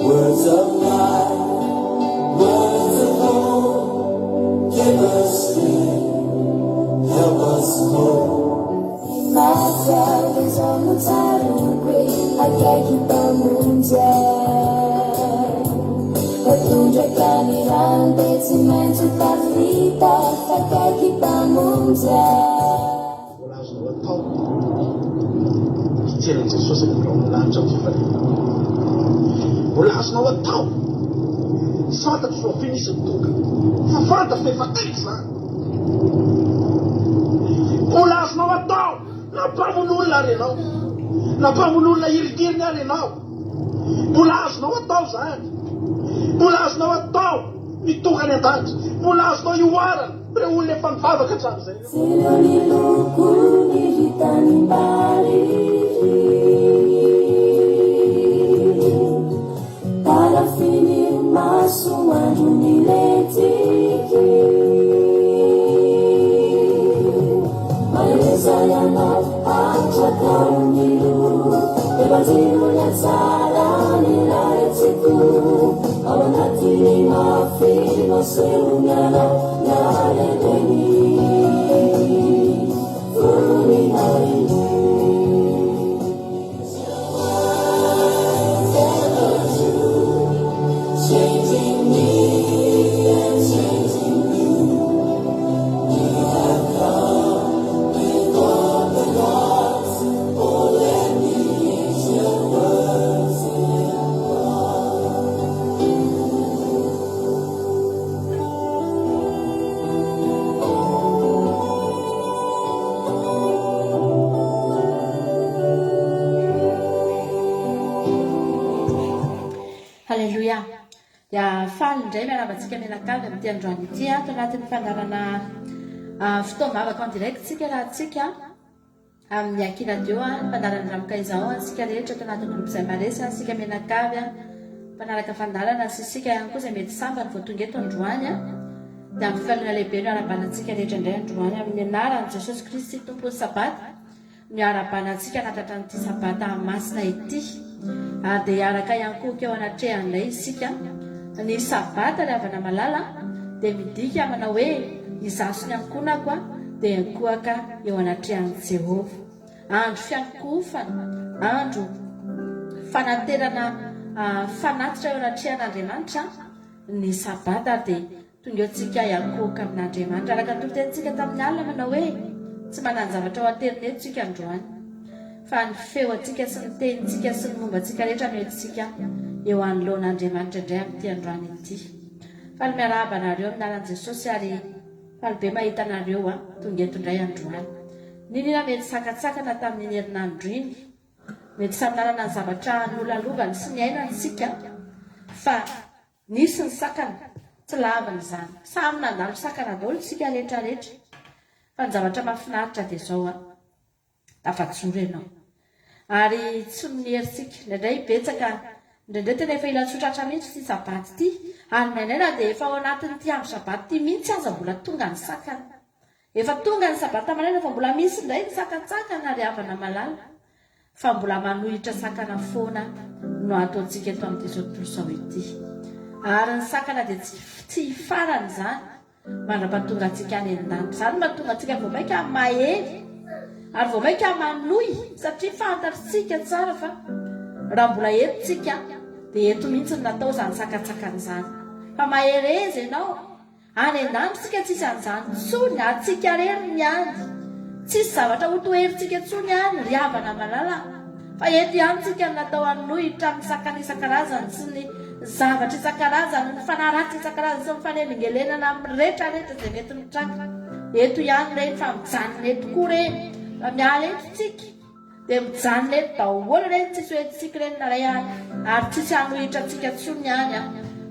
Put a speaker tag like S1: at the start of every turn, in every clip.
S1: Words of life, words of hope, give us strength, help us cope. My child is on the title grave, I can't keep on moving. Caminante cimento partita, perché chi va monte.
S2: 我来说套，这人就说是那个我们兰州去分的。我来说我套，啥的说非你是多个，发的非发对子。我来说我套，那把我弄来了喏，那把我弄来一点点了喏。我来说我套噻。Pulas não é tal, e tu canetante. Pulas não é o ar, para o levantado que já sei.
S1: Se eu lhe louco, digitando para finir mais anjo milete. Mas saya não acha caminho, e vazio na sala, nilai situ. Awanati mafi maselungana nare deni funi nari changing me and changing you. You have come with all the gods, oh let me hear your words in
S3: Halleluja. Ja faly indray miaravantsika mianakavy amin'ity androany ity ato anatin'ny fandarana fotoam-bavaka en direct tsika raha tsika amin'ny Akiradio fandarana ramoka izao sika rehetra ato anatin'ny groupe izay maresy sika mianakavy mpanaraka fandalana sy sika ihany koa izay mety sambany vao tonga eto androany dia amin'ny fifaliana lehibe no arabanantsika rehetra indray androany amin'ny anaran'i Jesosy Kristy tompon'ny sabata no arabanantsika natratra n'ity sabata masina ity dia araka ihany koa keo anatrehan'ilay isika ny sabata rehavana malala dia midika manao hoe izaso ny ankonako dia ankohaka eo anatrehan'i Jehova. Andro fiankofana, andro fanaterana fanatitra eo anatrehan'Andriamanitra ny sabata dia tonga eo tsika hiankohaka amin'Andriamanitra. Araka ny torotentsika tamin'ny alina manao hoe tsy manano zavatra ao an-terinety tsika androany, fa ny feo atsika sy ny tenintsika sy ny momba atsika rehetra no entsika eo anoloan'Andriamanitra indray amin'ity androany ity. Faly miarahaba anareo amin'ny anaran'i Jesosy ary faly be mahita anareo tonga eto indray androany. Ninona mety sakatsakana tamin'ny herinandro iny, mety saminarana ny zavatra nolalovany sy ny ainantsika, fa nisy ny sakana tsy lavany izany. Samy nandalo sakana daholo tsika rehetra rehetra, fa ny zavatra mahafinaritra dia izao tafatsoro ianao ary tsy mieritsika indraindray betsaka indraindray tena efa ilan-tsotratra mihitsy ity sabaty ity ary nainaina dia efa ao anatin'ity andro sabaty ity mihitsy aza mbola tonga ny sakana, efa tonga ny sabata maraina fa mbola misy indray ny sakatsakana ary havana malala fa mbola manohitra sakana foana no ataontsika eto amin'ity zao tontolo izao ity. Ary ny sakana dia tsy farany izany mandra-pahatonga antsika any an-danitra, izany mahatonga antsika vao maika mahery ary vao maika manohy satria fantatritsika tsara fa raha mbola etontsika dia eto mihitsy ny natao izany sakatsakana izany. Fa maherezy ianao any an-danitra tsisy an'izany tsony, atsika rery ny any tsisy zavatra hotoherintsika tsony any ry havana malala, fa eto ihany tsika ny natao hanohitra amin'ny sakana isan-karazany sy ny zavatra isan-karazany, ny fanaratsy isan-karazany sy ny fanelingelenana amin'ny rehetra rehetra izay mety mitranga. Eto ihany reny fa mijanona eto koa reny, fa miala eto tsika dia mijanona eto daholo reny, tsisy hoentsika reny naray ary tsisy hanohitra antsika tsony any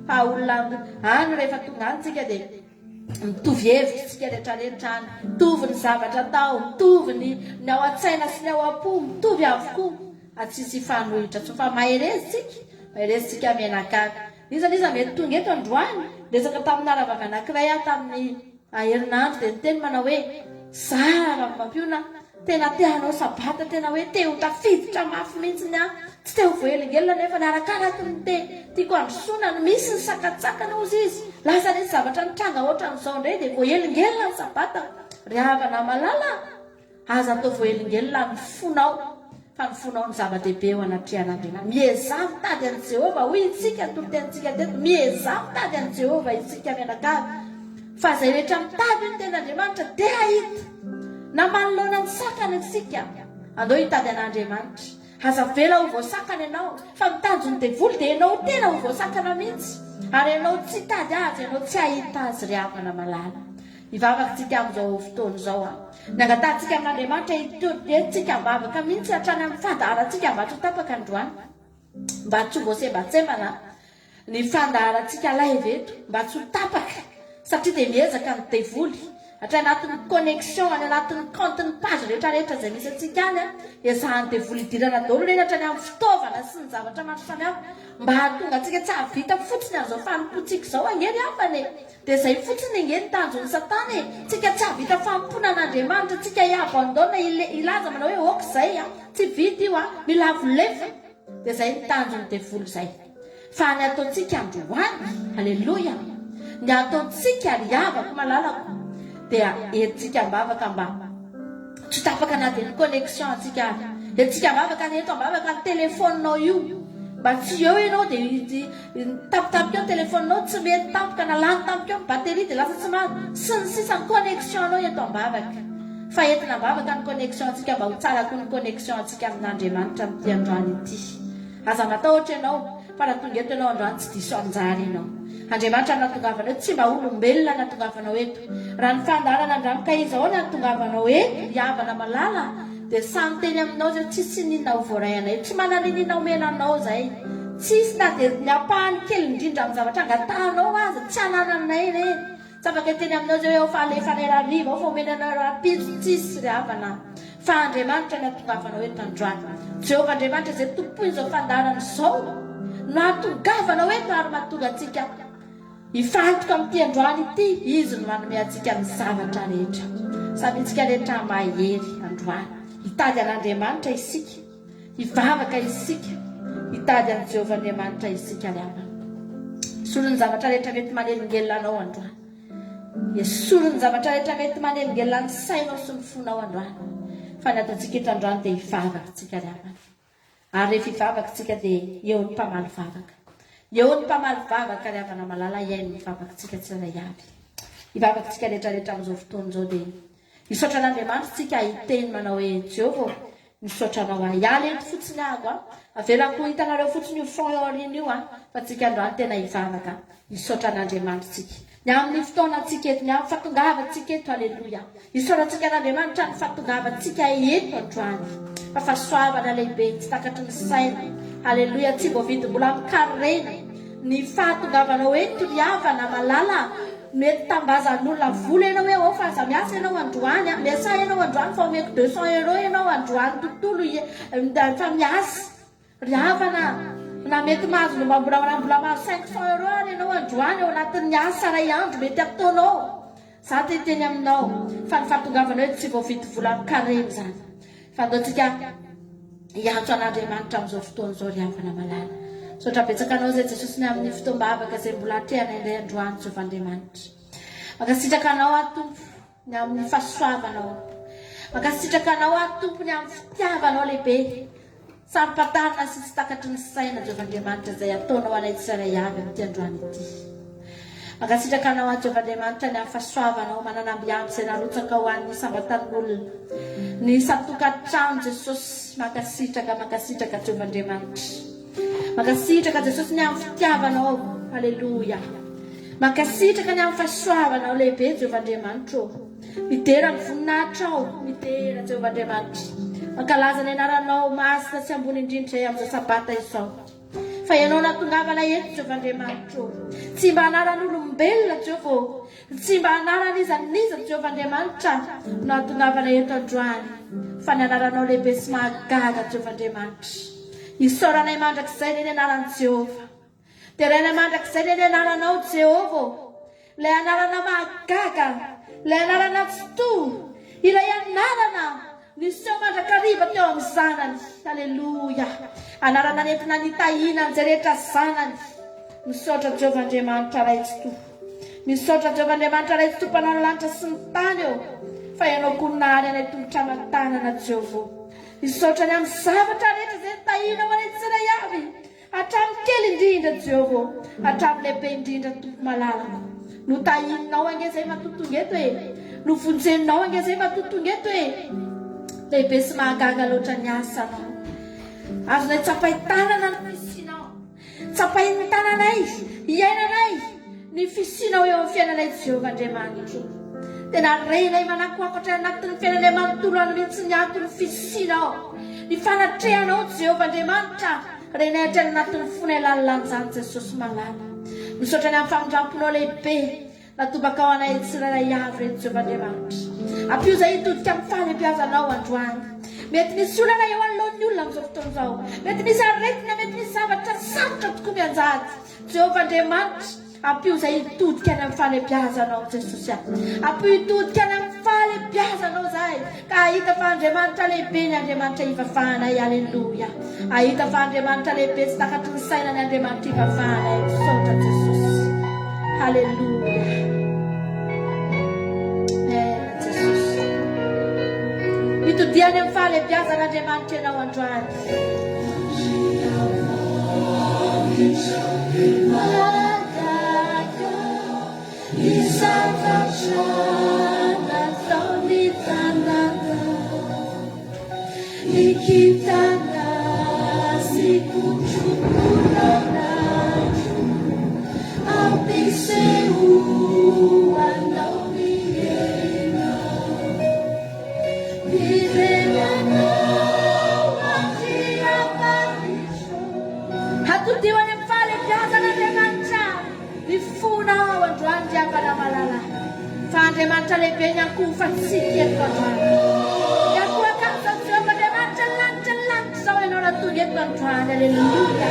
S3: fa olona any rehefa tonga any tsika dia mitovy hevitra tsika rehetra rehetra any, mitovy ny zavatra atao, mitovy ny ao an-tsaina sy ny ao am-po, mitovy avokoa, tsisy fanohitra tsony fa maherezy tsika mianakavy. Iza mety tonga eto androany resaka tamin'ny aravaka anankiray tamin'ny herinandro dia niteny manao hoe zara mampiona tena te hanao sabata, tena hoe te ho tafiditra mafy mihitsy tsy te ho voaelingelina nefa narakaraky ny tiako androsoana no misy ny sakatsakana ozy izy lasa nisy zavatra nitranga ohatran'izao indray dia voaelingelina ny sabata ry havana malala aza atao voaelingelina ny fonao fa ny fonao ny zava-dehibe ho anatrihan'Andriamanitra. Miezah mitady an'i Jehova hoy isika torotentsika teto, miezah mitady an'i Jehova isika mianakavy fa izay rehetra mitady ny ten'Andriamanitra dia hahita na manoloana ny sakana isika andao hitady an'Andriamanitra. Aza vela ho voasakana ianao fa mitanjo ny devoly dia ianao tena ho voasakana mihitsy ary ianao tsy hitady azy ianao tsy hahita azy ry havana malala. Hivavakantsika amin'izao fotoana izao nangatantsika amin'Andriamanitra hitoditsika mivavaka mihitsy hatrany amin'ny fandaharantsika mba tsy ho tapaka androany mba tsy ho voasembatsembana ny fandaharantsika live eto mba tsy ho tapaka satria dia miezaka ny devoly hatray anatin'ny connexion any anatin'ny compte-ny page rehetrarehetra izay misy antsika any ezahany devoly idirana daholo reny hatrany amin'ny fitaovana sy ny zavatra maro samihafa mba hahatonga antsika tsy havita fotsiny an'izao fanompontsika izao angeny hafany dia izay fotsiny angeny tanjon'ny satana tsika tsy havita fampona an'Andriamanitra tsika hiabandona ilaza manao hoe oka izay tsy vita io mila avolefa dia izay ny tanjon'ny devoly izay fa ny ataontsika androany halleloia ny ataontsika ry havako malalako dia etsika mbavaka mba tsy tapaka na dia ny connexion antsika etsika mbavaka ny eto mbavaka ny telefoninao io mba tsy eo ianao dia tapitapika eo telefoninao tsy mety tapika na lany tapika eo batterie dia lasa tsy maro sy ny sisa ny connexion anao eto mbavaka fa entina mbavaka ny connexion antsika mba ho tsara koa ny connexion antsika amin'Andriamanitra amin'ity androany ity. Aza matahotra ianao fa raha tonga eto ianao androany tsy diso anjary ianao. Andriamanitra natongavanao tsy mba olombelona natongavanao eto raha ny fandaharana andramoka izy ao natongavanao eto hiavana malala dia samy teny aminao zay tsisy ninona ho voarayanay tsy mananinina omenanao zay tsisy na dia ny apahany kely indrindra amin'ny zavatra angatanao aza tsy anananay reny tsy afaka teny aminao zay hoe falefanay rariva ao fa omenanao rapiso tsisy ry havana fa Andriamanitra natongavanao eto androany. Jehova Andriamanitra izay tompoiny izao fandaharana izao natongavanao eto ary mahatonga antsika hifantoka amin'ity androany ity izy no manome antsika ny zavatra rehetra samy itsika rehetra mahery androany hitady an'Andriamanitra isika hivavaka isika hitady an'i Jehova Andriamanitra isika ry havana. Esorony ny zavatra rehetra mety manelingelina anao androany esorony ny zavatra rehetra mety manelingelina ny sainao sy ny fonao androany fa ny ataontsika eto androany dia hivavaka tsika ry havana ary rehefa hivavaka tsika dia eo ny mpamaly vavaka eo ny mpamaly vavaka ry havana malala iaino ny vavakantsika tsirairay avy hivavaka tsika rehetrarehetra amin'izao fotoana izao dia misaotra an'Andriamanitra tsika hiteny manao hoe Jehova misaotra anao hiala eto fotsiny ago avelako hitanareo fotsiny io fond eo arina io fa tsika androany tena hivavaka misaotra an'Andriamanitra tsika ny amin'ny fotoana antsika eto ny amin'ny fatongavatsika eto halleloia hisaorantsika an'Andriamanitra ny fatongavatsika eto androany fa fahasoavana lehibe tsy takatry ny saina halleloia tsy voavidim-bola mikarena ny fahatongavanao eto ry havana malala mety tambazan'olona vola ianao hoe ao fa aza miasa ianao androany miasa ianao androany fa omeko 200 € ianao androany tontolo fa miasa ry havana na mety mahazo mbola mahazo 500 € ary ianao androany ao anatin'ny asa ray andro mety ataonao za teteny aminao fa ny fahatongavanao eto tsy voavidy vola mikarena zany fa andaontsika hiantso an'Andriamanitra amin'izao fotoana izao ry havana malala. Sotra betsaka anao zay Jesosy ny amin'ny fotoam-bavaka izay mbola atrehana indray androany Jehova Andriamanitra. Mankasitraka anao Tompo ny amin'ny fahasoavanao. Mankasitraka anao Tompo ny amin'ny fitiavanao lehibe. Sampatarina sy tsy takatry ny saina Jehova Andriamanitra izay ataonao anay tsirairay avy amin'ity androany ity. Mankasitraka anao Jehova Andriamanitra ny amin'ny fahasoavanao mananambiamby izay narotsaka ho an'ny sambatan'olona. Ny satokantrano Jesosy mankasitraka Jehova Andriamanitra. Mankasitraka Jesosy ny amin'ny fitiavanao halleloia mankasitraka ny amin'ny fahasoavanao lehibe Jehova Andriamanitra midera ny voninahitra ao midera Jehova Andriamanitra mankalaza ny anaranao masina sy ambony indrindra amin'izao sabata izao fa ianao natongavana eto Jehova Andriamanitra tsy mba anaran'olombelona Jehova tsy mba anaran'izaniza Jehova Andriamanitra natongavana eto androany fa ny anaranao lehibe sy mahagaga Jehova Andriamanitra hisaoranay mandrakizay ny anaran'i Jehova dia rainay mandrakizay ny anaranao Jehova ilay anarana mahagaga ilay anarana tsy tohy ilay anarana nisy mandrakariva teo amin'ny zanany. Haleloia. Anarana nentina nitahina an'izay rehetra zanany. Misaotra Jehovahandriamanitra raitsy to. Misaotra Jehovahandriamanitra raitsy to mpanao ny lanitra sy ny tany eo. Fa ianao konary anay tongotra aman-tanana Jehovah. Misaotra ny amin'ny zavatra rehetra izay nitahinao anay tsirairay avy. Hatramin'ny kely indrindra Jehovah. Hatramin'ny lehibe indrindra tompo malalaka. No tahininao ange izay matotonga eto e. No vonjeninao ange izay matotonga eto e. Lehibe sy mahagaga loatra ny asanao. Azonay tsapaitanana ny fisinao. Tsapahin'ny tananay, iainanay, ny fisinao eo amin'ny fiainanay Jehovahandriamanitra. Tena renay manakoakotra anatin'ny fiainanay manontolo any mihitsy ny ato ny fisinao. Ny fanatrehanao Jehovahandriamanitra. Renay hatrany anatin'ny fonay lalanjany Jesosy malala. Misaotra ny amin'ny famindramponao lehibe. Natobaka ao anay tsirairay avy reto Jehovahandriamanitra. Ampio izay hitodika amin'ny fahalebiazanao androany. Mety misy olana eo anoloan'ny olona amin'izao fotoana izao. Mety misy aretina, mety misy zavatra sarotra tokoa mianjady. Jehovahandriamanitra, ampio izay hitodika any amin'ny fahalebiazanao Jesosy. Ampio hitodika any amin'ny fahalebiazanao izay. Ka ahita fa Andriamanitra lehibe ny Andriamanitra hivavanay. Aleluia. Ahita fa Andriamanitra lehibe sy takatry ny sainany Andriamanitra hivavanay. Misaotra Jesosy. Aleluia. Jesosy. Mitodiany amin'ny fahalebiazan'Andriamanitra ianao androany. Ny zavatra nataony tanàna, ny kintana sy kotronana, ampiseho anao mihena, mirenanao andriamanitra. Hatodio any amin'ny fahalebiazan'Andriamanitra. Ny fonao androany diavana malala. Fa Andriamanitra lehibe ny ankoho fa tsy eto androany. Ny ankoho akamoza Jehovahandriamanitra ny lanitra izao ianao natonga eto androany. Aleluia.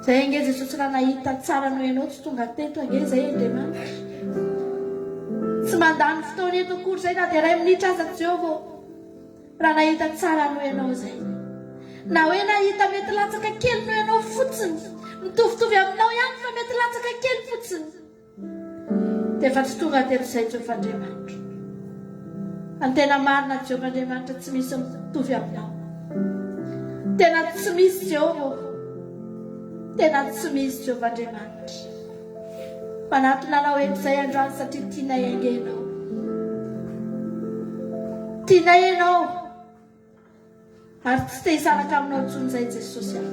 S3: Zay nge Jesosy raha nahita tsara noho ianao tsy tonga teto ange zay Andriamanitra. Tsy mandany fotoana eto akory zay na dia iray minitra aza tsy eo vao raha nahita tsara noho ianao zay. Na hoe nahita mety latsaka kely noho ianao fotsiny, mitovitovy aminao ihany fa mety latsaka kely fotsiny, dia efa tsy tonga teto izay Jehovah Andriamanitra. Antena marina Jehovah Andriamanitra tsy misy mitovy aminao. Tena tsy misy Jehovah. Tena tsy misy Jehovah Andriamanitra. Manatona anao eto izay androany satria tianay angenao. Tianay ianao. Ary tsy te hisanaka aminao intsony izay Jesosy ahy.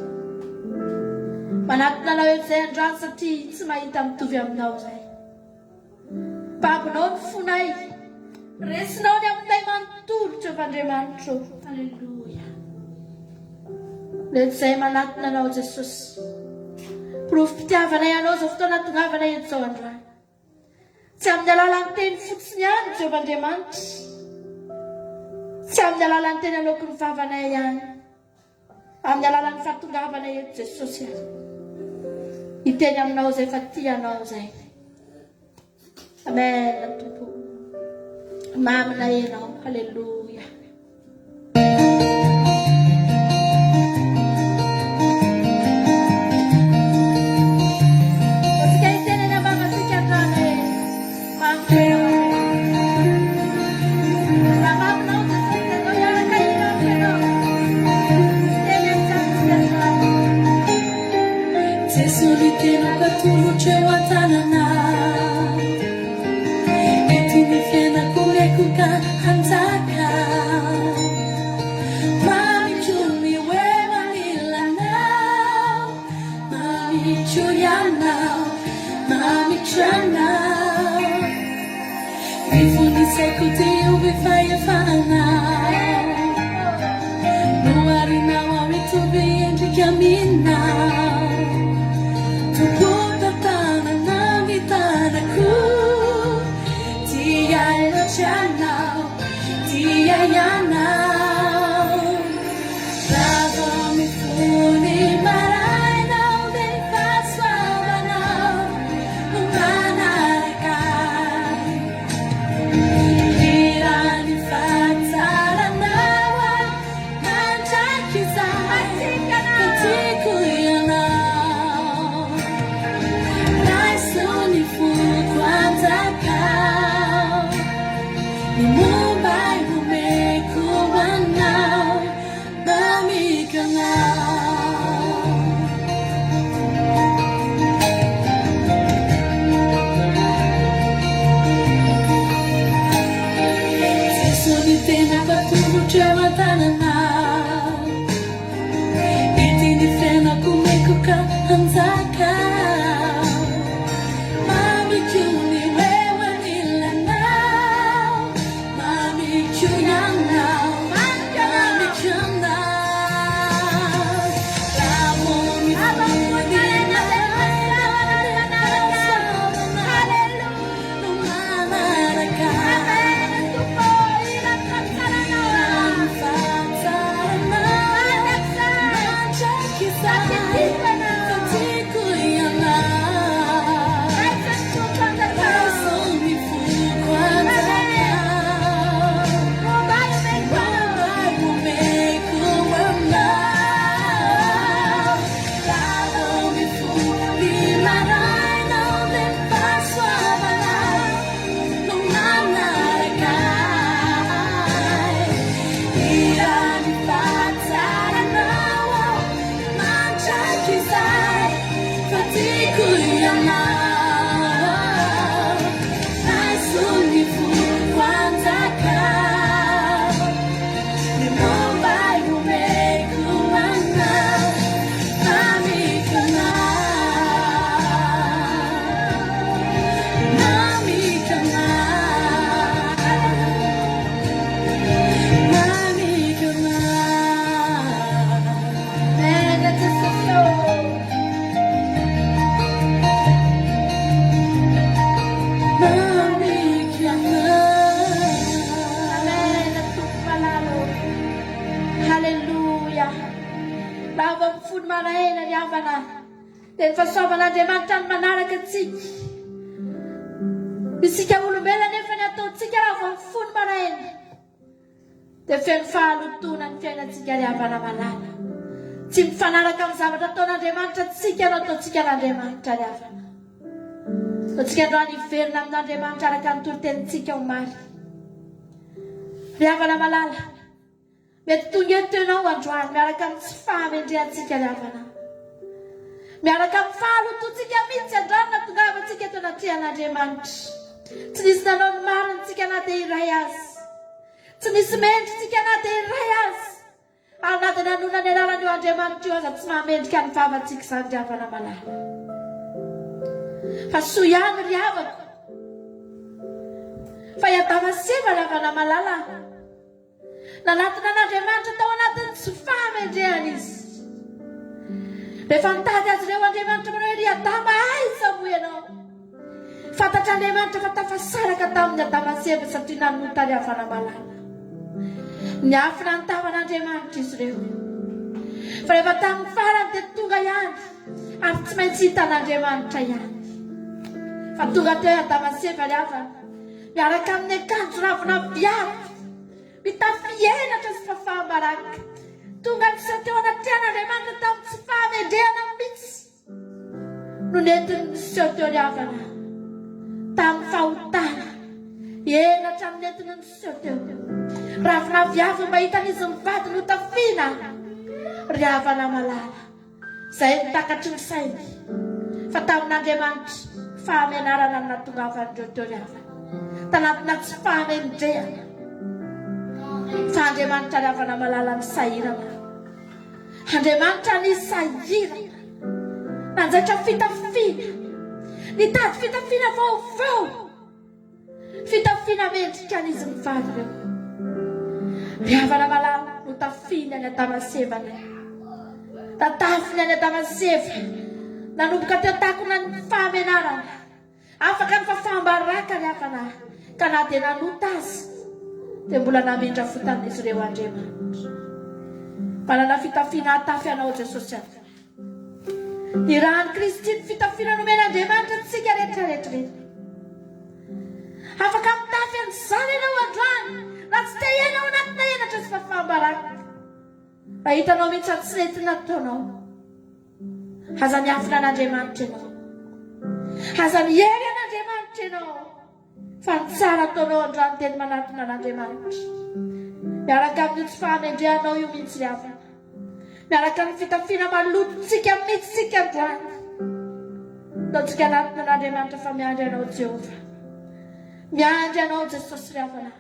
S3: Manatona anao eto izay androany satria tsy mahita mitovy aminao izay. Babinao ny fonay. Resinao ny aminay manontolo Jehovah Andriamanitra. Halleluja. Eto izay manatona anao Jesosy. Profim-pitiavana ianao izao fotoana tongavana eto izao androany. Tsy amin'ny alalan'ny teny fotsiny ihany Jehovah Andriamanitra. Tsy amin'ny alalan'ny teny aloky ny vavanay ihany. Amin'ny alalan'ny fahatongavana eto Jesosy ihany. Hiteny aminao izay fa tianao izay. Amen Tompo. Mamina ianao. Halleluja. Dia fahasoavan'Andriamanitra ny manaraka antsika. Isika olombelona nefa ny ataontsika raha vao mifono maraina dia feno fahalotona ny fiainantsika ry havana malala. Tsy mifanaraka amin'ny zavatra ataon'Andriamanitra tsika no ataontsika n'Andriamanitra ry havana. Ataontsika androany hiverina amin'Andriamanitra araka ny toro-tenintsika ho mary. Ry havana malala, mety tonga eto ianao androany miaraka amin'ny tsy fahamendrehantsika ry havana. Miaraka amin'ny fahalotontsika mihitsy androany na tongavantsika eto anatrihan'Andriamanitra. Tsy nisy nanao ny marintsika na dia iray azy. Tsy nisy mendritsika na dia iray azy. Ary na dia nanona ny anarany io Andriamanitra io aza tsy mahamendrika ny vavantsika izany ry havana malala. Fa soa ihany ry havako. Fa iadamaseva ry havana malala. Nanatona n'Andriamanitra tao anatin'ny tsy fahamendrehany izy. Rehefa nitady azy ireo Andriamanitra manao hoe ry Adama aiza moa ianao? Fantatr'Andriamanitra fa tafasaraka tamin'ny Adamaseva satria nanota ry havana malala. Niafina ny tavan'Andriamanitra izy ireo. Fa rehefa tamin'ny farany dia tonga ihany ary tsy maintsy hitan'Andriamanitra ihany. Fa tonga teo Adamaseva ry havana miaraka amin'ny akanjo ravina viavy, mitafy henatra sy fahafahambaraka. Tonga ny teo anatrihan'Andriamanitra tamin'ny tsy fahamendrehana mihitsy. No nentiny niseho teo ry havana tamin'ny fahotana. Henatra amin'ny nentiny niseho teo. Ravina viavy mahita n'izy mivady no tafiana ry havana malala. Izay nitakatry ny sainy. Fa tamin'Andriamanitra fahamenarana no nahatongavan'ireo teo ry havana. Tanatina tsy fahamendrehana. Fa Andriamanitra ry havana malala ny sahirana. Andriamanitra ny sahirana. Nanjaitra fitafiana. Nitady fitafiana vaovao. Fitafiana mendrika n'izy mivady ireo. Ry havana malala no tafiany any Adamaseva. Tatafiny any Adamaseva. Nanomboka teo takona ny fahamenarana. Afaka ny fahafahambaraka ry havana. Ka na dia nanota azy dia mbola namendra fotan'izy ireo Andriamanitra. Manana fitafiana atafy anao Jesosy ato. Irahan'i Kristy ny fitafiana nomen'Andriamanitra antsika rehetrarehetra. Afaka mitafy an'izany ianao androany na tsy te ianao anatina henatra sy fahafahambaraka. Fa hitanao mihitsy tsy nety nataonao. Aza miafina an'Andriamanitra ianao. Aza mihery an'Andriamanitra ianao. Fa ny tsara ataonao androany teny manatona an'Andriamanitra. Miaraka amin'ny tsy fahamendrehanao io mihitsy ry havana. Miaraka amin'ny fitafiana malotontsika mihitsy sika androany. Ataontsika anatona an'Andriamanitra fa miandry anao Jehova. Miandry anao Jesosy ry havana.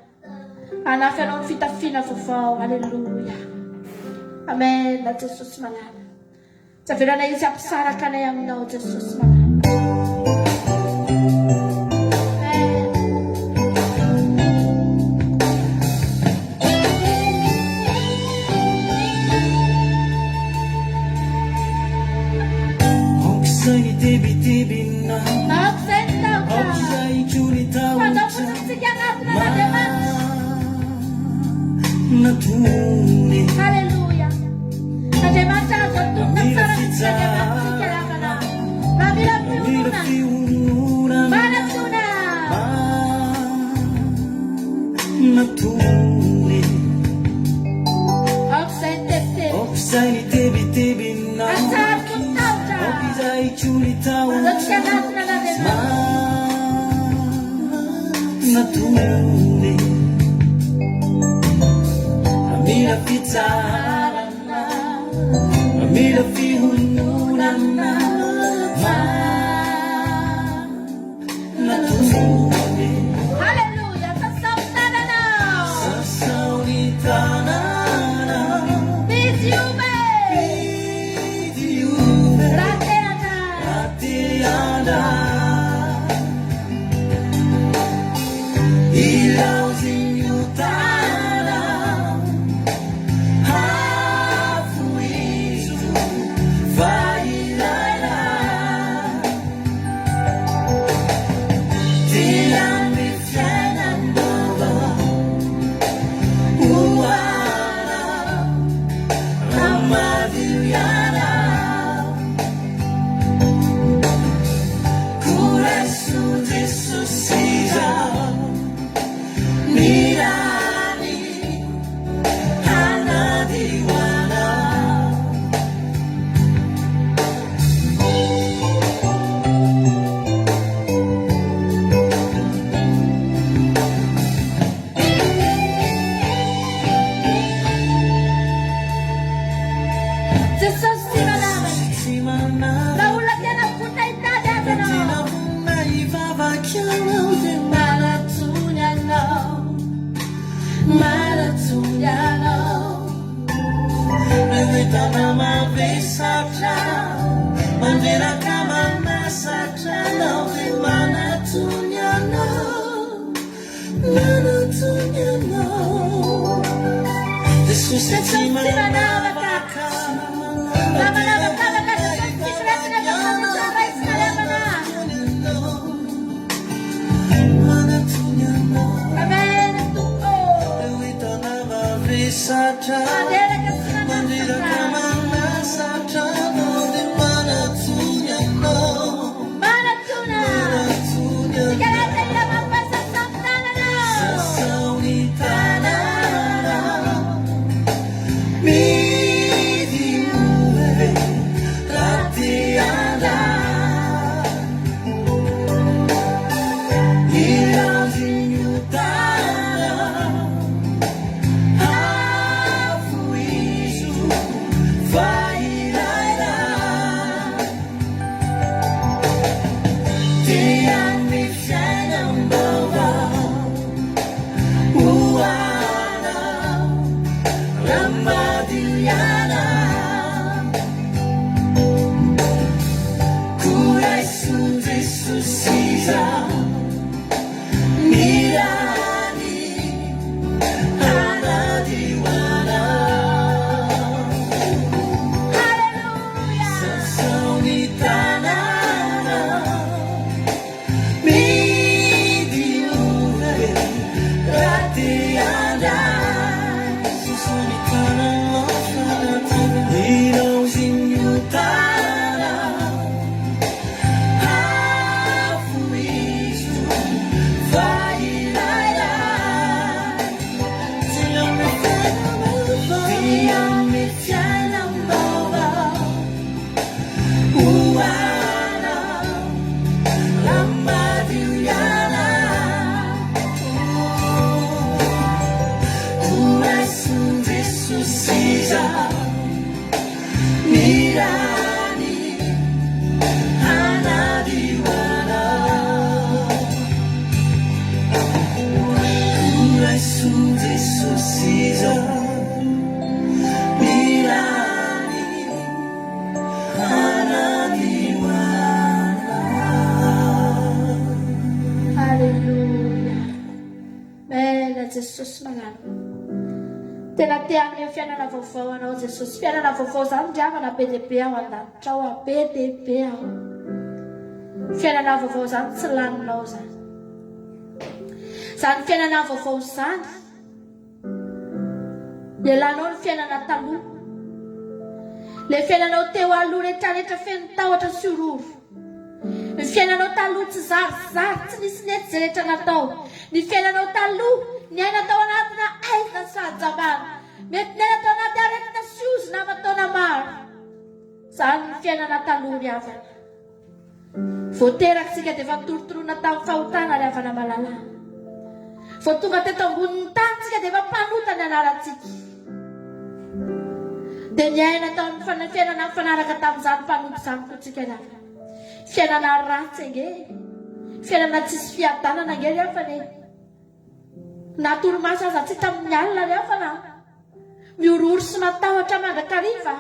S3: Anafy anao ny fitafiana vaovao. Alleluia. Amen. Na Jesosy malala. Zaverana izy ampisaraka anay aminao Jesosy malala. Haleluya. Andriamanitra azo atolona tsara mitsika Andriamanitra ry havana. Mila fiununa. Manatona.
S4: Natune.
S3: Oksai
S4: tebitebina.
S3: Asar kutauta.
S4: Okizai chulitau.
S3: Lotsika natuna Andriamanitra.
S4: Natune. Amira fitarana. Amira fihununana. Natune.
S3: Haleluya. Sasaunana.
S4: Sasaulitanana.
S3: Biziume.
S4: Vidiume.
S3: Rateana.
S4: Rateana. Ilauzinho tana. Hafuizu. Vai lá lá.
S3: Laula tena kuna itadi avana. Maratunyano.
S4: Nagitana mabisatra, mandira kama masatra, nawe manatunyano, manatunyano. Jesus eti manabaka, manatunyano. Satra, mandira kama satra, nawe manatunyano, manatunyano. Sasaunitana, midiuve, ratianda, irazinyutana.
S3: Jesus manano. Tena tian'ny fiainana vaovao anao Jesosy. Fiainana vaovao zany ndiavana be dia be ao an-danitra ao, be dia be ao. Fiainana vaovao zany tsy laninao zany. Zany fiainana vaovao zany ialanao ny fiainana taloha. Le fiainanao teo aloha rehetrarehetra feno tahotra sy ororo. Ny fiainanao taloha tsy zarizary, tsy nisy nety izay rehetra natao. Ny fiainanao taloha niaina tao anatina aina sy fahajabana. Mety niaina tao anaty aretina sy ozina aman-taona maro. Zany ny fiainana taloha ry havana. Voateraksika dia efa torotoroana tamin'ny fahotana ry havana malalana. Vao tonga teto ambonin'ny tanitsika dia efa mpanota ny anarantsika. Dia niaina tao amin'ny fiainana mifanaraka tamin'izany mpanompo izany kotsika ry havana. Fiainana ratsy ange, fiainana tsisy fiadanana ange ry havana. Natoromaso aza tsy tamin'ny alina ry havana. Miororo sy matahotra mandrakariva.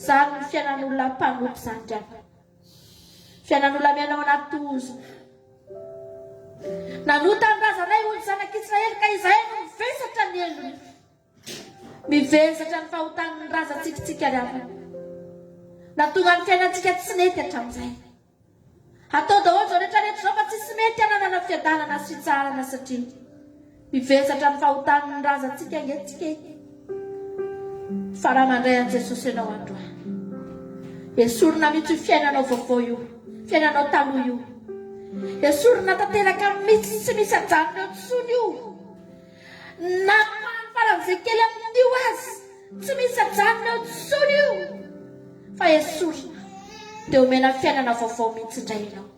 S3: Zany ny fiainan'olona mpanompo izany ry havana. Fiainan'olona miainao anaty tozo. Nanota ny razanay olo zanak'Israely ka izahay no mivesatra ny endriny. Mivesatra ny fahotan'ny razantsika ry havana. Natonga ny fiainantsika tsy nety hatramin'izay. Atao daholo zao rehetrarehetra zao fa tsisy mety hananana fiadanana sy fitsarana satria mivesatra ny fahotan'ny razantsika angetsika. Fa raha mandray an' Jesosy ianao androany. Esorina mihitsy io fiainanao vaovao io, fiainanao taloha io. Esorina tanteraka mihitsy tsy misy ajanona eo tsony io. Na faran'izay kely amin'io azy, tsy misy ajanona eo tsony io. Fa esorina dia omena fiainana vaovao mihitsy indray ianao.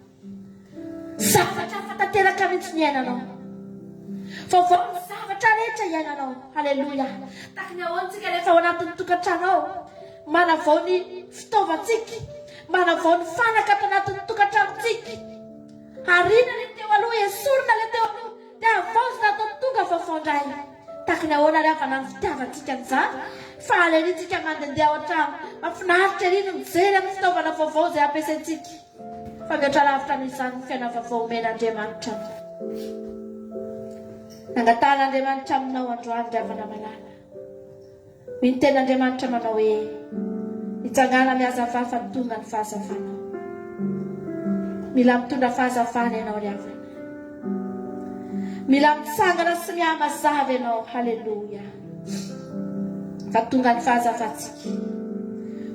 S3: Zavatra hafa tanteraka mihitsy ny iainanao. Vaovao ny zavatra rehetra iainanao. Halleluja. Tahaka ny ahoantsika rehefa ao anatin'ny tokantrano ao, manavao ny fitaovantsika, manao ny fanaka tanatin'ny tokantranontsika. Arina ny teo aloha, esorina le teo aloha, dia avaozina ataony tonga vaovaondray. Tahaka ny ahoana ry havana ny fitiavantsika an'izany, fa alenintsika mandehandeha ao an-trano. Mahafinaritra ery ny mijery amin'ny fitaovana vaovao izay ampiasaintsika. Fa mihoatra lavitra n'izany ny fiainana vaovao omen'Andriamanitra. Nangatan'Andriamanitra aminao androany ry havana malala. Ny ten'Andriamanitra manao hoe hitsangana miazavafa ny tonga ny fahazavanao. Mila mitondra fahazavana ianao ry havana. Mila mitsangana sy mihamazava ianao. Haleluya. Fa tonga ny fahazavantsika.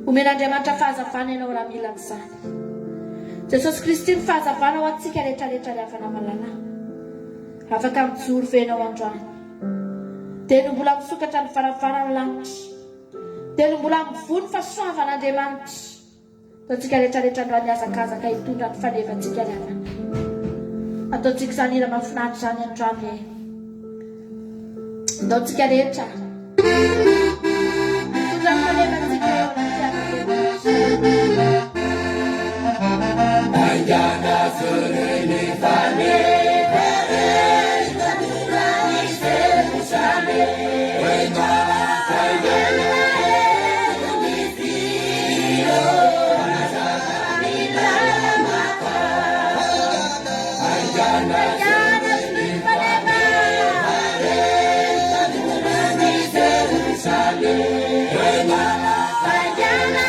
S3: Omen'Andriamanitra fahazavana ianao raha mila n'izany. Jesosy Kristy ny fahazavana ho antsika rehetrarehetra ry havana malala. Afaka mijoro venao androany. Dia no mbola misokatra ny varavarany lanitra. Dia no mbola mivony fahasoavan'Andriamanitra. Ataontsika rehetrarehetra androany miazakazaka hitondra ny fanevantsika ry havana. Ataontsika izany hira mahafinaritra izany androany. Ataontsika rehetra hitondra ny fanevantsika eo anaty Andriamanitra.
S1: Andiana sorene fanevere, Tanurani Jerusalem, Wenala Kayele, Tunizio, Nazarina Maka, Andiana sorene fanevere, Tanurani Jerusalem, Wenala Kayele,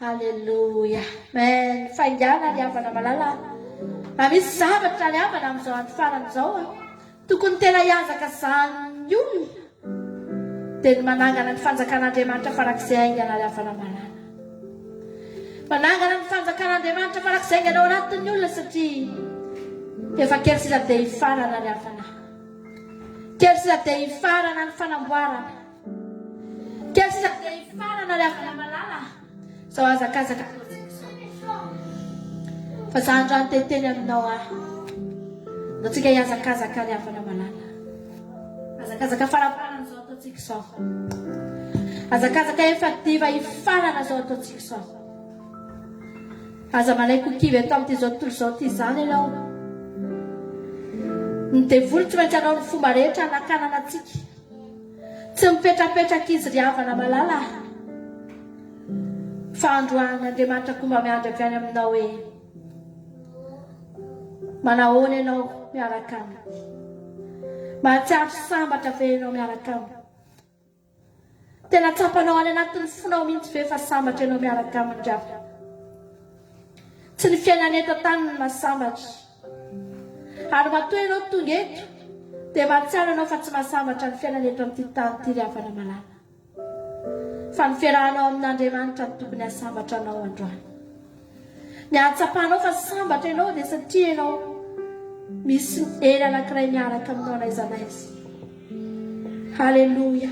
S3: Haleluya. Men faingana ry havana malala. Misy zavatra ry havana amin'izao andro faran'izao. Tokony tena hiazaka izany olona. Dia ny manangana ny fanjakan'Andriamanitra farak'izay aingana ry havana malala. manangana ny fanjakan'Andriamanitra farak'izay ianao anatin'ny olona satria efa kely sisa dia hifarana ny hafana, kely sisa dia hifarana ny fanamboarana, kely sisa dia hifarana ny hafana malala zao azakazaka fa za androany teteny aminao no tsika hiazakazaka ny hafana malala, azakazaka faraparana zao ataontsika izao, azakazaka efa diva hifarana zao ataontsika izao. Aza malaiko kivy atao amin'ity zao tontolo zao ty zany ianao, ny devoly tsy maintsy anao ny fomba rehetra anakanana atsika, tsy mipetrapetraka izy ry havana malala, fa androany Andriamanitra koa mba miandry avy any aminao hoe manahoana ianao miaraka aminy, mahatsiaro sambatra ve ianao miaraka aminy, tena tsapanao any anatin'ny fonao mihitsy ve fa sambatra ianao miaraka aminy drava, tsy ny fiainana eto tany ny masambatra, ary matoa ianao tonga eto dia mahatsiaro ianao fa tsy masambatra ny fiainana eto amin'ity tany ity ry havana malala, fa ny fiarahanao amin'Andriamanitra ny tokony hasambatra anao androany. Ny ahatsapanao fa sambatra ianao dia satria ianao misy ely anankiray miaraka aminao n'aiza n'aiza. Haleloia.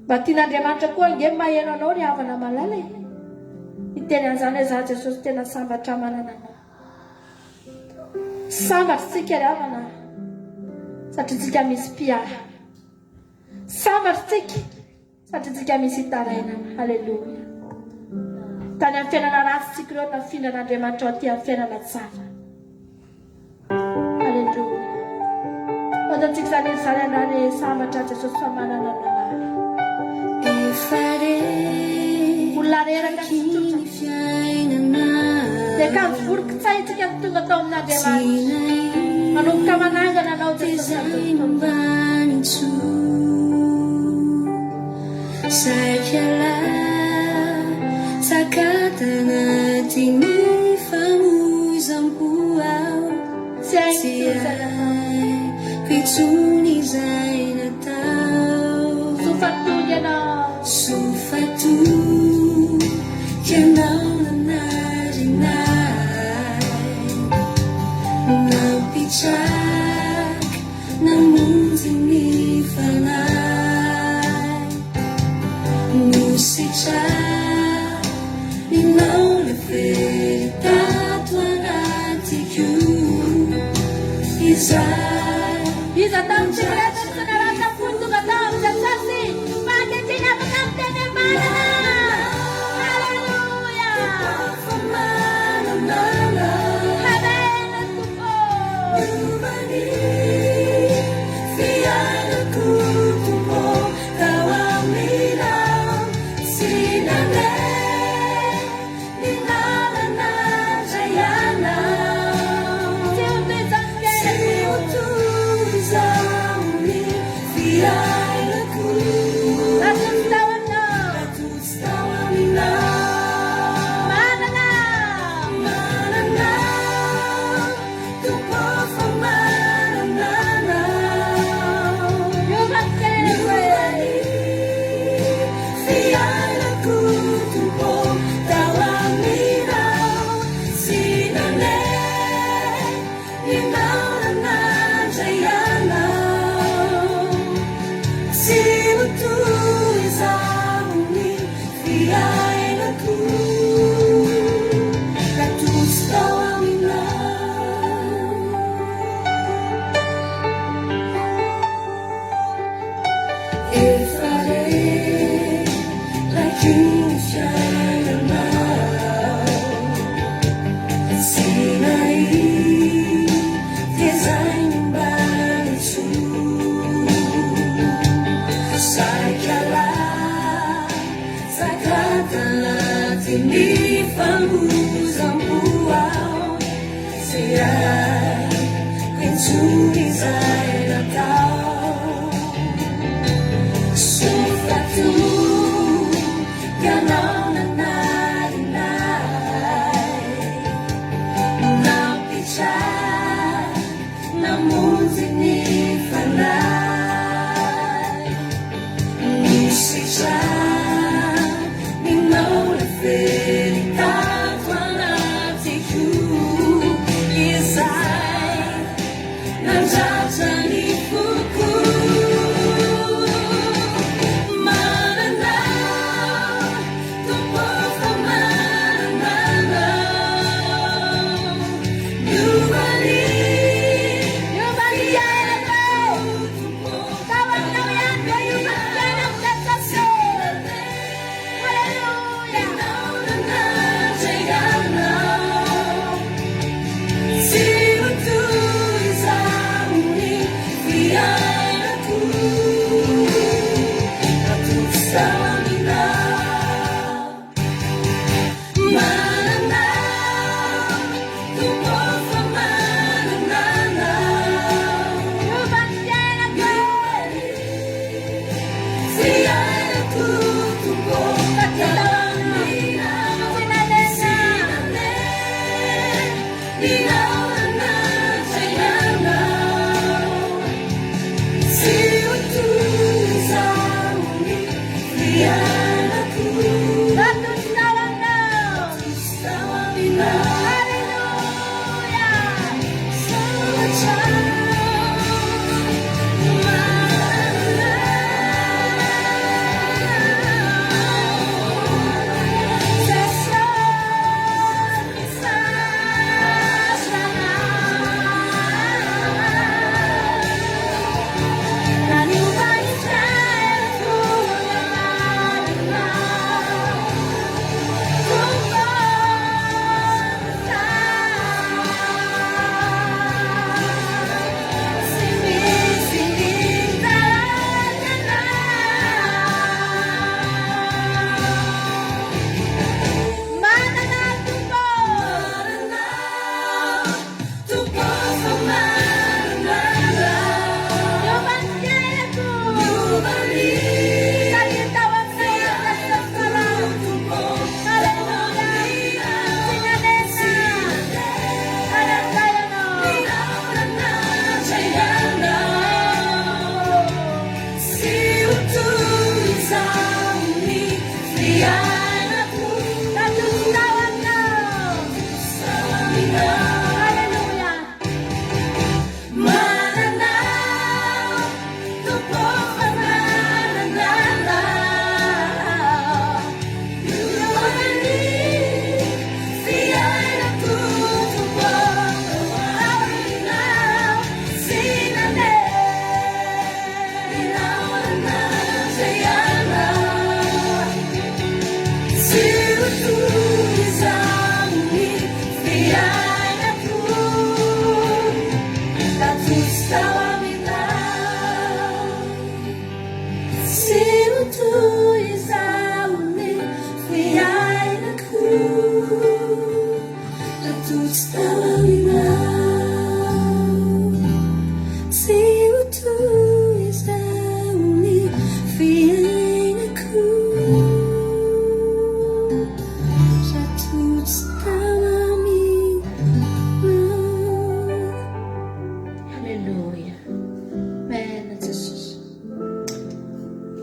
S3: Mba tian'Andriamanitra koa ange maheno anao ry havana malala e. Iteny an'izany hoe za Jesosy tena sambatra manana anao. Sambatra tsika ry havana satria tsika misy mpiara. Sambatra tsika satria tsika misy hitarainana. Haleloia. Tany amin'ny fiainana ratsy tsika ireo nafindra n'Andriamanitra ao aty amin'ny fiainana tsara. Haleloia. Ohatantsika izany izany andrany sambatra Jesosy fa manana anao. Olona reraka ny fiainana dia kanjo voron-kitsay tsika ny tonga tao amin'Andriamanitra, manomboka manangana anao Jesosy.
S1: Saikala sakatana tini famuzampu au siai pituni zaina tau sufatu kenau narinai na pichak namun zini fanai musica não lhe feita tua natiku
S3: Isa tam secreto sekarang tak pun tu kata sensasi pakai tina pengantin yang mana. Haleluya.
S1: Verità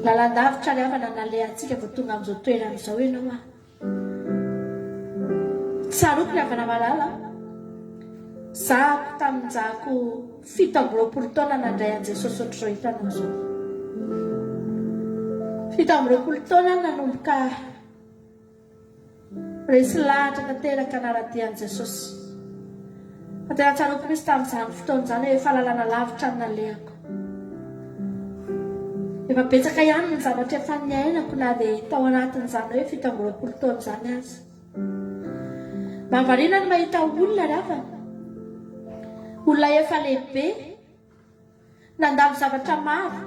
S3: lalandavitra ny avana nalea antsika vao tonga amin'izao toerana izao ianao a tsaroako ny avana malala zahako tamin'njahako 17 taona nandray an Jesosy ohatr'izao hitanao zao 17 taona nanomboka resy lahatra tanteraka naradian Jesosy tena tsaroako misy tamin'izany fotoana izany hoe fahalalana lavitra ny naleako efa betsaka ihany ny zavatra efa niainako na dia tao anatin'izany hoe 17 taona izany azy mahavariana ny mahita olona rafa olona efa lehibe nandalo zavatra maro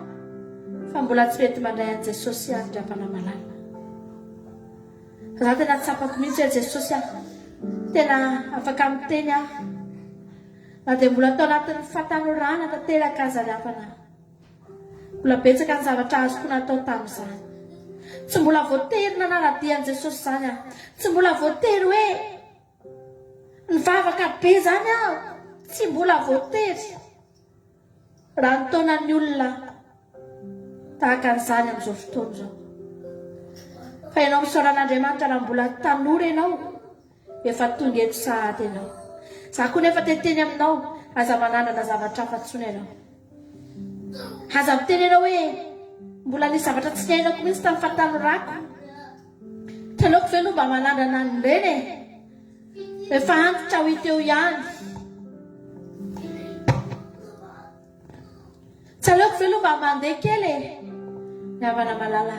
S3: fa mbola tsy mety mandray an Jesosy any ravana malala za tena tsapako mihitsy hoe Jesosy tena afaka miteny aho na dia mbola tao anatin'ny fatanorana tanteraka aza ravana mbola betsaka ny zavatra azoko natao tamin'izany tsy mbola voatery nanaradian Jesosy izany aho tsy mbola voatery hoe nivavaka be zany aho tsy mbola voatery raha nitaonan'ny olona tahaka an'izany amin'izao fotoana izao fa ianao misaoran'Andriamanitra raha mbola tanora ianao efa tonga eto sahady ianao za koa nefa teteny aminao aza mananana zavatra afa-tsony ianao aza miteny ianao hoe mbola nisy zavatra tsy niainako mihitsy tamin'ny fahatanorako tanaoko ve no mba mananana ny reny efa antitra ho hita eo ihany tsy aleoko ve no mba mandeha kely ny havana malala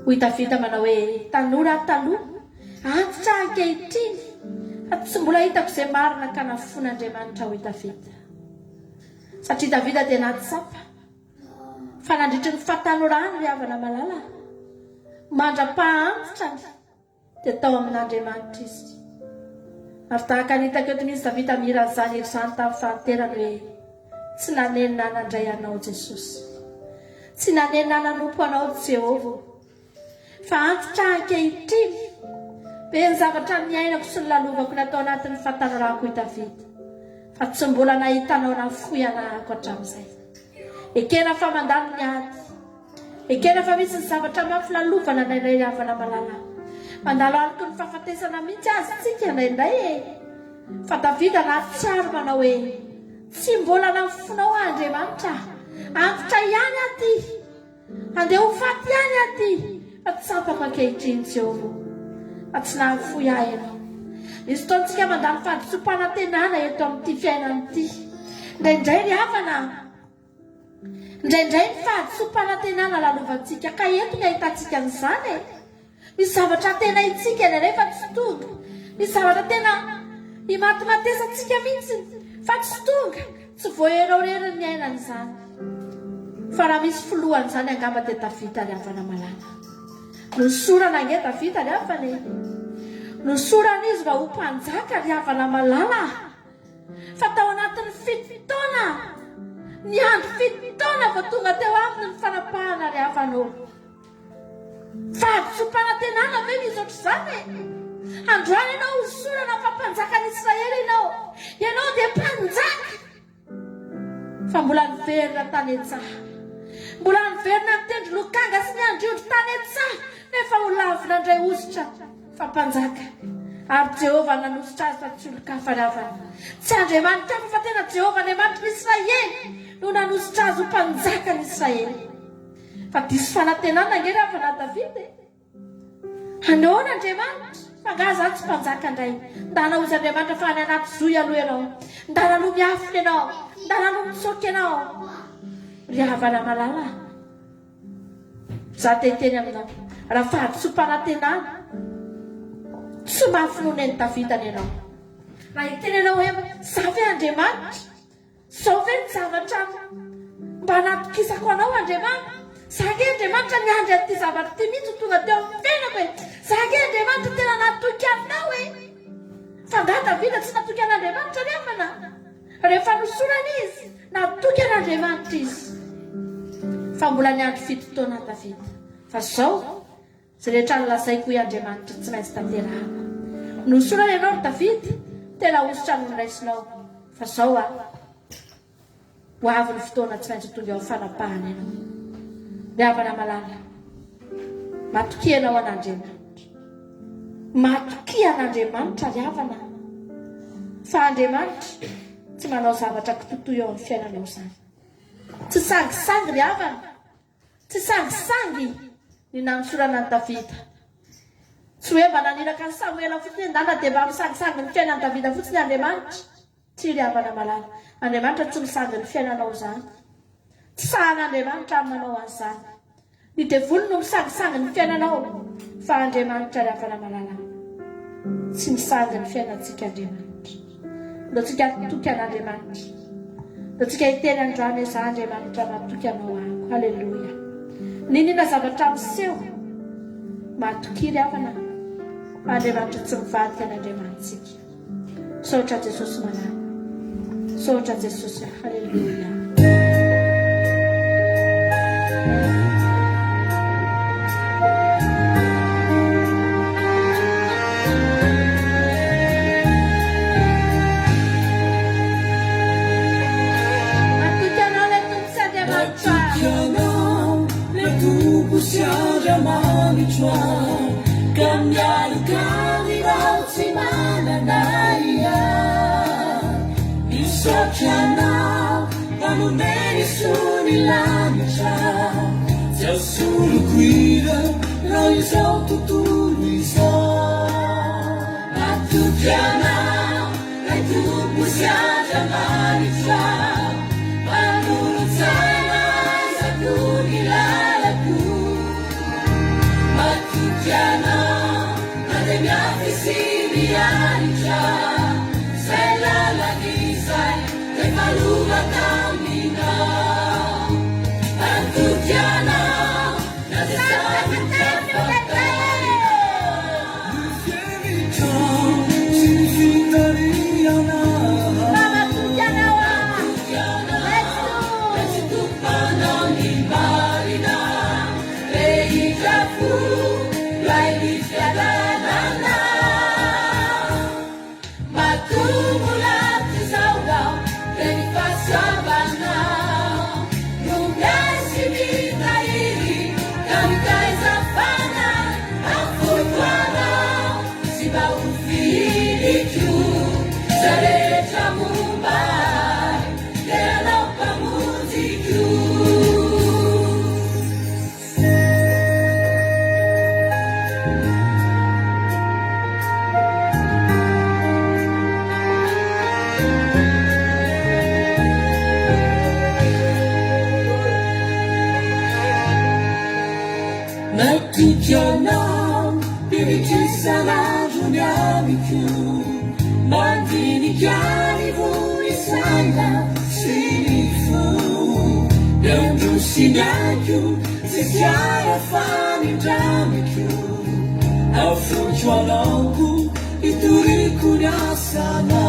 S3: ho hitavita manao hoe tanora taloha antitra ankehitriny fa tsy mbola hitako izay marina ka nafon'Andriamanitra ho hitavita satria Davida dia natsapa fa nandritry ny fahatanorany ry havana malala mandra-pahantsitrany dia tao amin'Andriamanitra izy ary tahaka nitako eto mihitsy Davida mihiran'izany ery izany tamin'ny fahaterany hoe tsy nanenina nandray anao Jesosy tsy nanenina nanompo anao Jehova fa antitra ankehitriny be ny zavatra niainako sy ny lalovako natao anatin'ny fahatanorako hitavita fa tsy mbola nahitanao nafoy anahako hatramin'izay ekena fa mandalo ny ady ekena fa misy ny zavatra mampilalovana nairay havana malala mandalo aliko ny fahafatesana mihitsy azy tsika indraindray fa Davida nahatsiaro manao hoe tsy mbola nafonao Andriamanitra antitra ihany aty andeha ho faty ihany aty fa tsapako ankehitriny Jehova fa tsy nahafoy ahy ianao misy fotoantsika mandalo fahadisom-panantenana eto amin'ity fiainana ity indraindray ry havana indraindray ny fahadisom-panantenana lalovantsika ka eto ny ahitantsika n'izany misy zavatra tena itsika ny rehefa tsy tonga misy zavatra tena imatimatesantsika mihitsy fa tsy tonga tsy voaeraoreriny ny ainan'izany fa raha misy filohan'izany angamba dia Davida ry havana malala nosorana ange Davida ry havana nosorana izy raha ho mpanjaka ry havana malala fa tao anatin'ny 7 taona ny andro 7 taona vao tonga teo aminy ny fanapahana ry havanao fahadisom-panantenana ve misy ohatr'izany androany ianao hosorana fa mpanjakan'Israely ianao dia mpanjaka fa mbola niverina tany an-tsaha mbola niverina nitendry lokanga sy ny andriondry tany an-tsaha nefa ho lavina indray ositra fa mpanjaka ary Jehova nanositra azy fa tsy olo-kafa ry havana tsy Andriamanitra fa tena Jehova Andriamanitra n'Israely no nanositra azy ho mpanjaka n'Israely fa diso fanantenana nge ry havana Davida andehoana Andriamanitra fa nga zany tsy mpanjaka indray ndana ozy Andriamanitra fa any anaty zoy aloha ianao ndana aloha miafina ianao ndana aloha mitsoky ianao ry havana malala za teteny aminao raha fahadisom-panantenana tsy mahafinoneny Davida ianao. Raha hiteny ianao hoe zavy Andriamanitra, zao ve ny zavatra mba natokisako anao Andriamanitra. Zake Andriamanitra niandry an'ity zavatra ity mihitsy tonga teo amin'ny tenako hoe zake Andriamanitra tena natoky anao e. Fa nga Davida tsy natoky an'Andriamanitra remana. Rehefa nosorana izy natoky an'Andriamanitra izy. Fa mbola niandry fito taona Davida. Fa zao zay rehetra nolazaiko hoe Andriamanitra tsy maintsy tanterahana. Nosorana ianao Davida tena ositra no niraisinao. Fa zao ho avy ny fotoana tsy maintsy tonga eo fanapahana ianao. Ravana malala, matoky ianao an'Andriamanitra. Matoky an'Andriamanitra ravana. Fa Andriamanitra tsy manao zavatra kitotoy eo amin'ny fiainanao zany. Tsy sangisangy ravana. Tsy sangisangy ny nanosorana ny Davida. Tsy hoe mba naniraka ny Samuela fotsiny ndana dia mba misangisangy ny fiainan'ny Davida fotsiny Andriamanitra. Tsy ravana malala. Andriamanitra tsy misangy ny fiainanao zany. Tsy sahan'Andriamanitra manao an'izany. Ny devony no misangisangy ny fiainanao. Fa Andriamanitra ravana malala tsy misangy ny fiainantsika Andriamanitra. Leo tsika toky an'Andriamanitra. Leo tsika hiteny androany hoe za Andriamanitra matoky anao ako. Halleluja. Ninona zavatra miseho matoky ravana. Andriamanitra tsy mivadika an'Andriamanitsika. Saotra Jesosy malala. Saotra Jesosy. Halleluja.
S1: Cambiare si mananaia Isociana Pamumeni sunilancia Sia solo guida Lo iso tutto iso Matugiana E tu pusiaja manica Manuruzana Sakuni lalaku Matugiana Nade mi avvicinianica Sei la sai Te faluga cammina Matugiana Nade sai te fattare Significaria Matugiana, pivici sarà giuniami più Mandini chiari voi sala si fu Non giussi più se siamo a fare già più A fruggio all'angu e tu ricugnasana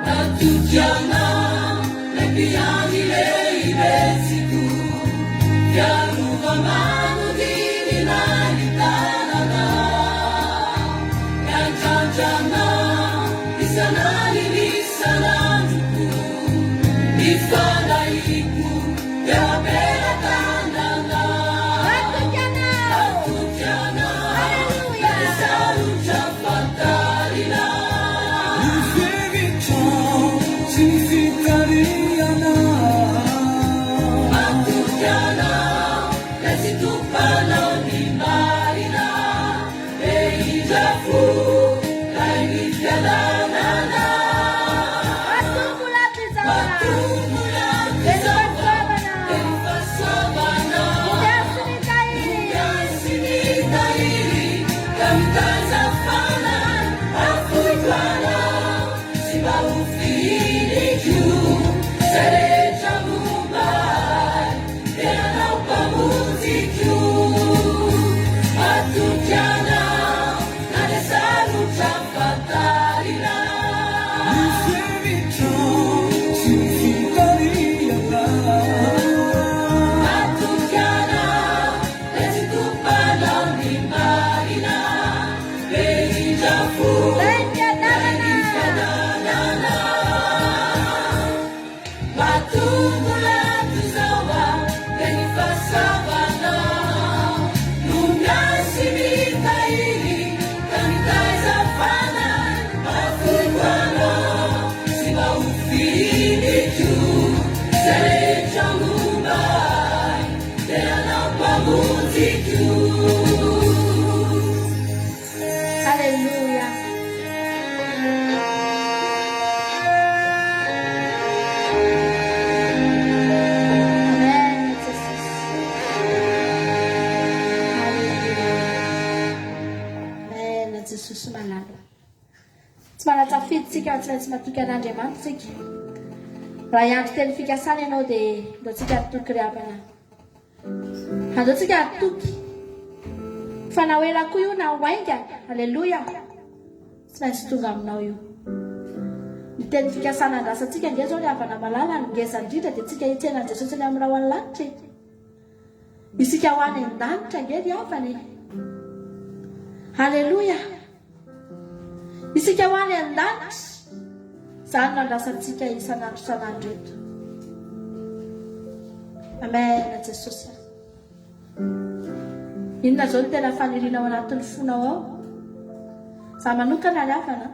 S1: Matugiana, le piani lei vezzi tu Chiaruva mano di dinalitana Yanjana, isanali lisananjuku Ifana iku, ya bela tandana Matugiana, Alleluia Saluja fatalina Ufevita, significariana Casa
S3: Tsy manatsafidy tsika tsy maintsy matoky an'Andriamanitra tsika. Raha iandro teny fikasana ianao dia andao tsika atoky ryavana. Andao tsika atoky. Fa na hoe koa io na hoaingana, alleluia. Tsy maintsy tonga aminao io. Ny teny fikasana andrasantsika nge zao ryavana malala ny ngeza indrindra dia tsika hitsenan Jesosy ny amin'ny raha ho any lanitra. Isika ho any an-danitra nge ryavana. Alleluia. Isika ho any an-danitra. Izany no andrasantsika isan'andro eto. Amen Jesosy. Inona zao no tena faniriana ao anatin'ny fonao ao? Za manokana ryavana.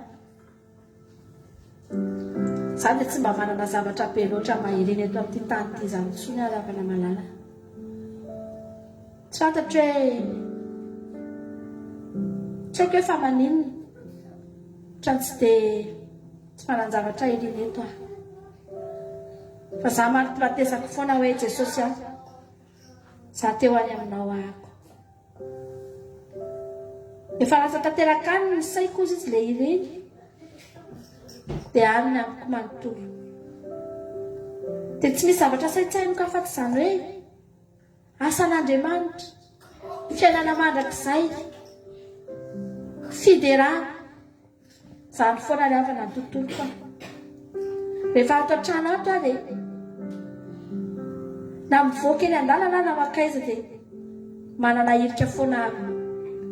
S3: Za dia tsy mba manana zavatra be loatra mahirina eto amin'ity tany ity izany intsony ryavana malala. Tsy fantatra hoe tsy haiko hoe fa maninona. Trano tsy dia tsy manan-javatra irina eto aho. Fa za mampiratesako foana hoe Jesosy aho. Za teo any aminao ahako. Efa lasa tanteraka any ny saiko ozy izy ilay ireny. Dia any ny amiko manontolo. Dia tsy misy zavatra saitsainoko afa-tsy izany hoe asan'Andriamanitra, fiainana mandrakizay, fiderana. Izany foana ryavana ny tontoloko aho. Rehefa ato an-trano ato aho dia na mivoaka eny an-dalana na makaiza dia manana hirika foana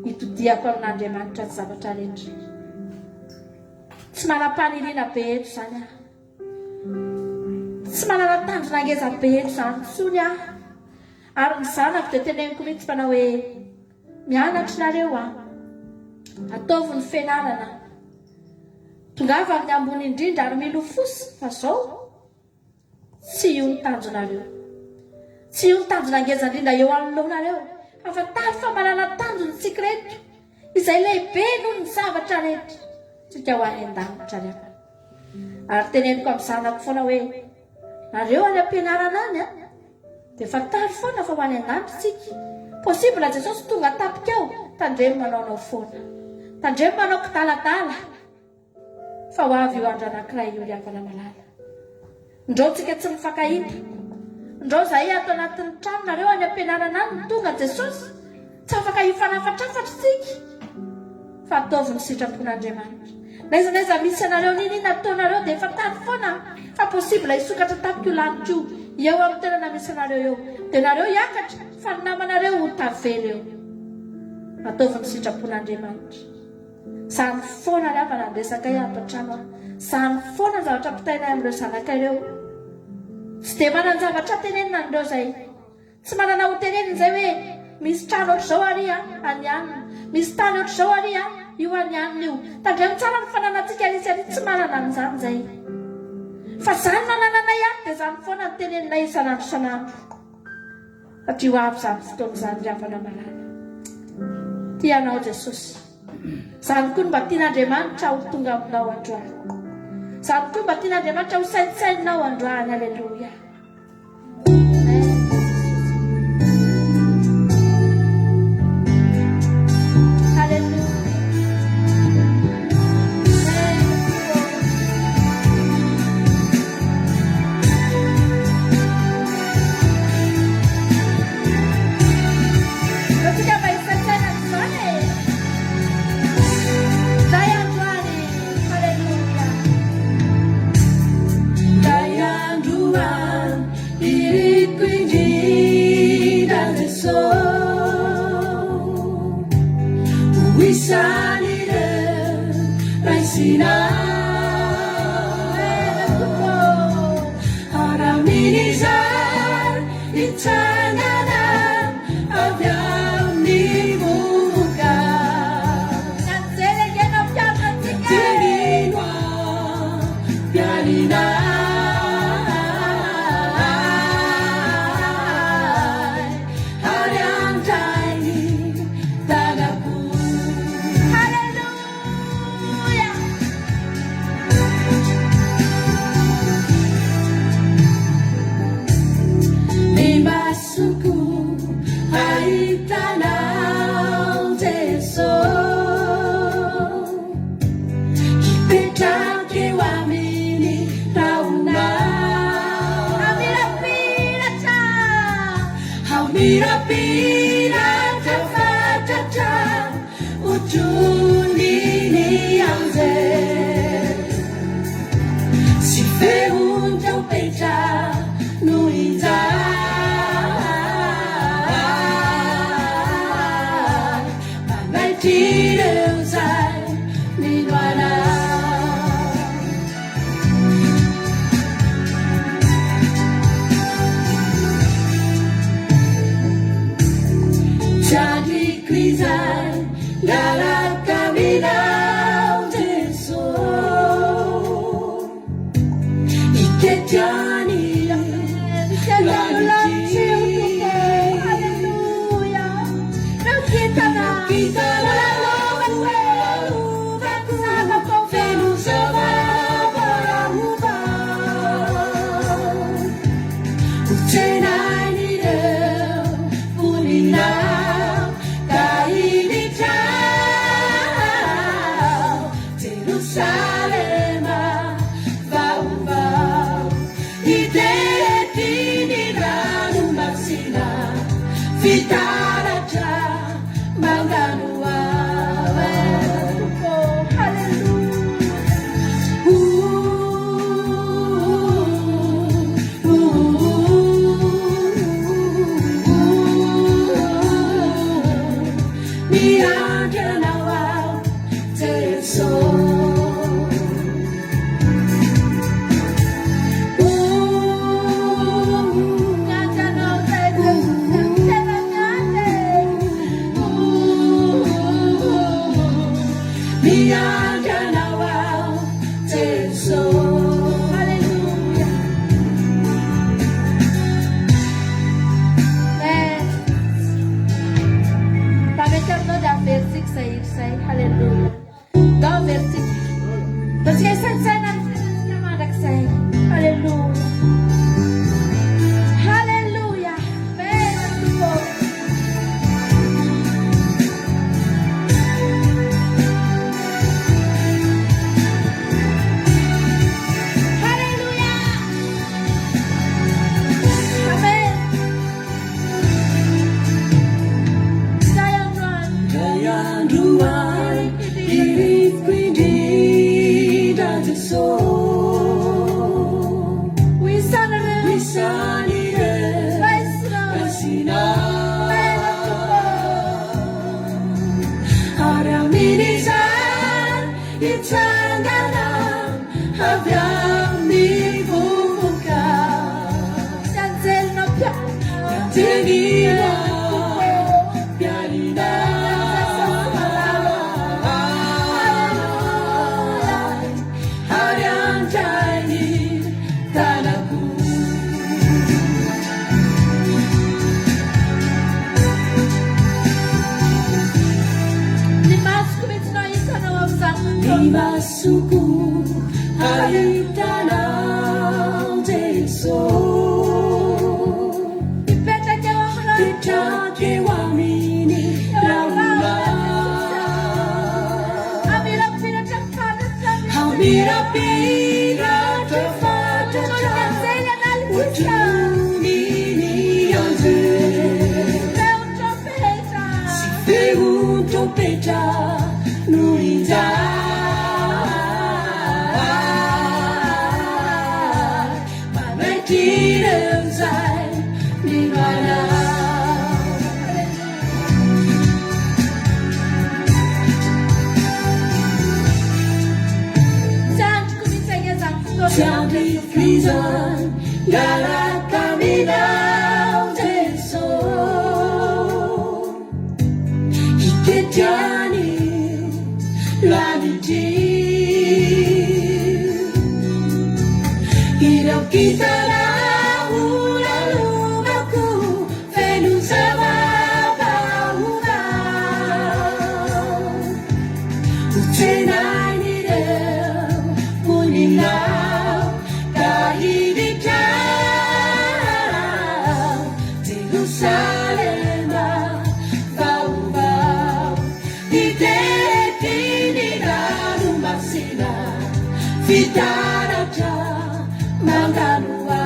S3: hitodiako amin'Andriamanitra ny zavatra rehetra. Tsy manam-paniriana be eto izany aho. Tsy manana tanjona ngeza be eto izany intsony aho. Ary ny zanako dia teneniko mihitsy manao hoe mianatra nareo ataovy ny fianarana. Tongava amin'ny ambony indrindra ary milo fosy fa zao tsy io ny tanjonareo. Tsy io ny tanjona ngeza indrindra eo anoloanareo. Afatary fa manana tanjony sikreto izay lehibe noho ny zavatra rehetra. Tsika ho any an-danitra ryavana. Ary teneniko amin'ny zanako foana hoe nareo any am-pianarana any dia fatary foana fa ho any an-danitra tsika. Possible Jesosy tonga tapika ao tandremo manaonao foana. Tandremo manao kitaladala. Fa ho avy io andro anankiray io ryavana malala. Ndreo tsika tsy mifankahita. Ndreo zahay ato anatin'ny trano nareo any am-pianarana any ny tonga Jesosy. Tsy afaka hifanafatrafatra tsika. Fa ataovy ny sitrapon'Andriamanitra. Naiza misy anareo nini nataonareo dia fatary foana. Fa possible hisokatra tapika io lanitra io. Eo amin'ny toerana misy anareo eo. Dia nareo hiakatra fa ny namanareo ho tavela eo. Ataovy ny sitrapon'Andriamanitra. Samy foana ryavana andresaka ato an-trano aho. Samy foana zavatra pitainay amin'ireo zanak'ireo. Tsy dia manan-javatra tenenina andreo zay. Tsy manana ho tenenina zay hoe misy trano ohatr'izao ary any anina. Misy tany ohatr'izao ary io any anina io. Tandremo tsara ny fananantsika arisy ary tsy manana an'izany zay. Fa zany manananay ihany dia zany foana ny teneninay isan'andro isan'andro. Satria ho avy izany fotoana izany ryavana malala. Tianao Jesosy. Izany koa mba tian'Andriamanitra ho tonga aminao androany. Izany koa mba tian'Andriamanitra ho saintsaininao androany. Alleluia.
S4: Giulini anze si fe un tau pecha nuiza Manai tireu zai Nirvana Jadi krizai dalam caminhão de sol e que Gianni
S3: Aleluia. Não quita na
S4: Vitaraja Manganua Miaganawa Teso
S3: Hallelujah. Đó versículo. Terus kayak saya nama anak saya. Hallelujah. Hallelujah. Betul. Hallelujah. Amen.
S4: Dayan ruan Diri quindi da sol
S3: Wisanare.
S4: Salire Vesina Araminizan Itangana Abbiamo buka
S3: Chanzel no piano.
S4: Tenina Pianina Harian Jani Tanaku Dimasuku Haritana Teso Pitake wamini Laula Hamira pira Tefata Ujunini Yanze Feu trompeta Nuiza Manai tireu zai Nirvana Jadi prison Dalam caminhão de sol E que Gianni Laniti Irau kita Laula lumaku Venus Ababa Ucenai nireu Unilau Kahidikau Jerusalem Bau-bau Ditetini Ranu Masina Vitaraja Manganua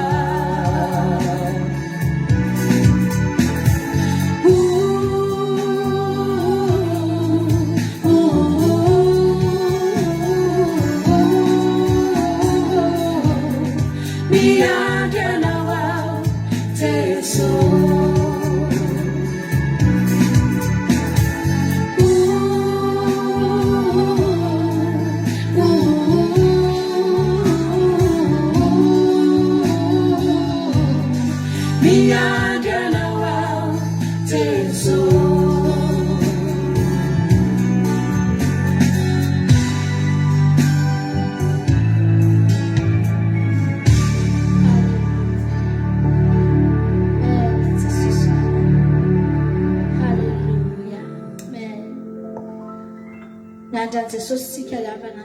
S3: Miandran Jesosy sika havana.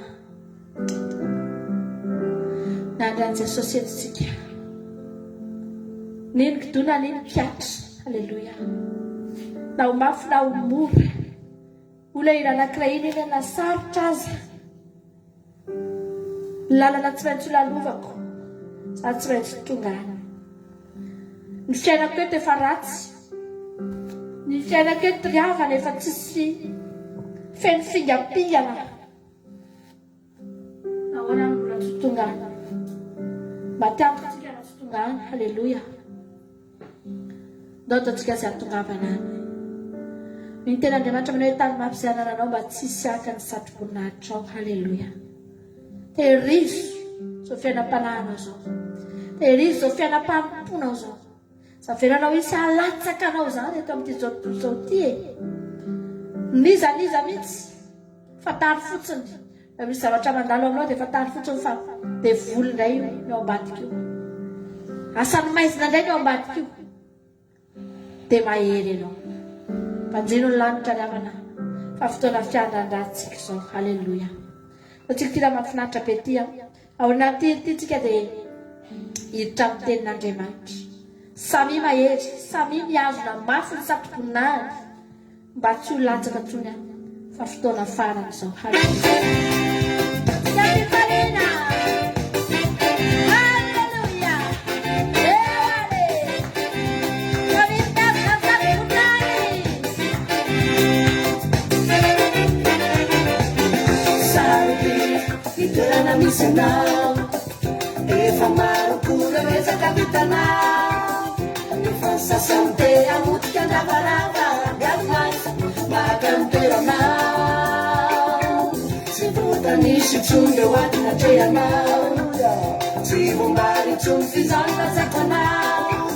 S3: Miandran Jesosy etsika. Niny kidona niny kiatra. Halleluja. Na ho mafy na ho mora. Ola anankiray iny eny nasarotra aza. Lalana tsy maintsy lalovako. Za tsy maintsy tonga any. Ny fiainako eto efa ratsy. Ny fiainako eto riavana efa tsisy feno fingam-pingana. Nahoana ny mbola tsy tonga any. Mba tiantotsika na tsy tonga any. Halleluja. Ndao ataontsika izay hatongavana any. Ny ten'Andriamanitra manao hoe tany mafy izay anananao mba tsisy aka ny satroboninahitra ao. Halleluja. Tehirizo izao fiainam-panahinao zao. Tehirizo izao fiainam-panimponao zao. Zaveranao isy halatsaka anao zany eto amin'ity zao ty e. Niza mihitsy. Fatary fotsiny. Misy zavatra mandalo aminao dia fatary fotsiny fa dia voly indray io ny ao ambadika io. Asany maizina indray ny ao ambadika io. Dia mahery ianao. Mpanjino ny lanitra ny havana. Fa fotoana fiandran-drantsika izao. Halleluja. Tsika tira mahafinaritra be ty. Ao anaty tsika dia hiditra amin'ny tenin'Andriamanitra. Samy mahery, samy miazona mafy ny satroboninahitra mba tsy ho latsaka intsony fa fotoana farany izao. Halleluja.
S4: Toerana misy anao efa maro kola resaka vitanao. Efa ny sasany te hamotika andavarava gadomafy maka ny toeranao. Tsy voatanisy intsony eo atinatrehanao. Tsy vombary intsony fizany lazakanao.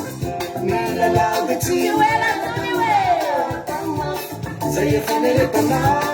S4: Milalao dia tsy ho elanony hoe zay efa neretanao.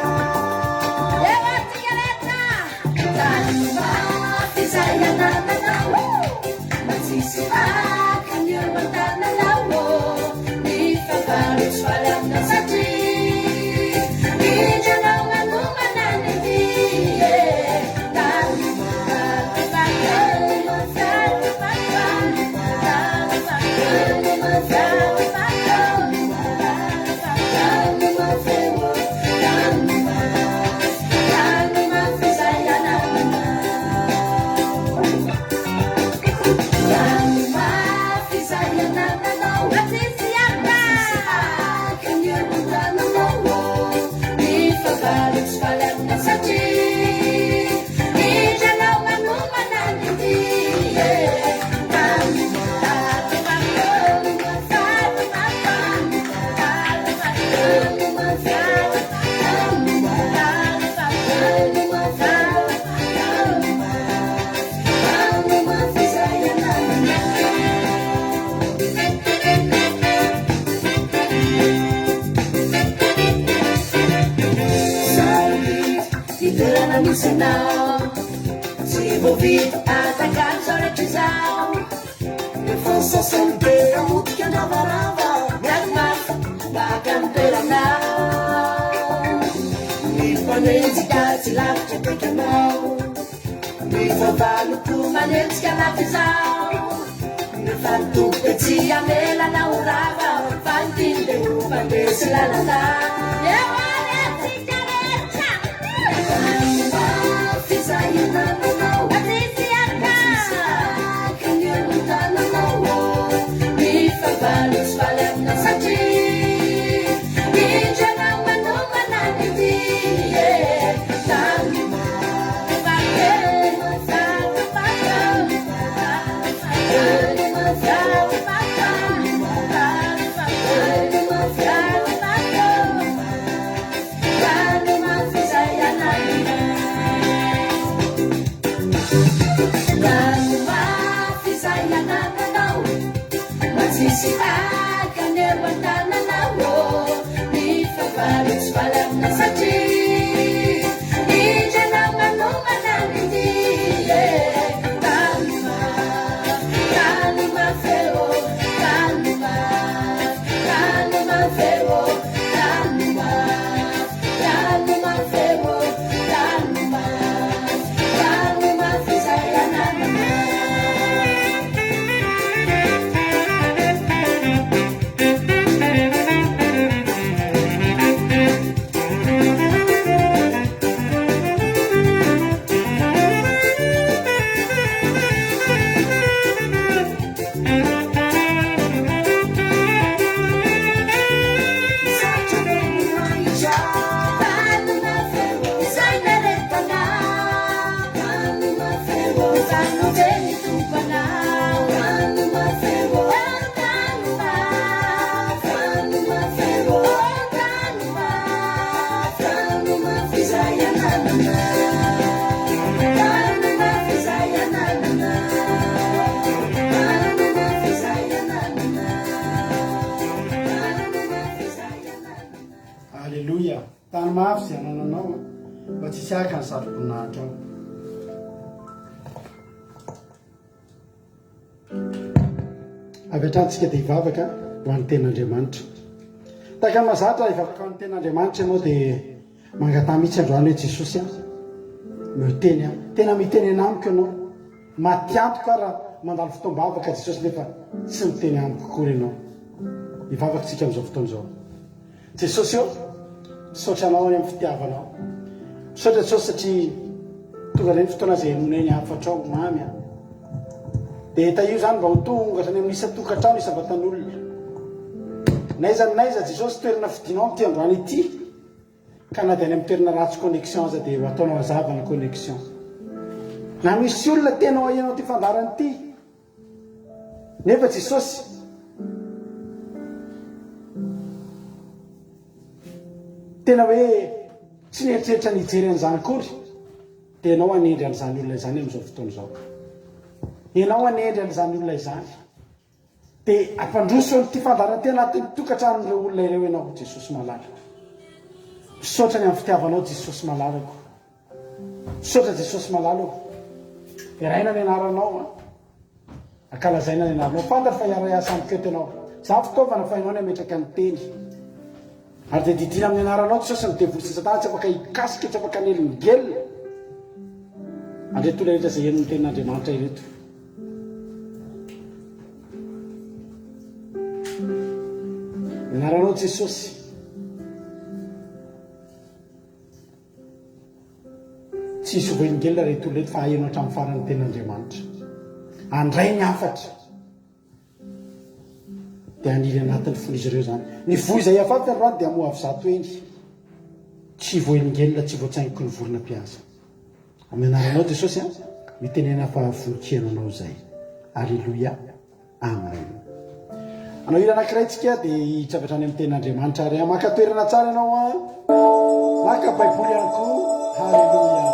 S4: Tsy voavita atakany zao rehetra izao. Efa ny sasany be hamotika andavarava miadomafy maka ny toeranao. Ny mpanenjika tsy lavitra tekanao. Ny vavaloko manenjika lafy izao. Rehefa nitomboka tsy amelana ho rava fa nitiny dia ho mpandesy lalana.
S2: tany mafy zay anananao mba tsy sy aka ny satroboninahitra ao. Avy atrantsika dia hivavaka ho an'ny ten'Andriamanitra. Taka mahazatra hivavaka ho an'ny ten'Andriamanitra ianao dia mangatany mihitsy androany hoe Jesosy miteny tena miteny anamiko ianao, matiantoka raha mandalo fotoam-bavaka Jesosy nefa tsy miteny amiko kory ianao. Hivavakantsika amin'izao fotoan'izao. Jesosy eo misaotra anao any amin'ny fitiavanao, misaotra Jesosy satria tonga ireny fotoana izay moneny hafatra ao mamy dia hita io zany mba ho tongatra ny amin'ny isa-tokantrano isa-batan'olona. Naiza Jesosy toerana fidinao amin'ity androany ity, ka na dia any amin'ny toerana ratsy connexion aza dia ho ataonao hazavana connexion. Na misy olona tenao ianao ty fandarany ity, nefa Jesosy tena hoe tsy nieritreritra nijery an'izany kory, dia ianao anendry an'izany olona izany amin'izao fotoana izao. Ianao anendry an'izany olona izany dia ampandroso ty fandarana ty anatin'ny tokantranon'ireo olona ireo ianao. Jesosy malalaka, misaotra ny amin'ny fitiavanao Jesosy malalako, misaotra Jesosy malalako. Iraina ny anaranao ankalazaina ny anaranao, fantatra fa hiara-iasa amiko ianao. Za fitaovana fa ianao ny ametraka ny teny, ary dia didina amin'ny anaranao Jesosy ny devoly sy Satana tsy afaka hikasika, tsy afaka hanelin-gelona andreto rehetra izay henon'ny tenin'Andriamanitra ireto. Ny anaranao Jesosy tsy hisy hovelin-gelona reto olona reto fa hahenao hatramin'ny faran'ny tenin'Andriamanitra. Andray ny afatra dia aniry anatin'ny fon'izy ireo zany. Ny voy izay afafy androany dia amoha avy zato eny, tsy voelin-gelona, tsy voatsaingiko ny vorona mpiasa. Amin'ny anaranao Jesosy mitenena fa voninkiana anao izay. Alleluia, amen. Anao hira anankiray tsika dia hitsavatra any amin'ny tenin'Andriamanitra ary maka toerana tsara ianao maka baiboly ihany koa. Halleluia.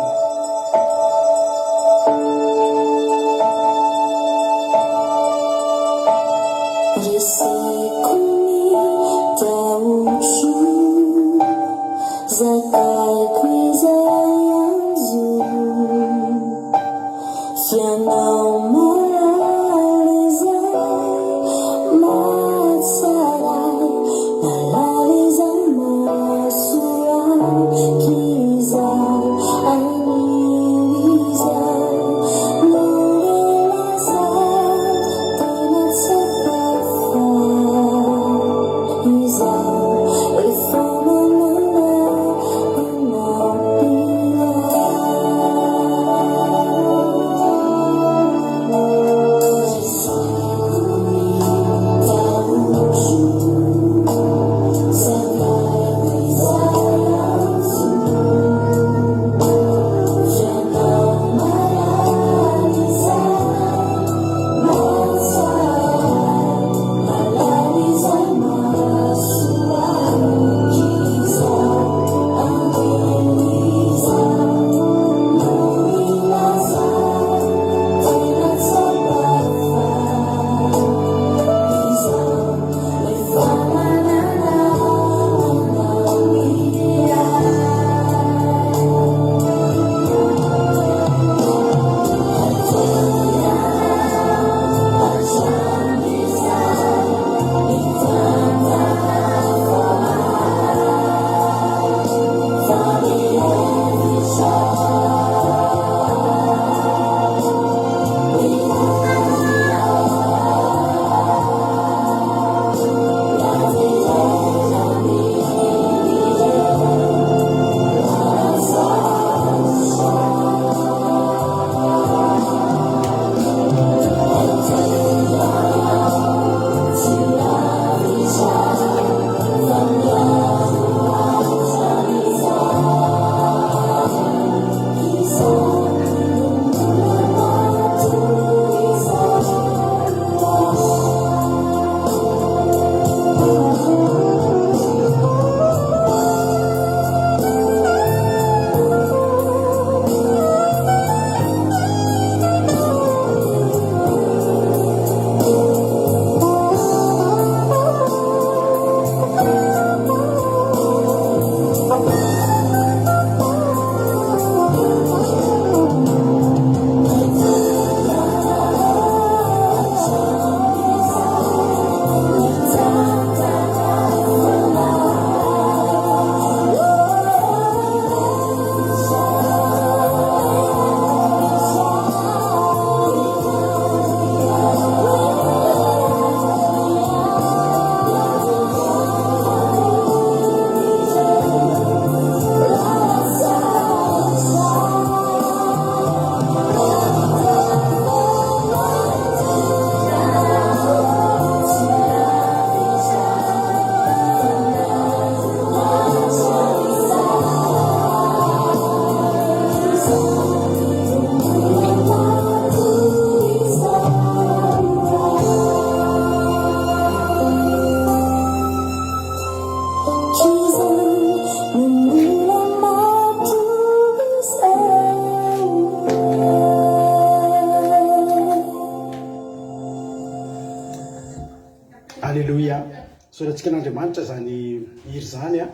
S5: misotratsika n'Andriamanitra zany iry zany a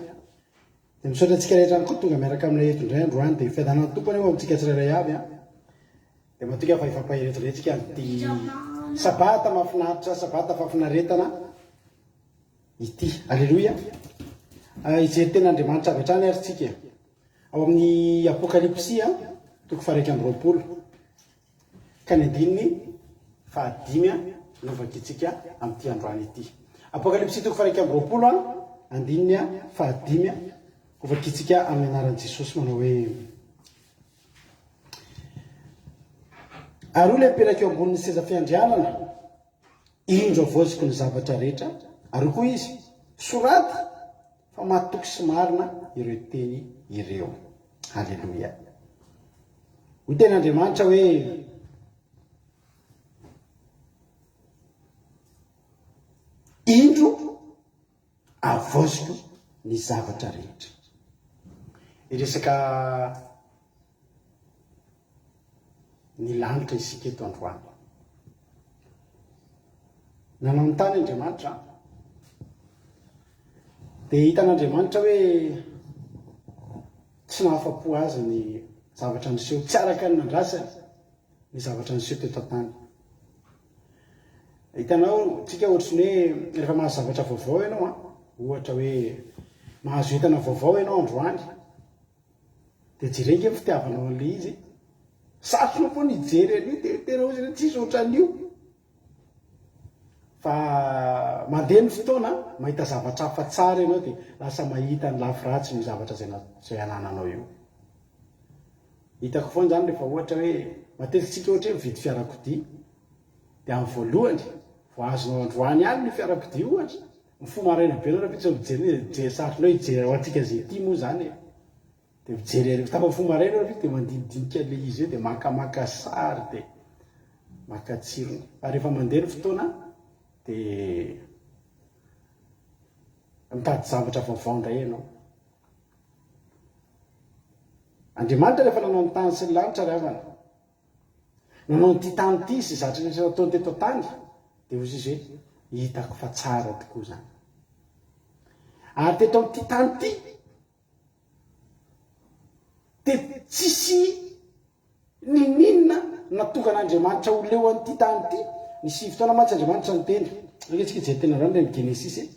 S5: dia misotratsika rehetra koa tonga miaraka aminay eto indray androany dia fiadanan'ny tompony eo amintsika tsirairay avy a dia matoka fa ifampahiretroretrika ty sabata mahafinaritra sabata fahafinaretana ity alleloia ijery ten'Andriamanitra avy hatrany ary tsika ao amin'ny apokalypsia toko faraiky amby roapolo ka ny andininy fahadimy novakitsika amin'ity androany ity apokalypsia toko faraiky amby roapolo a andininy a fahadimy ovakitsika amin'ny anaran'i Jesosy manao hoe ary io le mipetraka eo ambonin'ny seza fiandrianana indro avoziko ny zavatra rehetra ary koa izy soraty fa matoky sy marina ireo teny ireo halleloia ho ten'Andriamanitra hoe indro avoziko ny zavatra rehetra iresaka ny lanitra isika eto androany nanao ny tany Andriamanitra dia hitan'Andriamanitra hoe tsy nahafapo azy ny zavatra niseho tsy araka ny nandrasany ny zavatra niseho teto an-tany hitanao tsika ohatrany hoe rehefa mahazo zavatra vaovao ianao a ohatra hoe mahazo entana vaovao ianao androany dia jereny ny fitiavanao an'le izy satrona foa nijery an'io dia tena ozy tsisy ohatran'io fa mandeha ny fotoana mahita zavatra hafa tsara ianao dia lasa mahita ny lafy ratsy ny zavatra zay anananao io hitako foana zany rehefa ohatra hoe matetikitsika ohatra hoe mividy fiarakodia dia amin'ny voalohany voazonao androany any ny fiarakodia ohatra mifomaraina be anao raha mijery sarotrinao hijery ao antsika zay ty moa zany dia mijery tafa mifomaraina raha dia mandinidinika le izy eo dia makamaka sary dia maka tsirony fa rehefa mandeha ny fotoana dia mitady zavatra vaovao indray ianao Andriamanitra rehefa nanao ny tany sy ny lanitra ry havana nanao nyty tany ity sy zatra rehetra ataony teto tany dia ozy izy hoe hitako fa tsara tokoa zany ary teto amin'ity tany ity dia tsisy ninina natokan'Andriamanitra ho leo an'ity tany ity nisy fotoana mantsy Andriamanitra ny teny reketsika jery tena rano any Genesisy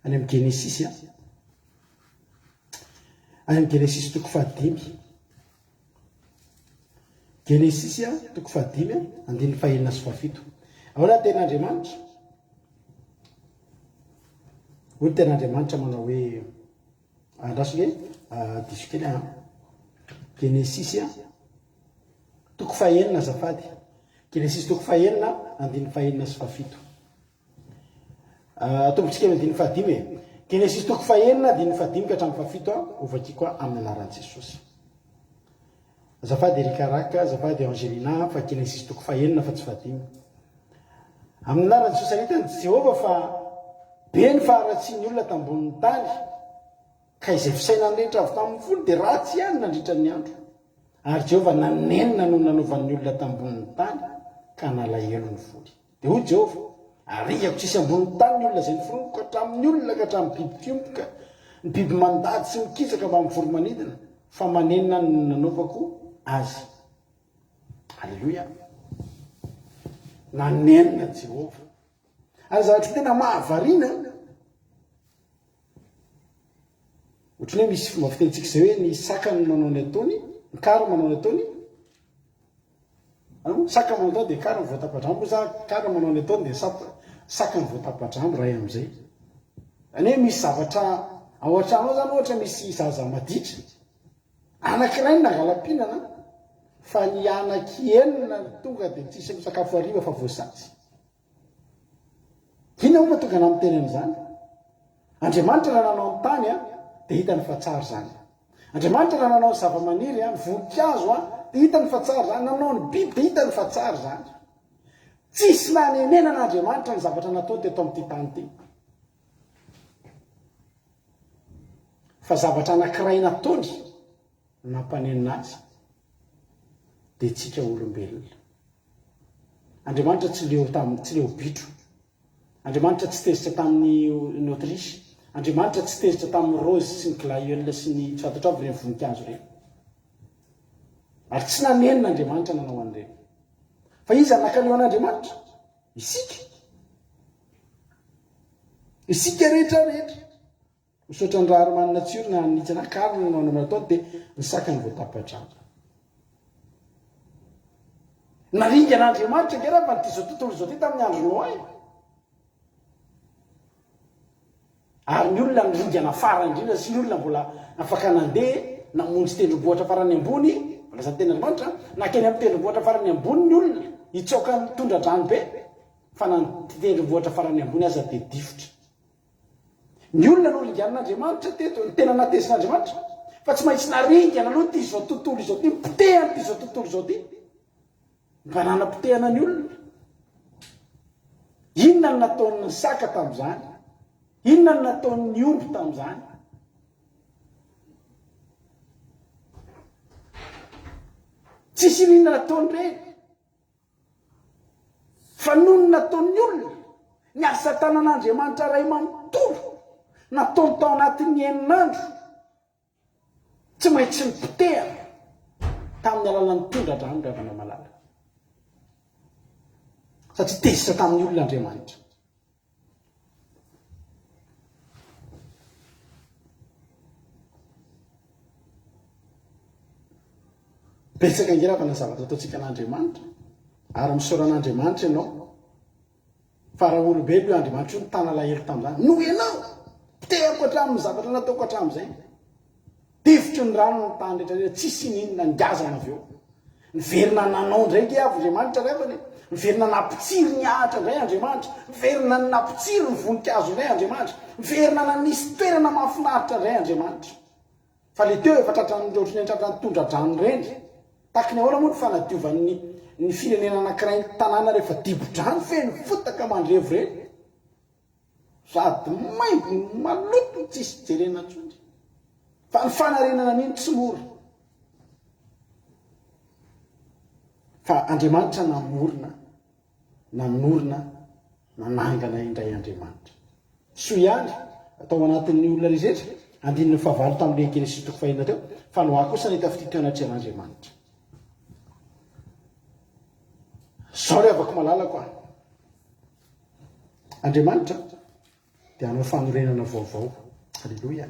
S5: any amin'ny Genesisy any amin'ny Genesisy toko fahadimy Genesisy toko fahadimy andininy fahaenina sy fahafito ao raha ten'Andriamanitra hoy ten'Andriamanitra manao hoe andraso hoe diso kely Genesisy toko fahaenina azafady Genesisy toko fahaenina andininy fahaenina sy fahafito atombontsika amin'ny andininy fahadimy Genesisy toko fahaenina andininy fahadimy ka hatramin'ny fahafito ovakiko amin'ny anaran'i Jesosy azafady Erikaraka azafady Angelina fa Genesisy toko fahaenina fa tsy fahadimy amin'ny anaran'i Jesosy hitany Jehova fa be ny faharatsian'ny olona tambonin'ny tany ka izay fisainany rehetra avy tamin'ny folo dia ratsy ihany nandritra ny andro ary Jehova nanenina no nanovan'ny olona tambonin'ny tany ka nalahelo ny voly dia hoy Jehova arihako tsisy ambonin'ny tany ny olona zay niforonoko hatramin'ny olona ka hatramin'ny biby fiompoka ny biby mandady sy mikitsaka mba amin'ny voromanidina fa manenina no nanaovako azy halleloia nanenina Jehova ary zavatra tena mahavariana ohatrany hoe misy fomba fitenitsika izay hoe ny saka no manao ny ataony ny kara manao ny ataony saka manao atao dia kara ny voatapatrambo za kara manao ny ataony dia saka ny voatapatrambo ray amin'izay any hoe misy zavatra ao an-trano zany ohatra misy zaza maditra anankiray ny nangalam-pihinana fa ny anaky-enina tonga dia tsisy misakafo hariva fa voasatsy ina moa mahatonga na miteny amin'izany Andriamanitra raha nanao ny tany dia hitany fa tsara zany Andriamanitra raha nanao ny zava-maniry ny voninkazo dia hitany fa tsara zany nanao ny biby dia hitany fa tsara zany tsisy nanenena n'Andriamanitra ny zavatra natao teto amin'ity tany ity fa zavatra anankiray nataony nampanenina azy dia tsika olombelona Andriamanitra tsy leo bitro Andriamanitra tsy tezitra tamin'ny Autriche, Andriamanitra tsy tezitra tamin'ny rose sy ny glaïeul sy ny tsatotra aby ireny voninkazo ireny. Ary tsy nanenon'Andriamanitra nanao an'ireny. Fa iza nakaleo an'Andriamanitra? Isika rehetra. Misaotra ny raha ary manana tsiro na nitsy nakary no manao atao dia ny sakany voatapatrano. Naringa an'Andriamanitra ke raha fa nytizao tontolo izao ty tamin'ny andro Noa. Ary ny olona niringana fara indrindra sy ny olona mbola afaka nandeha namonjy tendrombohitra farany ambony, mbola zany teny Andriamanitra, nakeny amin'ny tendrombohitra farany ambony ny olona hitsoaka mitondra drano be, fa na ny tendrombohitra farany ambony aza dia difotra. Ny olona no ringan'Andriamanitra teto, ny tena natesin'Andriamanitra, fa tsy maintsy naringana aloha ty izao tontolo izao ty, potehana ty izao tontolo izao ty, mba nanam-potehana ny olona. Inona no nataon'ny saka tamin'izany? Inona no nataon'ny omby tamin'izany? Tsisy inona nataony reny. Fa nono nataon'ny olona, ny asa tanan'Andriamanitra ray manontolo, nataony tao anatin'ny 9 andro, tsy maintsy nipotehana tamin'ny alalan'ny tondra-drano ny ravana malala. Satria tezitra tamin'ny olona Andriamanitra. Betsaka angeravana zavatra ataontsika an'Andriamanitra ary misaoran'Andriamanitra ianao. Fa raha olombelo io Andriamanitra io ny tana lahelo tamin'izany. No ianao potehako hatramin'ny zavatra nataoko hatramin'izay. Tefitry ny rano ny tany rehetrarehetra, tsisy ninona ngazana avy eo. Niverina nanao ndraiky avy Andriamanitra revany. Niverina napitsiry ny ahatra indray Andriamanitra. Niverina napitsiry ny voninkazo indray Andriamanitra. Niverina nanisy toerana mahafinaritra indray Andriamanitra. Fa le teo efa tratran'ny ohatrany tratran'ny tondra-drano reny. Taky ny ahoana moa ny fanadiovan'ny ny firenena anankiray ny tanàna rehefa dibo-drano feno fotaka mandrevo reny. Sady maimbo maloto tsisy jerena intsony. Fa ny fanarenana an'iny tsy mora. Fa Andriamanitra nanorina, nanangana indray Andriamanitra. Soa ihany atao anatin'ny olona rehetra, andininy fahavalo tamin'ilay Genesis 1 teo, fa Noa kosa nahita fititoanatry an'Andriamanitra. Zao re avako malala koa. Andriamanitra dia hanao fanorenana vaovao. Halleluja.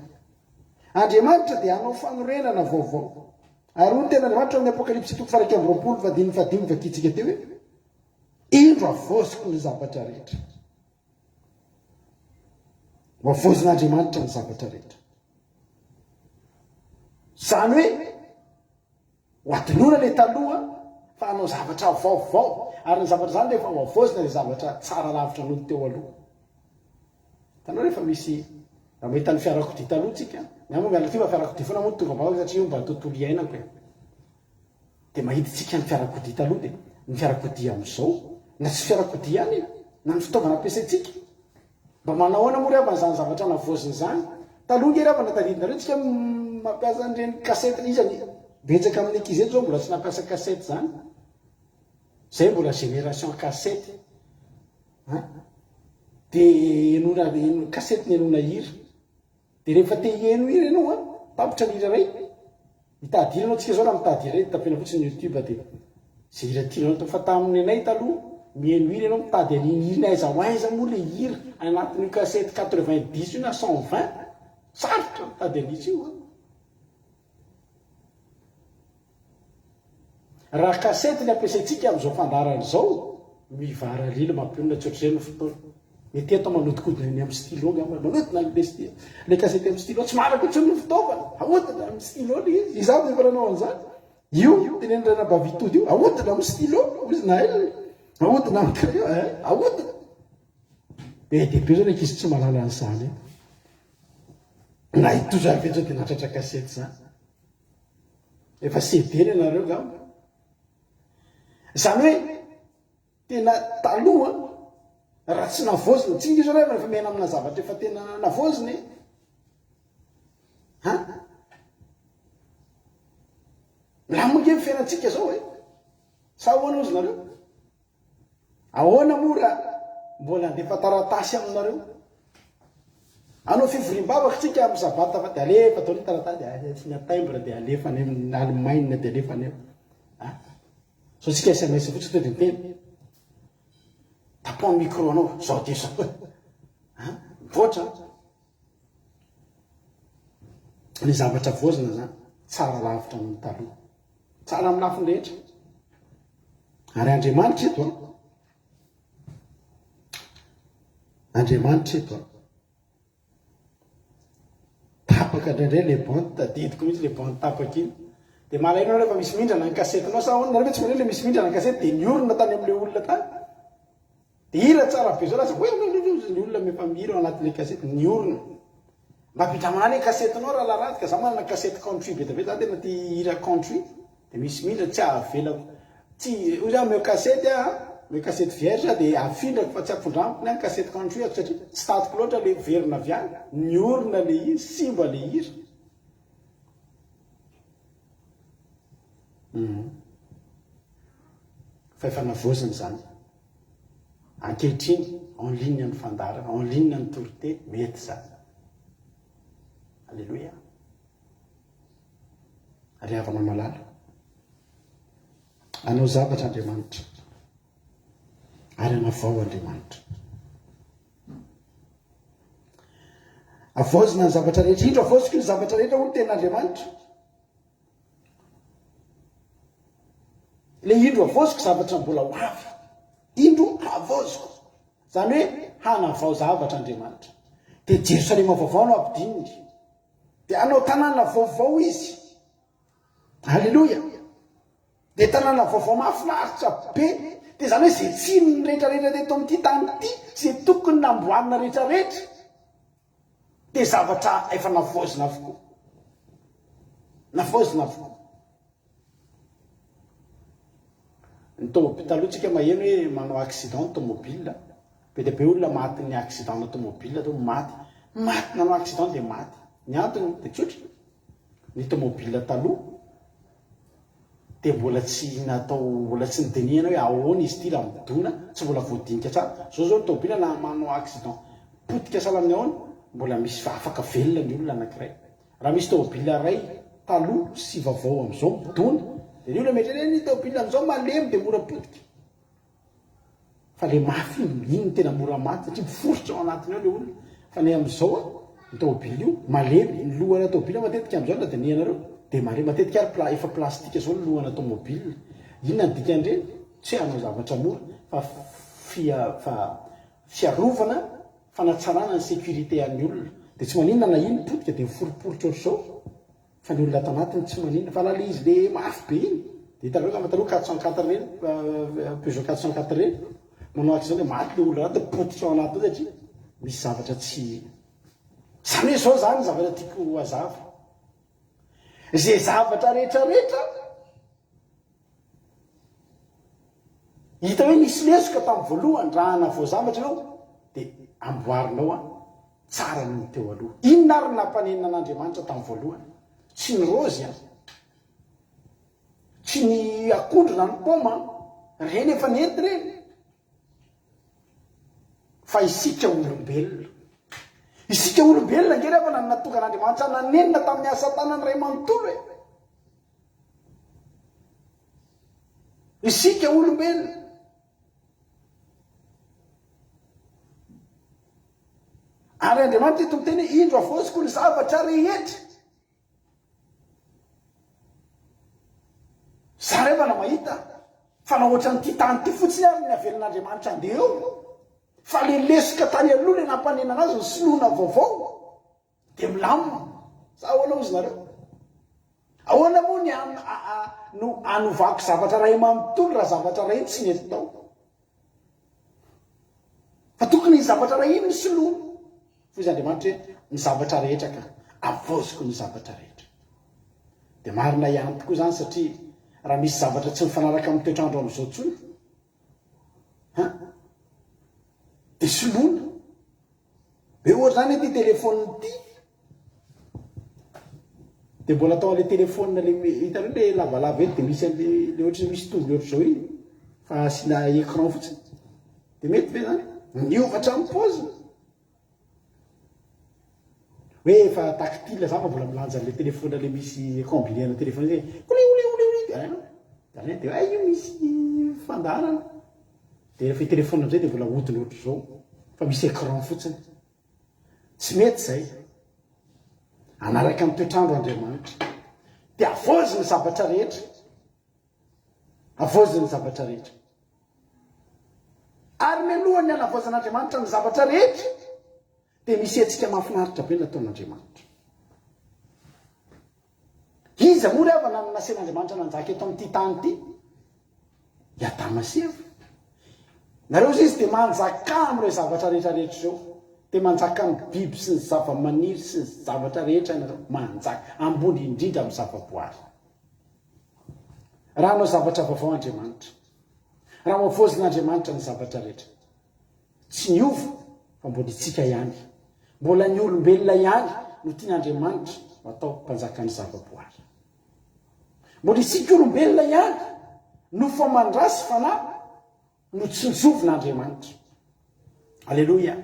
S5: Andriamanitra dia hanao fanorenana vaovao. Ary hoy tena Andriamanitra amin'ny Apokalipsy 1:25 vakitsika teo hoe indro avoziko ny zavatra rehetra. Mavozin'Andriamanitra ny zavatra rehetra. Zany hoe hoatinona le taloha fa hanao zavatra vaovao. Ary ny zavatra zany rehefa mavozina le zavatra tsara lavitra noho teo aloha. Tanao rehefa misy raha mahita ny fiarakodia taloha tsika, miamo miala ty fa fiarakodia foana moa tovavao satria io mba tontolo iainako e. Dia mahita tsika ny fiarakodia taloha dia ny fiarakodia amin'izao na tsy fiarakodia ihany na ny fitaovana ampiasaitsika. Mba manao ahoana moa rehefa n'izany zavatra navozina izany. Taloha nge rehefa natadidinareo tsika mampiasa an'ireny kasety izany. Betsaka amin'ny ankizy eto zao mbola tsy nampiasa kasety zany. Zay mbola génération kasety. Dia enona kasety ny enona hira. Dia rehefa te hieno hira ianao tapitra ny hira iray. Mitady hira anao tsika zao raha mitady hira iray tapina fotsiny YouTube dia zay hira tianao. Fa tamin'ny anay taloha mieno hira ianao mitady an'iny hira aiza ho aiza moa le hira anatin'ny kasety 90 io na 120 sarotra mitady an'izy io. Raha kasety ny ampiasaitsika amin'izao fandarana izao, mivara lila mampionona tsy ohatr'izay ny fotoana. Mety atao manodikodina ny amin'ny stylo ngamba, manodina le kasety amin'ny stylo tsy maraka ohatrany ny fitaovana. Ahodina amin'ny stylo le izy. Izaho dia efa nanao an'izany. Io tenenina bavitody io, ahodina amin'ny stylo, original. Ahodina amin'ny crayon, ahodina. Be dia be zao ny ankizy tsy mahalala an'izany. Na hitoza avy eto dia natratra kasety zany. Efa CD ianareo ngamba. Zany hoe tena taloha raha tsy navozina, tsy ingizo rehefa mena amina zavatra efa tena navozina e. Milamonge ny fiainantsika zao e. Sa ahoana ozy nareo? Ahoana moa raha mbola andefa taratasy aminareo anao fivoriam-bavaka tsika amin'ny sabata fa de alefa ataony taratasy tsy nataimbra de alefa any amin'ny Allemagne de alefa any so tsika SMS fotsy teo de teny tapon micro anao zao de zao voatra ny zavatra vozina zany tsara lavitra amin'ny taloha tsara amin'ny lafiny rehetra ary Andriamanitra eto Andriamanitra eto tapaka indraindray le bande tadidiko mihitsy le bande tapaka iny de malainao rehefa misy mindrana ny kasetinao sa ahoana nareo tsy manao le misy mindrana ny kasety de niorona tany amin'le olona tany de hira tsara be zao lasa ny olona mefa mihira ao anatin'le kasety niorona mba pitramana le kasetinao raha laratika za manana kasety country be tave za tena ty hira country de misy mindra tsy avelako tsy o za meo kasety meo kasety vierge de afindrako fa tsy ampondramiko ny kasety country ako satria tsy tatiko loatra le verina avy any niorona le izy simba le hira fa efa navoziny zany ankehitriny en ligne ny fandarana en ligne ny torité mety zany alleluia ary havana malala anao zavatra Andriamanitra ary anavao Andriamanitra avozina ny zavatra rehetra indro avoziko ny zavatra rehetra ho ny ten'Andriamanitra le indro avoziko zavatra mbola ho avy indro avoziko zany hoe hanavao zavatra Andriamanitra de Jerosalema vaovao no ampidininy de anao tanàna vaovao izy alleluia de tanàna vaovao mahafinaritra be de zany hoe zay tsinony rehetrarehetra teto amin'ity tany ity zay tokony namboarina rehetrarehetra de zavatra efa navozina avokoa navozina avokoa ny talohatsika maheno hoe manao accident automobile be de be olona maty ny accident automobile to maty nanao accident de maty ny antony de tsotra ny tomobile taloha de mbola tsy natao mbola tsy nidinihana hoe ahoana izy ity raha midona tsy mbola voadinika tsara zao ny tomobile na manao accident potika sala amin'ny ahoana mbola misy afaka velona ny olona anankiray raha misy tomobile ray taloha sy vaovao am'izao midona de ny olona mety ny tomobile am'izao malemy de mora potika fa le mafy iny tena mora maty satria miforotra ao anatiny ao le olona fa ny am'izao ny tomobile io malemy ny lohana tomobile matetika am'izao na dinihanareo de malemy matetika ary efa plastika zao ny lohana tomobile inona ny dikan'ireny tsy hanao zavatra mora fa fiarovana fanatsarana ny sécurité an'ny olona de tsy maninona na iny potika de miforiporitra ohatr'izao fa ny olona ato anatiny tsy maninona fa lala izy le mafy be iny de hitanareo kamataloha 404 reny Peugeot 404 reny manao ak'izao de maty le olona anaty potika ao anaty satria misy zavatra tsy zany hoe zao zany zavatra tiako hazava zay zavatra rehetrarehetra hita hoe nisy lesoka tamin'ny voalohany raha hanavao zavatra ianao de amboarinao tsara ny teo aloha inona ary nampanenina an'Andriamanitra tamin'ny voalohany tsy ny rozy tsy ny akondrona ny poma reny efa nety reny fa isika olombelona nge rehefa nanatokan'Andriamanitra nanenina tamin'ny asa tanany ray manontolo e isika olombelona ary Andriamanitra eto miteny indro avoziko ny zavatra rehetra za rehefa na mahita fa na ohatra nyity tany ty fotsiny ary ny avelin'Andriamanitra andeha eo fa le lesoka tany aloha le nampanenana azy ny sinoana vaovao de milamina za ahoana ozy nareo ahoana moa no anovako zavatra ray manontolo raha zavatra ray iny tsy mety tao fa tokony zavatra ray iny ny sinoana fa izy Andriamanitra hoe ny zavatra rehetra ka avoziko ny zavatra rehetra de marina ihany tokoa zany satria raha misy zavatra tsy mifanaraka amin'ny toetrandro amin'izao tsony de sinoana be ohatra zany ty telefôny ity de mbola atao ale telefônina le hitanao le lavalava eto de misy le ohatra misy tombony ohatra zao iny fa asina écran fotsiny de mety ve zany niovatra amin'ny paoziny hoe efa tactile zany mbola milanja le téléphone le misy combiner téléphone zay de ay io misy fandarana de rehefa téléphone amizay de mbola hodiny ohatry zao fa misy écran fotsiny tsy mety zay anaraka amin'ny toetrandro Andriamanitra de avoziny zavatra rehetra avoziny zavatra rehetra ary mialohany anavozan'Andriamanitra ny zavatra rehetra de misy etsika mahafinaritra be nataon'Andriamanitra. Iza moa rehefa nasen'Andriamanitra nanjaka eto amin'ity tany ity Adama sy Eva nareo izy de manjaka amin'ireo zavatra rehetrarehetra zao de manjaka amin'ny biby sy ny zava-maniry sy ny zavatra rehetra nareo manjaka ambony indrindra amin'ny zava-boary. Raha anao zavatra vaovao Andriamanitra, raha mavozin'Andriamanitra ny zavatra rehetra tsy niova fa mbola itsika ihany, mbola ny olombelona ihany no tian'Andriamanitra atao mpanjaka ny zava-boary. Mbola isika olombelona ihany no fa mandrasy fanahy no tsy nitsovin'Andriamanitra. Alleluia.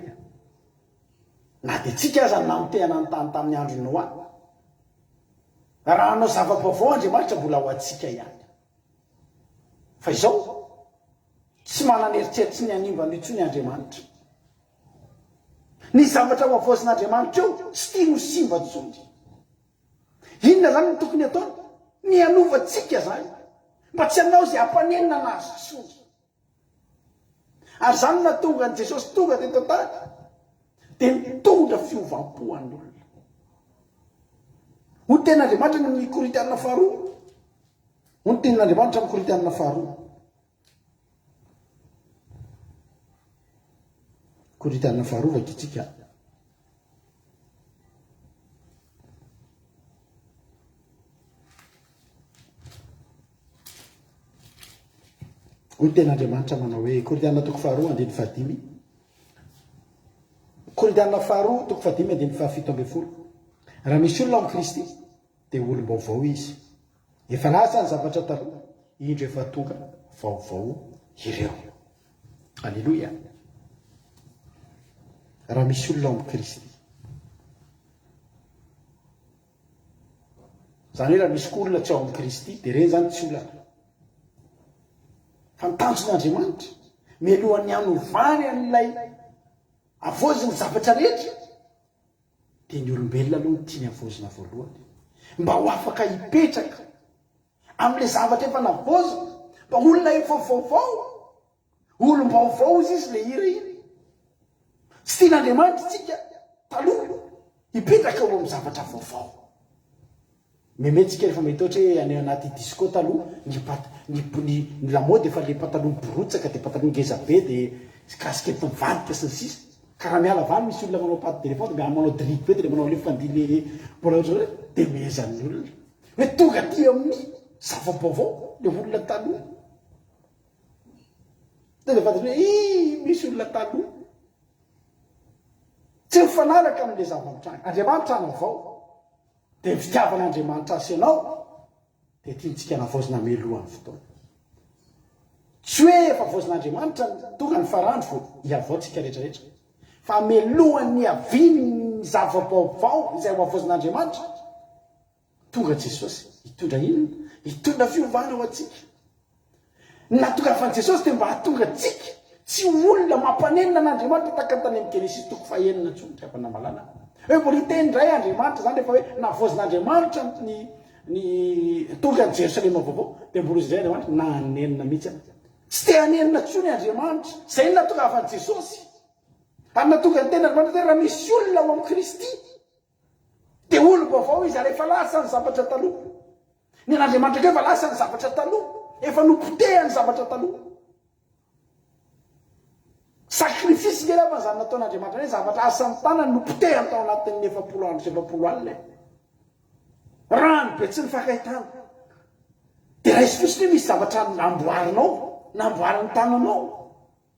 S5: Na dia tsika aza namotehana ny tany tamin'ny andro Noa, raha anao zava-baovao Andriamanitra mbola ho antsika ihany. Fa izao tsy manana eritseritsy ny hanimba n'intsony Andriamanitra. Ny zavatra vavozin'Andriamanitra eo tsy tia ho simba intsony. Inona zany no tokony ataony? Ny hanovantsika zany mba tsy hanao izay hampanenina anazy intsony. Ary zany na tonga an' Jesosy tonga teto tany dia mitondra fiovam-po an'olona. Ho ten'Andriamanitra ny Korintianina faharoa. Ho ten'Andriamanitra amin'ny Korintianina faharoa. Korintianina faharoa vakitsika. Ho ten'Andriamanitra manao hoe Korintianina toko faharoa andiny fahadimy. Korintianina faharoa toko fahadimy andiny fahafito ambin'ny folo. Raha misy olona amin'ny Kristy dia olom-baovao izy. Efa lasa ny zavatra taloha, indro efa tonga vaovao ireo. Alleluia. Raha misy olona amin'ny Kristy, zany hoe raha misy olona tsy ao amin'ny Kristy dia ireny zany tsy olana. Fa nitanjon'Andriamanitra mialohan'ny hanovany an'ilay avoziny zavatra rehetra dia ny olombelona aloha no tiany avozina voalohany mba ho afaka hipetraka amin'ilay zavatra efa navozina, mba olona efa vaovao, olom-baovao izy ilay hira iny. Tsy tian'Andriamanitra tsika taloha hipetraka eo amin'ny zavatra vaovao. Memetsika rehefa mahita ohatra hoe any anaty disco taloha ny lamaody efa le pataloha borotsaka dia pataloha ngeza be dia kaskety mivadika sy ny sisa. Karaha miala avany misy olona manao paty téléphone dia manao drip be dia manao le fandily mbola ohatry dia mihezan'ny olona hoe tonga ty amin'ny zava-baovao le olona taloha. Dia le fantatra hoe misy olona taloha tsy mifanaraka amin'ilay zava-mitranga. Andriamanitra anavao dia fitiavan'Andriamanitra azy ianao dia tiantsika navozina mialohan'ny fotoana. Tsy hoe efa vozin'Andriamanitra tonga ny farandro hiavaotsika rehetrarehetra, fa mialohan'ny haviny ny zava-baovao izay vozin'Andriamanitra tonga Jesosy hitondra inona? Hitondra fiovana ho antsika. Natokafan'i Jesosy dia mba hahatonga antsika tsy olona mampanenina an'Andriamanitra tahaka ny tany amin'ny Genesis toko fahaenina intsony rehefa namalana. Hoe mbola hiteny indray Andriamanitra zany rehefa hoe navozin'Andriamanitra ny tonga ny Jerosalema vaovao dia mbola izy indray Andriamanitra nanenina mihitsy. Tsy te hanenina intsony Andriamanitra. Zay ny natokafan'i Jesosy. Ary natonga ny tena Andriamanitra raha misy olona ao amin'ny Kristy dia olom-baovao izy ary efa lasa ny zavatra taloha. Ny an'Andriamanitra efa lasa ny zavatra taloha, efa nopotehany zavatra taloha. Sakrifisy kely afa zany nataon'Andriamanitra hoe zavatra asa ny tanany nopotehany tao anatin'ny 70 andro sy 70 alina. Rano be tsy nifankahitana. Dia raha izy fotsiny hoe misy zavatra namboarinao, namboarin'ny tananao.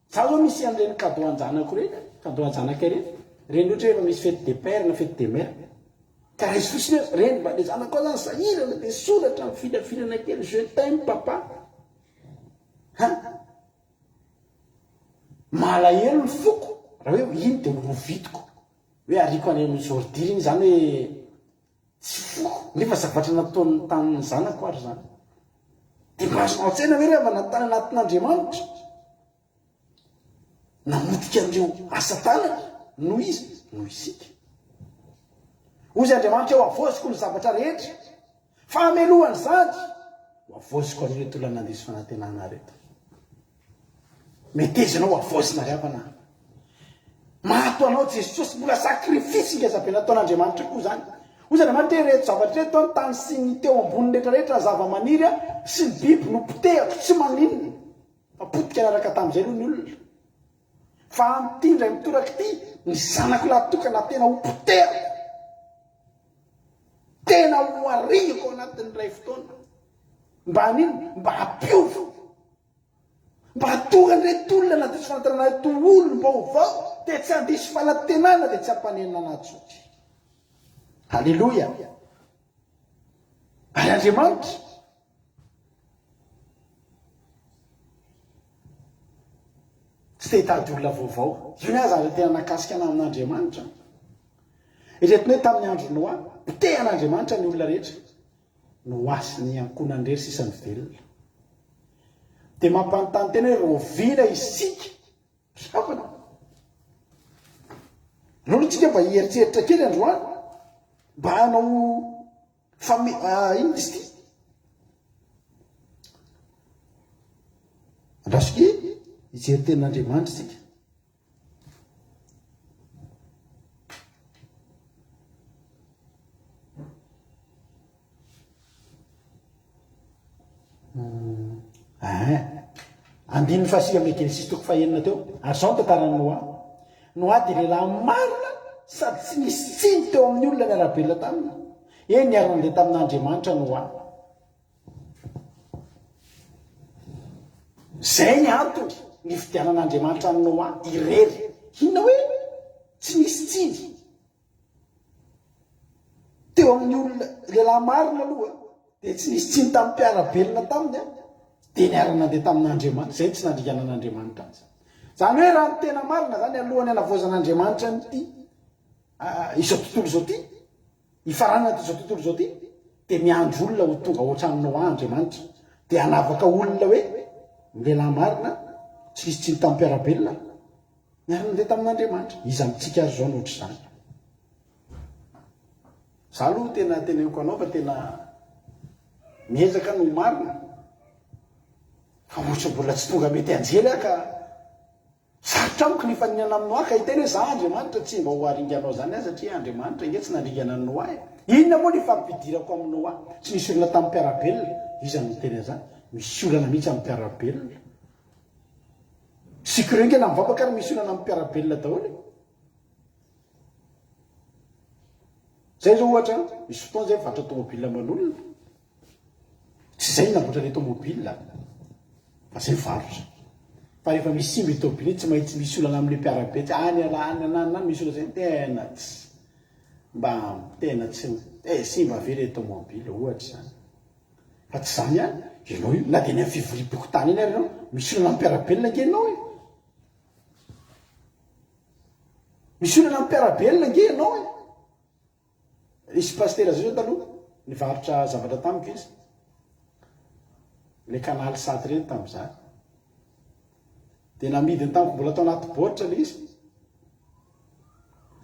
S5: Za zao misy an'ireny cadeau anjanako ireny, cadeau anjanaka ireny. Reny ohatra efa misy fête des pères na fête des mères. Ka raha izy fotsiny hoe reny mba le zanako zany sahirana dia soratra amin'ny filafilana kely je t'aime papa. malahelo ny foko raha hoe iny dia rovitiko hoe ariko any amin'ny zordir iny zany hoe tsy foko nefa zavatra nataon'ny taniny zanako ary zany dia masonao an-tsaina hoe rehefa natany anatin'Andriamanitra namotika andreo asa tanana noho izy noho isika ozy Andriamanitra eo avoziko ny zavatra rehetra fa amelohany zany ho avoziko an'ireto olona nandeso fanantenana reto metezanao avozina riavana mahato anao Jesosy mbola sakrifisy ngezabe nataon'Andriamanitra koa zany ozy Andriamanitra reto zavatra reto ny tany sy ny teo ambony rehetrarehetra zava-maniry sy ny biby no potehako tsy maninona fa potika anaraka tamin'izay aloha ny olona fa am'ty ndray mitoraka ty ny zanako latokana tena ho potehako tena ho ariako anatin'ny ray fotoana mba hanino mba hampiovo mba hatonga an'ireto olona na diso fanatarana reto olona mba ho vao dia tsy handiso fanantenana dia tsy hampanenina anatsotry halleloia ary Andriamanitra tsy te hitady olona vaovao io ny aza ary tena nakasika ana amin'Andriamanitra iretiny hoe tamin'ny andro Noa potehan'Andriamanitra ny olona rehetra Noa sy ny ankonan'irery sisa ny velona dia mampanontany tena hoe rovina isika sapana lolotsika mba hieritreritra kely androany mba hanao ino izy ty andrasoke hijery tenin'Andriamanitra isika andininy fahasika amin'ny Genesis toko fahenina teo ary zao tantarany Noa dia lehilahy marina sady tsy nisy tsiny teo amin'ny olona ny arabelona tamina niara-nandeha tamin'Andriamanitra Noa zay ny antony ny fidianan'Andriamanitra ny Noa irery inona hoe tsy nisy tsiny teo amin'ny olona lehilahy marina aloha dia tsy nisy tsiny tamin'ny mpiarabelona taminy dia niara-nandeha tamin'Andriamanitra zay tsy nandriganan'Andriamanitra azy zany hoe raha ny tena marina zany alohany anavozan'Andriamanitra nyty izao tontolo zao ty hifaranana ty zao tontolo zao ty dia miandro olona ho tonga ohatran'ny Noa Andriamanitra dia anavaka olona hoe lehilahy marina tsy nisy tsiny tamin'ny mpiarabelona niara-nandeha tamin'Andriamanitra iza mitsika azy zao nohatra zany za aloha tena eko anao fa tena miezaka no marina fa ohatra mbola tsy tonga mety anjely ka sarotra amiko ny faninana amin'ny Noa ka hiteny hoe za Andriamanitra tsy mba ho aringanao zany azy satria Andriamanitra nge tsy nandringana ny Noa inona moa ny fampidirako amin'ny Noa tsy nisy olona tamin'ny mpiarabelona iza no tena zany misy olana mihitsy amin'ny mpiarabelona sikireo nge na mivavaka ary misy olana amin'ny mpiarabelona daholo zay zao ohatra misy fotoana zay vatra tomobile manolona tsy zay namboatra le tomobile fa zay varotra fa rehefa misy simba tomobile tsy mahitsy misy olana amin'ny mpiarabe tsy any anany misy olana zay tena tsy mba tena tsy simba ve le tomobile ohatra zany fa tsy zany any ianao io na dia ny amin'ny fivoripoko tany iny ary ianao misy olana amin'ny mpiarabelona nge ianao misy olana amin'ny mpiarabelona nge ianao isy pastera zay zao taloha nivarotra zavatra tamiko izy le kanaly saty reny tamin'izany dia namidiny tamiko mbola atao anaty baoritra le izy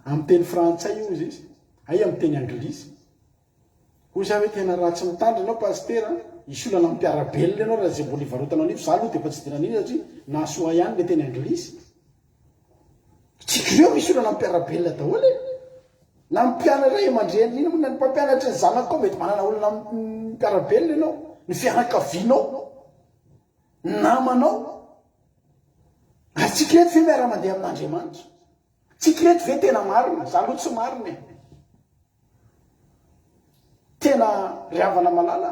S5: amin'ny teny frantsay io izy ay amin'ny teny anglisy hoy za hoe tena ratsy mitandry anao pastera isy olana amin'ny mpiarabelona ianao raha zay mbola hivarotanao an'io za aloha dia efa tsy dinan'iny satria nasoa ihany le teny anglisy tsikireo misy olana amin'ny mpiarabelona daholo na mpianatra aman-dreny iny moa na ny mpampianatra ny zanako koa mety manana olona mpiarabelona ianao ny fianakavianao namanao ary tsika reto ve miara-mandeha amin'Andriamanitra tsika reto ve tena marina za aloha tsy marina tena riavana malala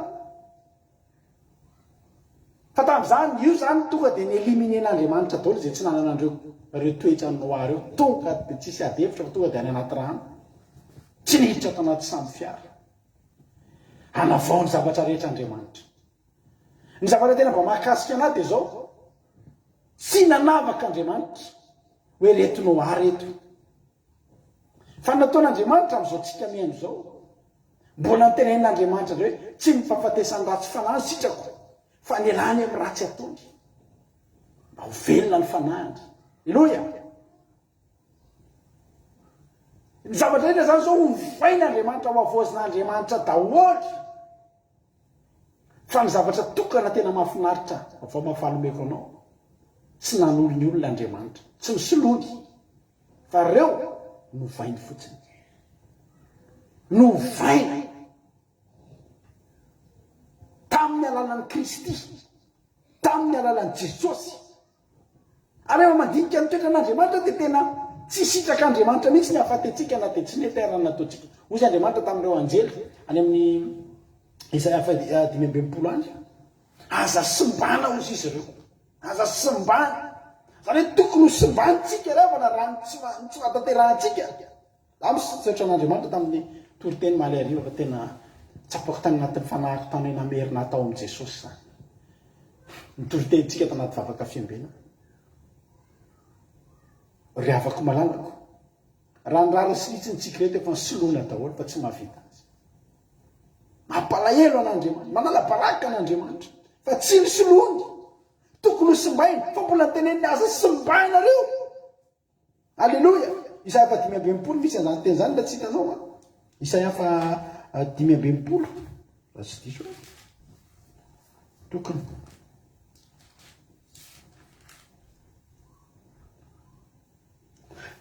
S5: fa tamin'izany io zany tonga dia nyeliminen'Andriamanitra daholo zay tsy nananandreo reo toetra ny Noa reo tonga dia tsisy ady hevitra fa tonga dia any anaty rano tsy nihiditra ato anaty samby fiara hanavao ny zavatra rehetra Andriamanitra ny zavatra tena mba mahakasika anahy dia zao sy nanavak'Andriamanitra hoe retonao areto fa nataon'Andriamanitra amin'izao tsika mihaino izao mbola nitenenin'Andriamanitra hoe tsy mifahafatesan-dratsy fanahy sitrako fa ny alany amin'ny ratsy ataony mba ho velona ny fanahiny. Aleloia. Ny zavatra rehetra zany zao hovain'Andriamanitra ho avoazin'Andriamanitra daholo fa ny zavatra tokana tena mahafinaritra fa mahafanomeko anao sy nanolo ny olon'Andriamanitra tsy misolony fa reo novainy fotsiny novaina tamin'ny alalan'i Kristy tamin'ny alalan'i Jesosy. Ary rehefa mandinika ny toetran'Andriamanitra dia tena tsy sitrak'Andriamanitra mihitsy ny hahafatentsika na dia tsy neterana nataontsika. Ozy Andriamanitra tamin'ireo anjely any amin'ny Isaia 5:20 any aza simbana ozy izy ireo aza simbana zany hoe tokony ho simbanitsika revana raha tsy fatanterantsika. Za misoetran'Andriamanitra tamin'ny toriteny maly ariva fa tena tsapako tany anatin'ny fanahiko tany hoe namerina atao amin'i Jesosy zany nitoritentsika tanaty vavaka fiambena ry avako malalako raha ny rara silitsintsika reto efa nysoloana daholo fa tsy mahavita azy. Mampalahelo an'Andriamanitra manala baraka an'Andriamanitra fa tsy nisoloany tokony ho simbaina fa mbola teneniny aza simbainareo. Aleloia. Isaia 5:20 misy an'izany teny zany la tsy hitanao a. Isaia 5:20 raha tsy diso tokony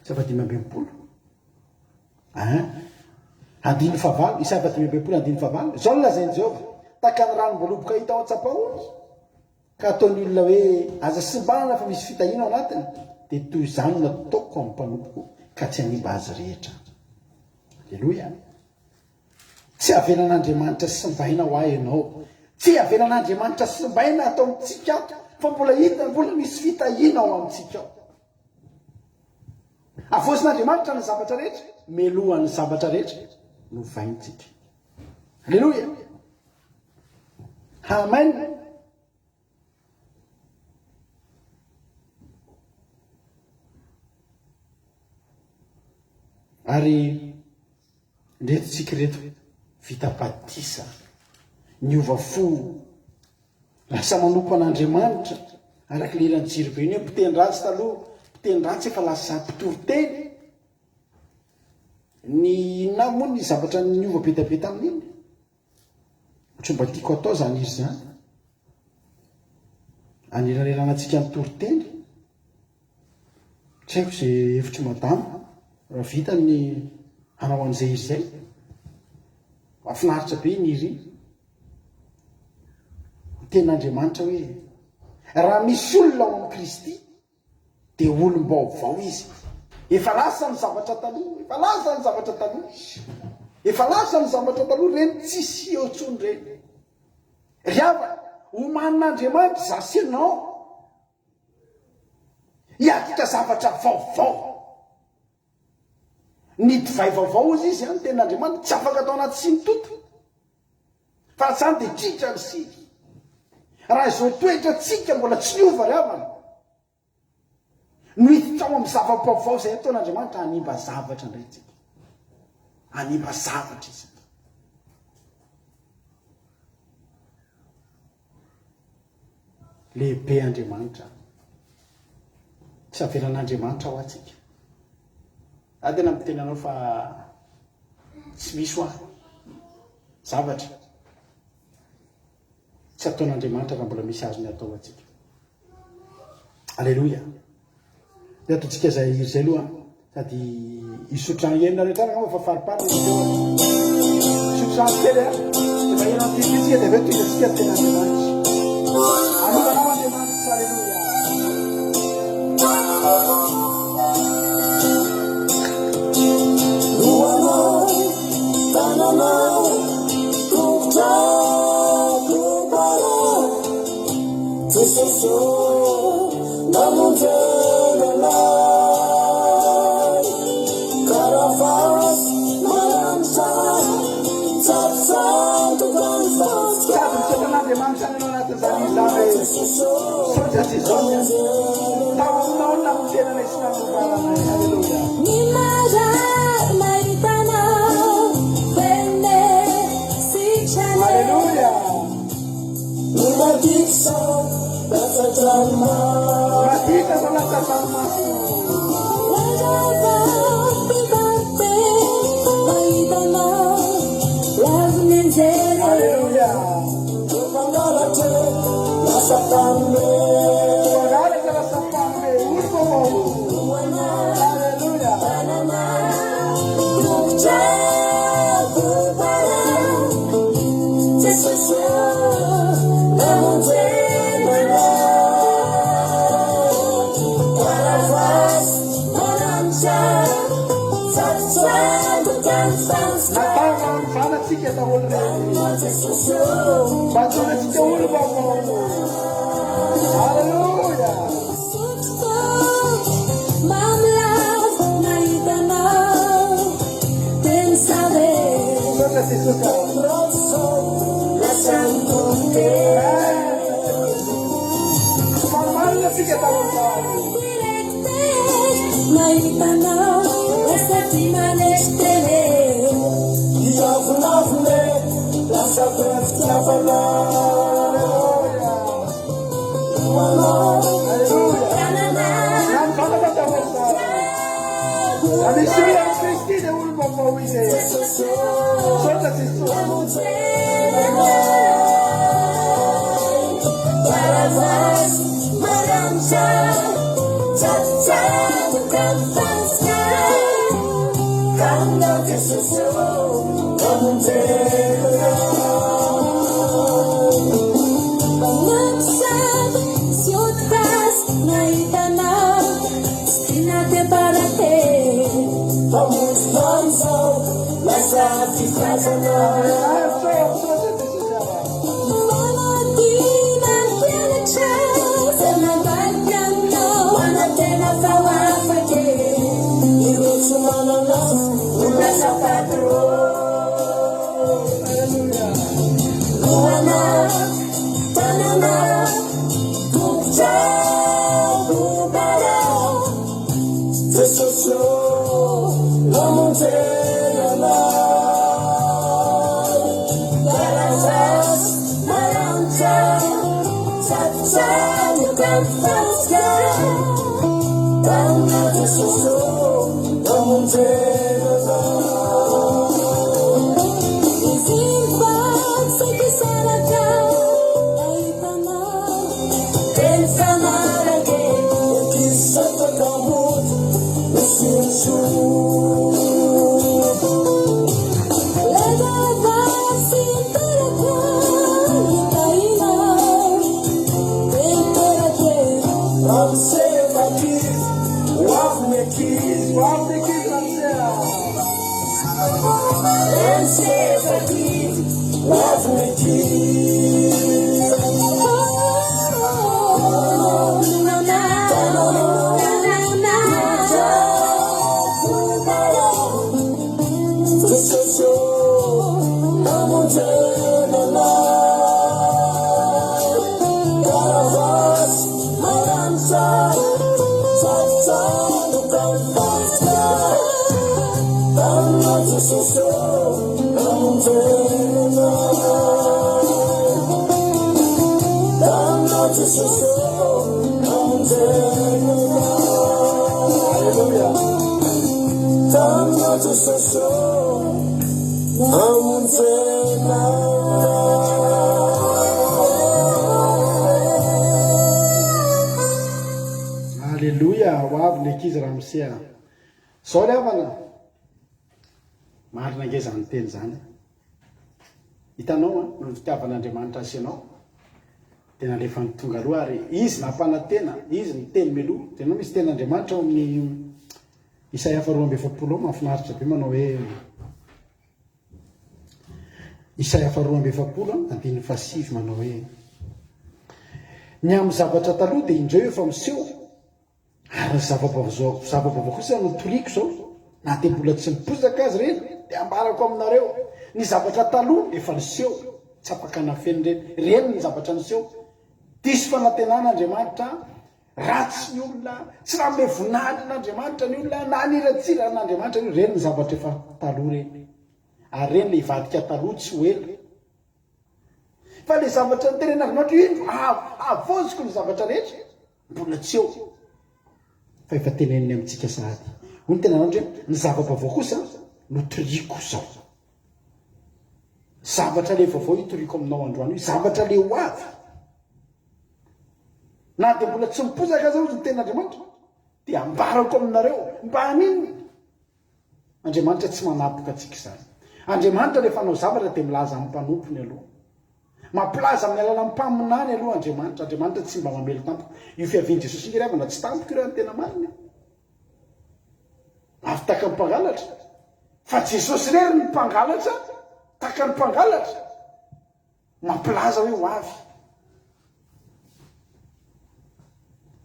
S5: Isaia 5:20 andiny favalo. Isaia 5:20 andiny favalo. Zao lazainy Jehova taka ny ranom-boloboka hita ao an-tsapaony ka ataony olona hoe aza simbana fa misy fitahina ao anatiny dia toy izany nataoko amin'ny mpanompoko ka tsy hanimba azy rehetra. Aleloia. Tsy havelan'Andriamanitra simbaina ho ahy ianao, tsy havelan'Andriamanitra simbaina atao amintsika fa mbola hita mbola misy fitahina ao amintsika ao. Avoazin'Andriamanitra ny zavatra rehetra melohan'ny zavatra rehetra no vaintsika. Aleloia. Amen. Ary retontsika reto vita batisa niova fo lasa manompo an'Andriamanitra araka leran'ny jirobeny hoe mpitendratsy taloha mpitendratsy efa lasa mpitoriteny ny namoa ny zavatra niova betabe tamin'iny tsy mba tiako atao zany izy zany anirantsika nytoriteny tsy haiko zay hevitry madama raha vita ny hanao an'izay izy zay mahafinaritra be iny izy ten'Andriamanitra hoe raha misy olona ao amin'ny Kristy dia olom-baovao izy. Efa lasa ny zavatra taloha, efa lasa ny zavatra taloha, efa lasa ny zavatra taloha reny tsisy eo intsony reny. Riava omanin'Andriamanitra zasy ianao hiatika zavatra vaovao. Ny divay vaovao izy izy any ten'Andriamanitra tsy afaka atao anaty sy ny toto fa zany dia tritra ny sika. Raha izao toetra tsika mbola tsy niova riavana no hiditra ao amin'ny zava-baovao izay ataon'Andriamanitra hanimba zavatra indray tsika. Hanimba zavatra izy. Lehibe Andriamanitra. Tsy havelan'Andriamanitra ho atsika. A tena miteny anao fa tsy misy ho ahy zavatra tsy ataon'Andriamanitra raha mbola misy azony atao atsika. Aleloia. Dia ataontsika zay iry zay aloha sady isotrany enina rehetra angamba fa fariparina isotrany kely efa enina titisika dia aveo tohizasika ten'Andriamanitra. Anovanao Andriamanitra. Aleloia. Andriamanitra ny anaty zany izany Sojatsy zao taonao na amin'ny tena ilay tsy nampivarana. Halleluia. Halleluia. Madika fa lasa dranomasy. Halleluia. Magari ka lasa pambe ulpo mo. Halleluia. Natanga fanatsika daholo regny. Batsonatsika olo vaovao. Halleluia. Sotra Jesusa. Marmarina tsika daholo. Amisura Cristina ulma mawide. Sota sisu. Halleluia, hoavy ny ankizy raha misia. Zao le havana. Marina nge zany teny zany. Hitanao no fitiavan'Andriamanitra asianao. Tena lefa ny tonga aloha ary izy nampanantena, izy ny teny meloha. Tenao misy ten'Andriamanitra ao amin'ny Isaia 2:7 mahafinaritra be manao hoe Isaia 2:7 andiny fasivy manao hoe ny amin'ny zavatra taloha dia indreo efa miseho ary ny zava-baovao kosa no toliko zao na dia mbola tsy mibozaka azy reny dia ambarako aminareo ny zavatra taloha efa niseho tsy apaka nafeny reny ny zavatra niseho diso fanantenan'Andriamanitra ratsy ny olona tsy raha me vonalin'Andriamanitra ny olona na niratsiran'Andriamanitra io reny ny zavatra efa taloha reny ary reny le ivadika taloha tsy ho ela fa le zavatra ny teren'Andriamanitra io avoziko ny zavatra rehetra mbola tsy eo fa efa teneniny amintsika sahady ho ny tena nandro hoe ny zava-baovao kosa no toriko zao zavatra le vaovao io toriko aminao androany io zavatra le ho avy na dia mbola tsy mipozaka zao ny ten'Andriamanitra dia ambarako aminareo mba haniny Andriamanitra tsy manapoka atsika izany Andriamanitra rehefa hanao zavatra dia milaza amin'ny mpanompony aloha mampilaza amin'ny alalan'ny mpaminany aloha Andriamanitra tsy mba mamelo tampoka io fiaviany Jesosy iny ravana tsy tampoka io raha ny tena marina avy taka ny mpangalatra fa Jesosy rery ny mpangalatra taka ny mpangalatra mampilaza hoe ho avy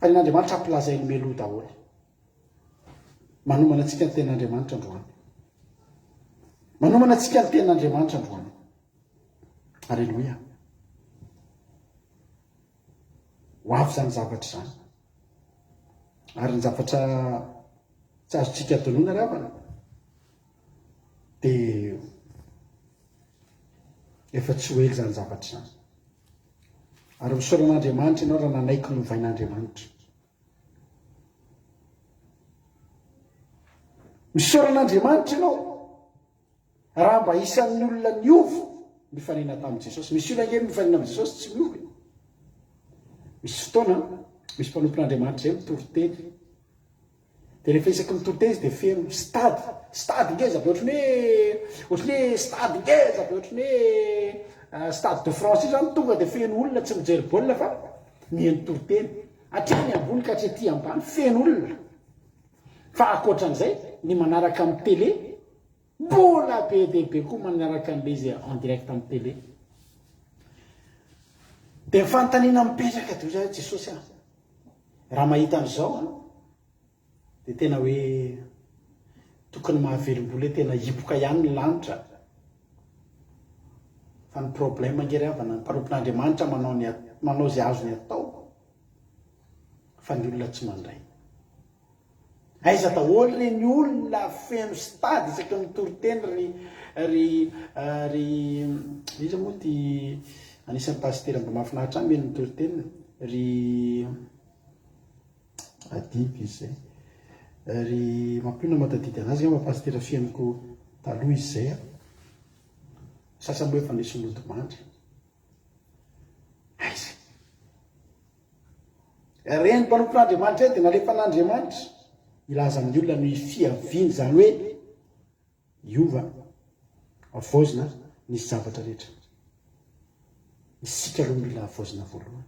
S5: fa n'Andriamanitra hampilaza iny meloha daholo manomana antsika ny ten'Andriamanitra androany manomana antsika ny ten'Andriamanitra androany Alleluia ho avy zany zavatra zany ary ny zavatra tsy azontsika atonoana ravana dia efa tsy ho ely zany zavatra zany ary misaoran'Andriamanitra ianao raha nanaiky novain'Andriamanitra misaoran'Andriamanitra ianao raha mba isan'ny olona niovo mifanina tamin'i Jesosy misy olona nge mifanina amin'i Jesosy tsy miovy misy fotoana misy mpanompon'Andriamanitra zay mitoriteny dia rehefa isaky mitoriteny izy dia feno stady ngeza be ohatrany hoe stady ngeza be ohatrany hoe stade de France io zany tonga dia feno olona tsy mijery baolina fa mihaino toriteny hatrany ambony ka hatrety ambany feno olona fa akoatran'izay ny manaraka amin'ny télé mbola be dehibe koa manaraka an'ilay izy en direct amin'ny télé dia mifanontaniana mipetraka dia ozy Jesosy raha mahita an'izao dia tena hoe tokony mahavelom-bola hoe tena hipoka ihany ny lanitra fa ny problème ngery avana ny mpanompon'Andriamanitra manao izay azony atao fa ny olona tsy mandray aiza daholo reny olona feno stady isaky mitoriteny ry izy moa ty anisan'ny pastera mba mahafinaritra any meno mitoriteny ry adiko izy zay ry mampina matadidy anazy mba pastera fianiko taloha izy zay sasany moa efa nisy nolotomandry aiza reny mpanompon'Andriamanitra dia nalefa n'Andriamanitra ilaza amin'ny olona ny fiaviany zany hoe iova avozina nisy zavatra rehetra isika aloha mila avozina voalohany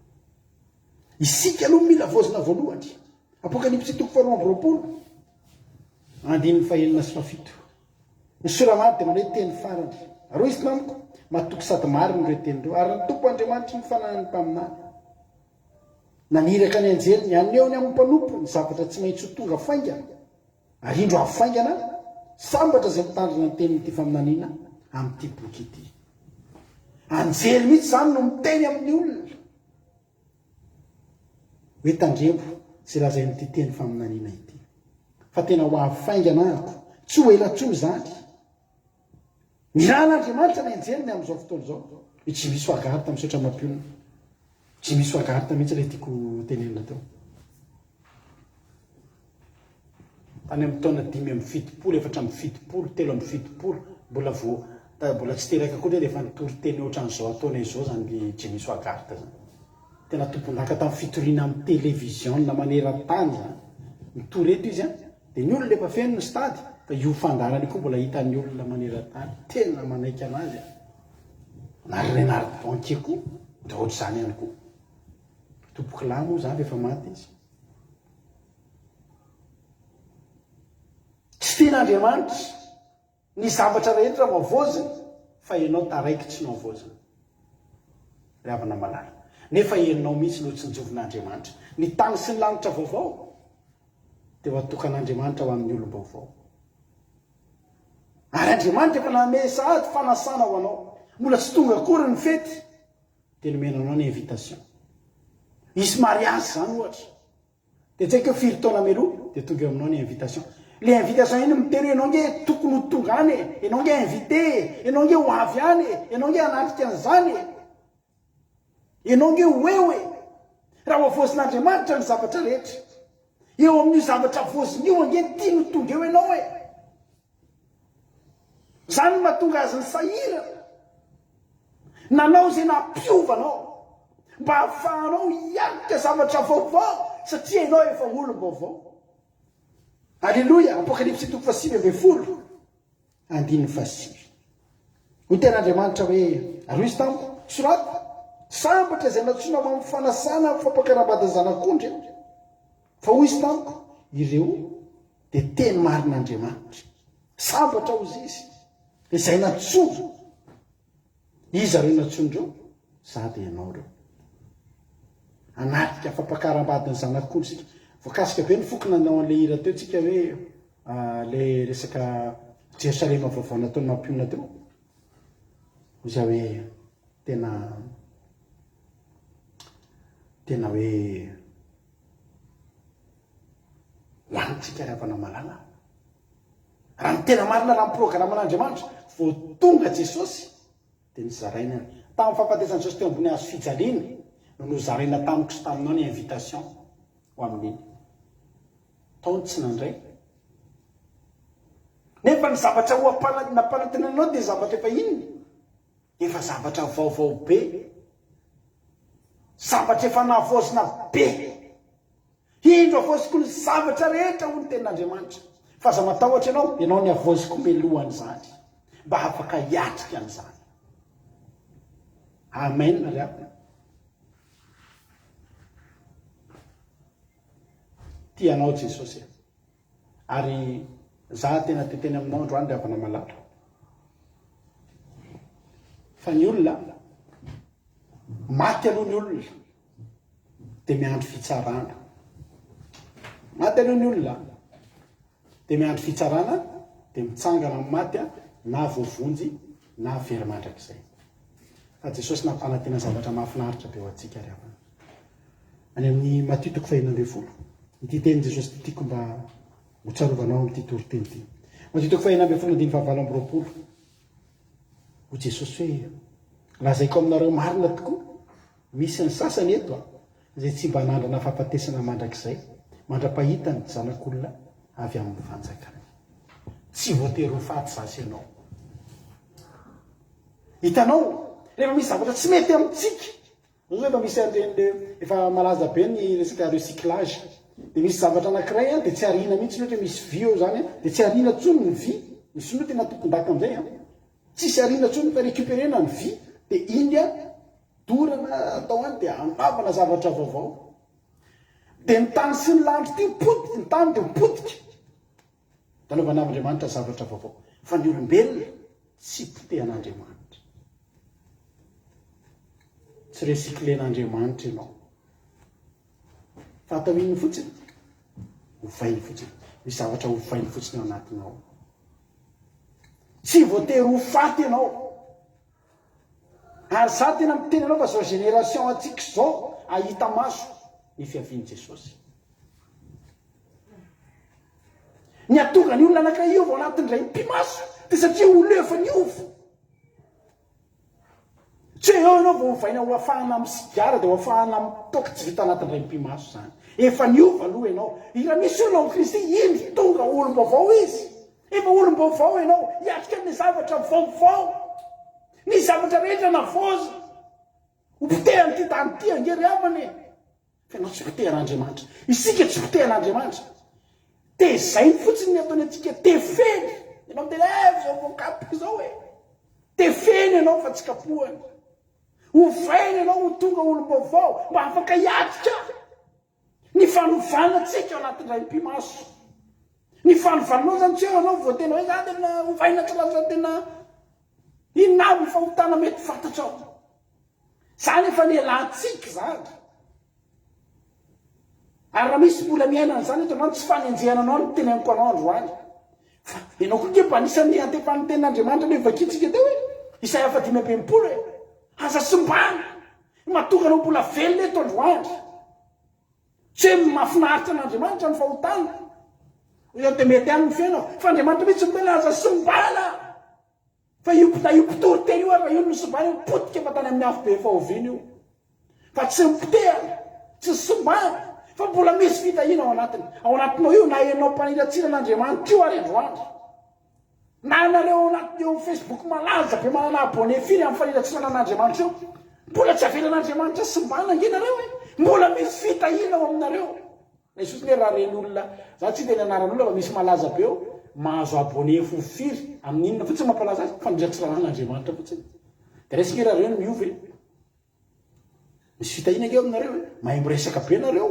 S5: isika aloha mila avozina voalohany Apokalipsy 4:9-5 ny soramary dia manao teny farany aro izy namiko matoky sady mariny ireo tenireo ary ny tompo Andriamanitra mifananany mpaminany naniraka ny anjely ny aneo ny amin'ny mpanompo ny zavatra tsy maintsy ho tonga faingana ary indro afaingana sambatra izay mitandrina ny tenin'ity faminaniana amin'ity boky ity anjely mihitsy zany no miteny amin'ny olona hoe tandrembo zay lazain'ity teny faminaniana ity fa tena ho afaingana ako tsy ho elatsoa zany miran'Andriamanitra ny anjely ny amin'izao fotoana izao tsy misy ho agarita misaotra mampiolona tsy misy ho agarita mihitsy ilay tiako tenenina teo tany amin'ny taona 5:70 efatra amin'ny 70 telo amin'ny 70 mbola tsy teraka koa rehefa nitoriteny ohatran'izao ataona izao zany tsy misy ho agarita zany tena tompondaka tamin'ny fitoriana amin'ny télévision na maneran-tany zany mitory eto izy dia ny olona efa feno ny stady fa io fandarany koa mbola hitan'ny olona maneran-tany tena manaiky anazy na Renard Banquier koa dia ohatr'izany ihany koa tompoky lahy moa zany rehefa maty izy tsy tian'Andriamanitra ny zavatra rehetra mavozina fa ianao taraiky tsy navozina ry havana malala nefa ianao mihitsy no tsy nijovin'Andriamanitra ny tany sy ny lanitra vaovao dia ho atokan'Andriamanitra ho amin'ny olom-baovao ary Andriamanitra efa nanome sahady fanasana ho anao mbola tsy tonga akory ny fety dia nomena anao ny invitation Isy mariage zany ohatra. De tsy haiko firy taona meloa de tonga eo aminao ny invitation. Le invitation iny miteny enao nge tokony ho tonga any e, enao nge invité, enao nge ho avy any e, enao nge hanatrika an'izany e, enao nge ho eo e. Raha voazin'Andriamanitra ny zavatra rehetra, eo amin'io zavatra voaziny io ange tiany ho tonga eo enao e. Zany mahatonga azy ny sahirana. Nanao zay nampiovanao mba hahafahanao hiantika zavatra vaovao satria enao efa olo vaovao. Alléluia. Apocalypse 5:20. Andiny fasivy. Ho ten'Andriamanitra hoe aroy tampo sorata sambatra izay natsoina amin'ny fanasana fampiakaram-bady zanak'ondry fa hoy izy tampo ireo de teny marin'Andriamanitra. Sambatra hozy izy izay natsoina. Izy reo natsonireo sady ianao reo. Anatika fampiakaram-bady ny zanak'ondry sika. Voakasika be ny fokona nanao an'le hira teo tsika hoe le resaka Jerusalema vaovao nataony mampiona teo. Oza hoe tena hoe hoanitsika ravana malala. Raha ny tena marina raha nyprograman'Andriamanitra vao tonga Jesosy de nizaraina. Tamin'ny fahafatesany Jesosy teo ambony hazo fijaliana no nozaraina tamiko sy taminao ny invitation ho amin'iny. Taony tsy nandray. Nefa ny zavatra ho nampanatenanao dia zavatra efa inona? Efa zavatra vaovao be. Zavatra efa nahavoazina be. Indro avoaziko ny zavatra rehetra ho ny tenin'Andriamanitra. Fa za matahotra ianao ny avoaziko melohany zany. Mba afaka hiatrika an'izany. Amen. Ria. Tianao Jesosy ary za tena teteny aminao androany le avana malala fa ny olona maty aloha ny olona de miandro fitsarana. Maty aloha ny olona de miandro fitsarana de mitsangana amin'ny maty na voavonjy na very mandrakizay. Fa Jesosy nampanantena zavatra mahafinaritra be ho antsika ry avana. Any amin'ny Matthieu 5:20. Ity teny Jesosy ty tiako mba hotsarovana amin'ity toriteny ity. Matthieu 5:20. Ho Jesosy hoe lazaiko aminareo marina tokoa misy ny sasany eto izay tsy mba nandrana fahafatesana mandrakizay mandra-pahitany zanak'olona avy amin'ny fanjakana. Tsy voatery ho faty zasy ianao. Hitanao rehefa misy zavatra tsy mety amintsika, efa misy an'ireny efa malaza be ny resaka recyclage. De misy zavatra anankiray de tsy arina mihitsy ohatra misy vy eo zany de tsy arina tsony ny vy. Misy no tena tompon-daka amizay tsisy arina tsony fa récupérena ny vy de iny dorana atao any de anavana zavatra vaovao. De ny tany sy ny landro ty mipodika, ny tany de mipodika. Tanaovan'Andriamanitra zavatra vaovao. Fa ny olombelona tsy potehan'Andriamanitra. Tsy recyclen'Andriamanitra ianao. Fa atao inony fotsiny? Hovainy fotsiny. Misy zavatra hovainy fotsiny ao anatinao. Tsy voatery ho faty ianao. Ary za tena miteny anao fa zao génération atsika zao ahita maso ny fiavian'i Jesosy. Ny atonga ny olona anankiray io vao anatin'ny ray mpimaso de satria olona efa niovo. Tsy hoe eo ianao vao hovaina ho afahana amin'ny sigara de ho afahana amin'ny toka tsy vita anatin'ny ray mpimaso zany. Efa niova aloha ianao. Raha misy olona amin'ny Kristy iny tonga olom-baovao izy. Efa olom-baovao ianao. Hiatrika ny zavatra vaovao. Ny zavatra rehetra navozy. Ho potehany ty tany ty angery avany. Fa ianao tsy potehan'Andriamanitra. Isika tsy potehan'Andriamanitra. Tezainy fotsiny ny ataony antsika tefeny. Ianao mitelevy zao voakapika zao hoe. Tefeny ianao fa tsy kapohany. Hovainy ianao ho tonga olom-baovao mba afaka hiatrika. Ny fanovanatsika ao anatin'ny ray mpimaso. Ny fanovananao zany tsy eo anao vao tena hoe za tena hovaina tsalasa tena inona ny fahotana mety fantatrao. Zany efa nielantsika zany. Ary raha misy mbola miaina an'izany eto anao tsy fanenjehana anao ny teneniko anao androany. Fa ianao koa nge mba anisan'ny antefan'ny tenin'Andriamanitra le vakitsika teo hoe Isaia 5:20 hoe aza sombana mahatonga anao mbola velona eto androany.
S2: tsy mahafinaritra an'Andriamanitra ny fahotana izany dia mety amin'ny fiainao fa Andriamanitra mihitsy milaza simbana fa io mpitori teny io ary io ny simbana io potika fa tany amin'ny afo be fahoviana io fa tsy mipotehana tsy simbana fa mbola misy fitahina ao anatinao io na enao mpaniratsira an'Andriamanitra io ary androandro na anareo anaty eo Facebook malaza be manana abone firy amin'ny faniratsirana an'Andriamanitra io mbola tsy avelan'Andriamanitra simbana angenareo mbola misy fitahina ao aminareo Jesosy ne raha ren'olona za tsy tena anaran'olona fa misy malaza be eo mahazo abone firy amin'inona fa tsy mampalaza azy faniratsirana an'Andriamanitra fotsiny dia resika raha reno miova misy fitahina eo aminareo mahay miresaka be nareo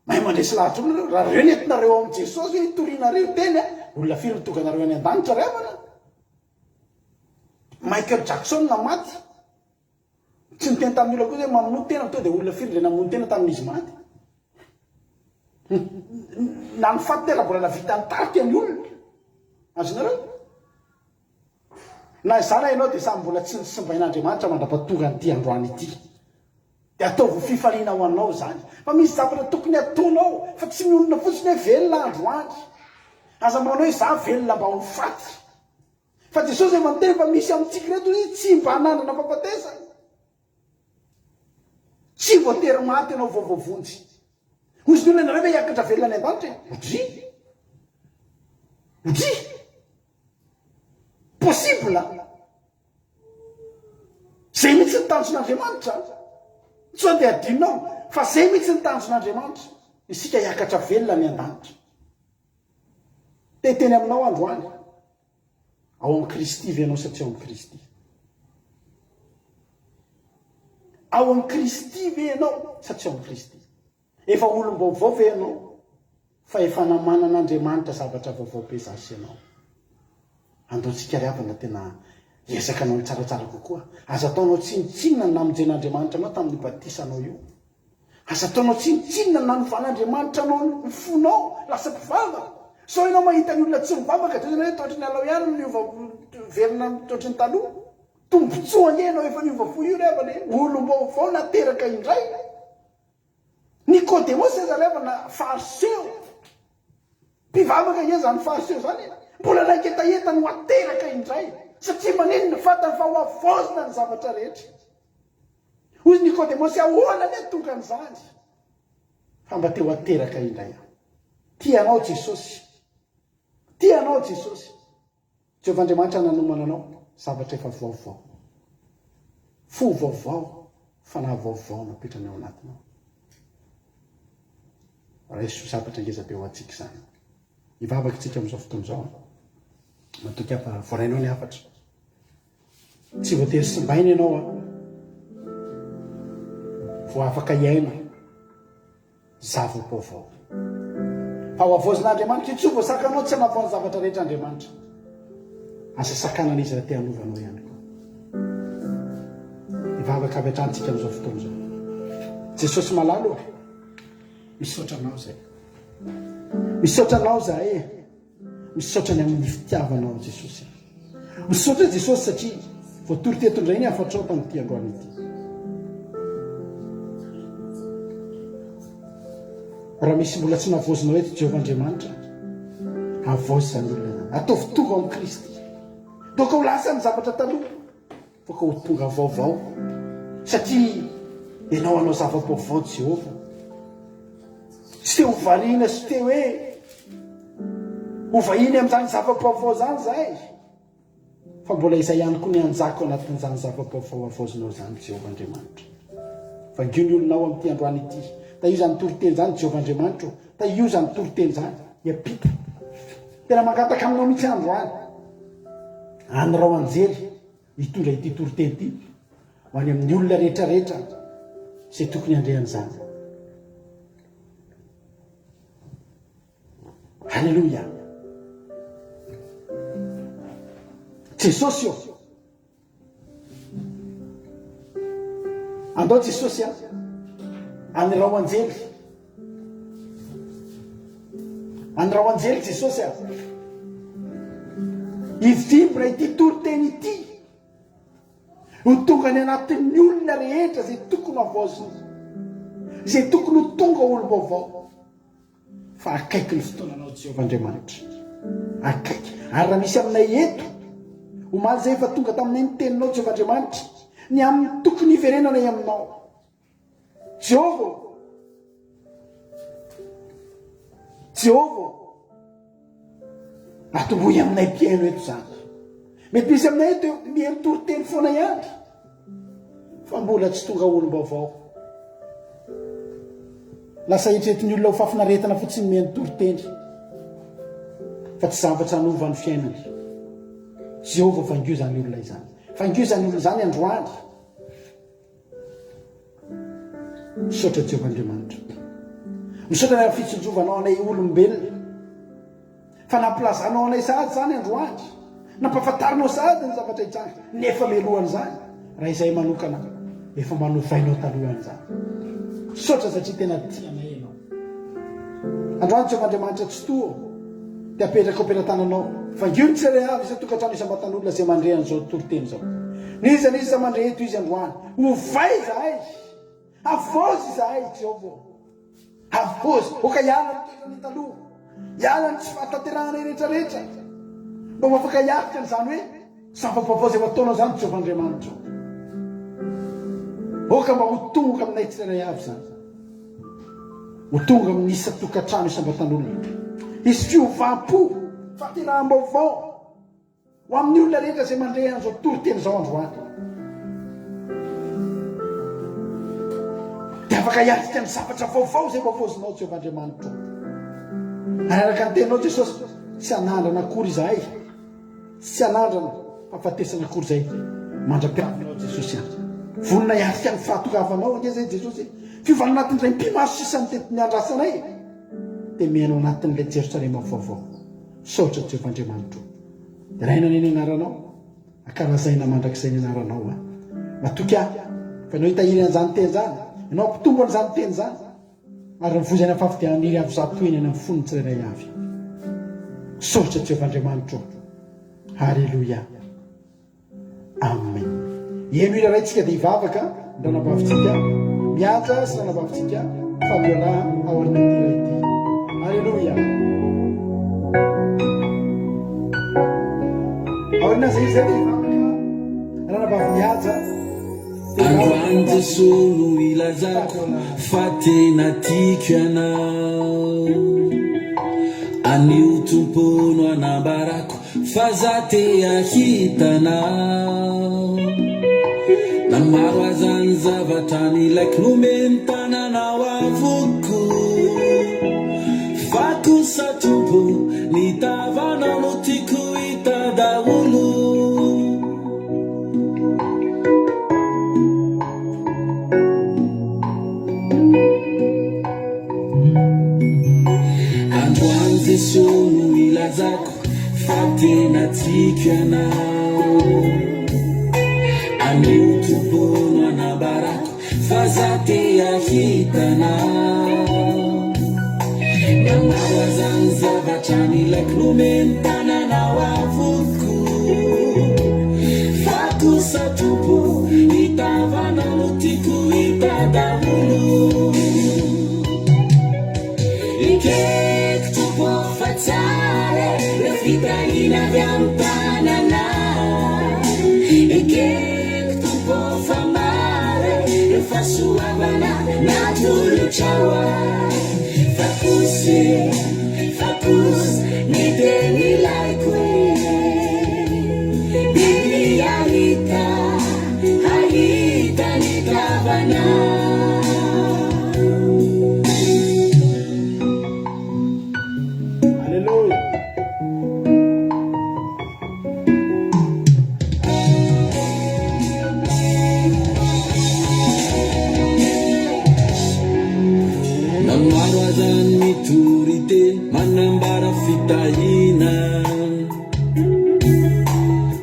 S2: mahay mandresy lahatra aminareo raha reo nentinareo amin'ny Jesosy hoe hitorianareo teny olona firy mitonga anareo any an-danitra revana Michael Jackson namaty tsy niteny tamin'ny olona koa hoe mamono tena to dia olona firy le namono tena tamin'izy maty na ny faty tena mbola navita ny tarika ny olona azonareo na izany ianao dia samy mbola tsy nisimbain'Andriamanitra mandrapatonga nyity androany ity dia ataovy fifaliana ho anao zany fa misy zavatra tokony ataonao fa tsy miolona fotsiny hoe velona androany aza manao hoe za velona mba ho faty fa Jesosy zay manteny fa misy amintsika reto izy tsy mba hanandrana fampatesana tsy voatery maty ianao vaovavonjy ozy ny olona nareo hoe hiakatra velona any an-danitra odry possible zay mihitsy ny tanjon'Andriamanitra tsy dia adinao fa zay mihitsy ny tanjon'Andriamanitra isika hiakatra velona ny an-danitra teny aminao androany ao amin'ny Kristy ve ianao satria ao amin'ny Kristy ao amin'ny Kristy ve ianao satria ao amin'ny Kristy efa olom-baovao ve ianao fa efa namanan'Andriamanitra zavatra vaovao be zasy ianao andaontsika riavana tena hiezaka anao tsaratsara kokoa aza ataonao tsinitsinina namonjen'Andriamanitra anao tamin'ny batisanao io aza ataonao tsinitsinina nanovan'Andriamanitra anao ny fonao lasa mpivavaka so ianao mahita ny olona tsy mivavaka dia hoe toatry ny alao ihany niova verina toatry ny taloha tombotsoany ianao efa niova fo io revana olom-baovao nateraka indray Nikodemosy izy revana fariseo mpivavaka izy zany fariseo zany mbola nanketahetany ho ateraka indray satria manenina fatany fa ho avozina ny zavatra rehetra hozy Nikodemosy ahoana ny tonga an'izany fa mba teo ateraka indray tianao Jesosy tianao Jesosy Jehovahandriamanitra nanomana anao zavatra efa vaovao fo vaovao fa na vaovao napetrany ao anatinao raha Jesosy zavatra ngeza be ho antsika izany hivavaka tsika amin'izao fotoana izao matoky apa voarainao ny hafatra tsy voatery simbaina ianao vo afaka hiaina zava-baovao fa ho avozin'Andriamanitra tsy ho voasakanao tsy hanavao ny zavatra rehetra Andriamanitra asa sakanana izy raha te hanovanao ihany koa hivavaka avy hatranytsika amin'izao fotoana izao Jesosy malalo misaotra anao zay misaotra anao zahay misaotra ny amin'ny fitiavanao Jesosy misaotra Jesosy satria voatory teto indray ny afatrao tamin'ity androany ity raha misy mbola tsy navozinao eto Jehovahandriamanitra avozy zany olona ataovy tonga ao amin'ny Kristy toka ho lasa ny zavatra taloha toka ho tonga vaovao satria ianao anao zava-baovao Jehova tsy te ho variana sy te hoe hovahiny amin'izany zava-baovao zany zahay fa mbola izay ihany koa ny anjako anatin'izany zava-baovao avozinao zany Jehovahandriamanitra fa ngio ny olonao amin'ity androany ity ta io zany toriteny zany Jehovahandriamanitra ta io zany toriteny zany hiapita tena mangataka aminao mihitsy androany anyrao anjely hitondra ity toriteny ity ho any amin'ny olona rehetrarehetra izay tokony handrehan'izany halleluja Jesosy io andao Jesosy anirao anjely Jesosy hivimbra ity toriteny ity ho tonga ny anatin'ny olona rehetra zay tokony avoziny
S5: zay tokony ho tonga olo vaovao fa akaiky ny fotoananao Jehovah'Andriamanitra akaiky ary raha misy aminay eto omaly zay efa tonga taminay ny teninao Jehovah'Andriamanitra ny amin'ny tokony hiverenana aminao Jehova atomboy aminay mpiaino eto zany mety misy aminay eto mitoroteny foana ihany fa mbola tsy tonga olo-baovao lasa hitretiny olona ho fafinaretana fotsiny mitoroteny fa tsy zavatra hanova ny fiainany Jehova fangio zany olona izany fangio zany olona zany androany misaotra Jehovah'Andriamanitra misaotra ny fitsonjovanao anay olombelona fa nampilazanao anay sahady zany androany nampafantarinao sahady ny zavatra hitsanga nefa melohany zany raha izay manokana efa manofainao talohany zany misaotra satria tena tianay ianao androany Jehovah'Andriamanitra tsy toa dia apetraka ampelantananao fangio ny tsirairay avy izay tokantrano isam-batan'olona zay mandre an'izao toroteny zao niza niza mandre eto izy androany ovay zahay avozy zahay Jehova avozy oka iala ny taloha iala ny tsy fahatanterahana rehetrarehetra mba afaka hiarika n'izany hoe zava-baovao zay ataonao zany Jehovah'Andriamanitra oka mba ho tonga aminay tsirairay avy zany ho tonga amin'ny isa tokantrano isam-batan'olona isy fiovampo fahateraham-baovao ho amin'ny olona rehetra zay mandre an'izao toroteny zao androany dia afaka hiarika ny zavatra vaovao zay vaovozinao Jehovah'Andriamanitra ary araka ny tenao Jesosy tsy hanandrana akory izahay tsy hanandrana fahafatesana akory zay mandra-piavinao Jesosy any vonona hiarika ny fahatokavanao nge zay Jesosy fiovana anatin'izay mpimaso sisany tetiny andrasanay dia mihainao anatin'ilay Jerosalema vaovao saotra Jehovah'Andriamanitra dia raha inany ny anaranao akarazaina mandrakizay ny anaranao matoky ahy fa ianao hitahiry an'izany teny zany ianao ampitombo an'izany teny zany ary nivozany amin'ny fafidianiry avy zato eny any amin'ny fonony tsirairay avy saotra Jehovah'Andriamanitra halleluia amen eno ira raitsika dia hivavaka ndranabavitsika miaja sy ranabavitsika Fabiola ao arinatira ity halleluia aorina zay zay dia hivavaka ranabavy miaja
S1: Androany Jesosy no ilazako fa tena tiako ianao anio tompono anambarako fa za te ahitanao na maro azany zavatra nilaiko nomeny tananao avoko fa kosa tompo nitavanao no tiako hita daholo Jesosy no ilazako fa tena tiako ianao anio tompono anambarako fa za te ahitanao na maro azany zavatra nilaiko nomeny tananao avoko fa kosa tompo nitavanao no tiako hita daholo Fatale, le fitahina viampanana e che tu può fa male e fa sua vana naturu chawa fa così ni teni like we bibi alita ni kavana manambara fitahina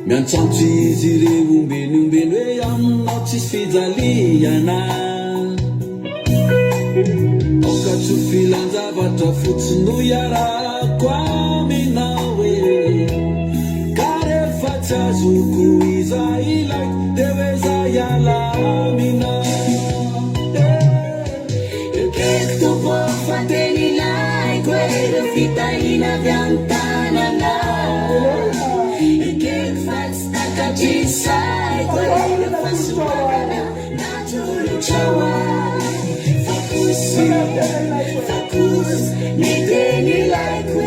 S1: miantsantsy izy ireo ombenombeno hoe aminao tsisy fijaliana aoka tsy filanjavatra fotsiny no iarako aminao hoe ka rehefa tsy azoko iza ilaiko dia hoe za iala aminao
S4: saiko rehefa soavana natolotraoa fakoso ny teny laiko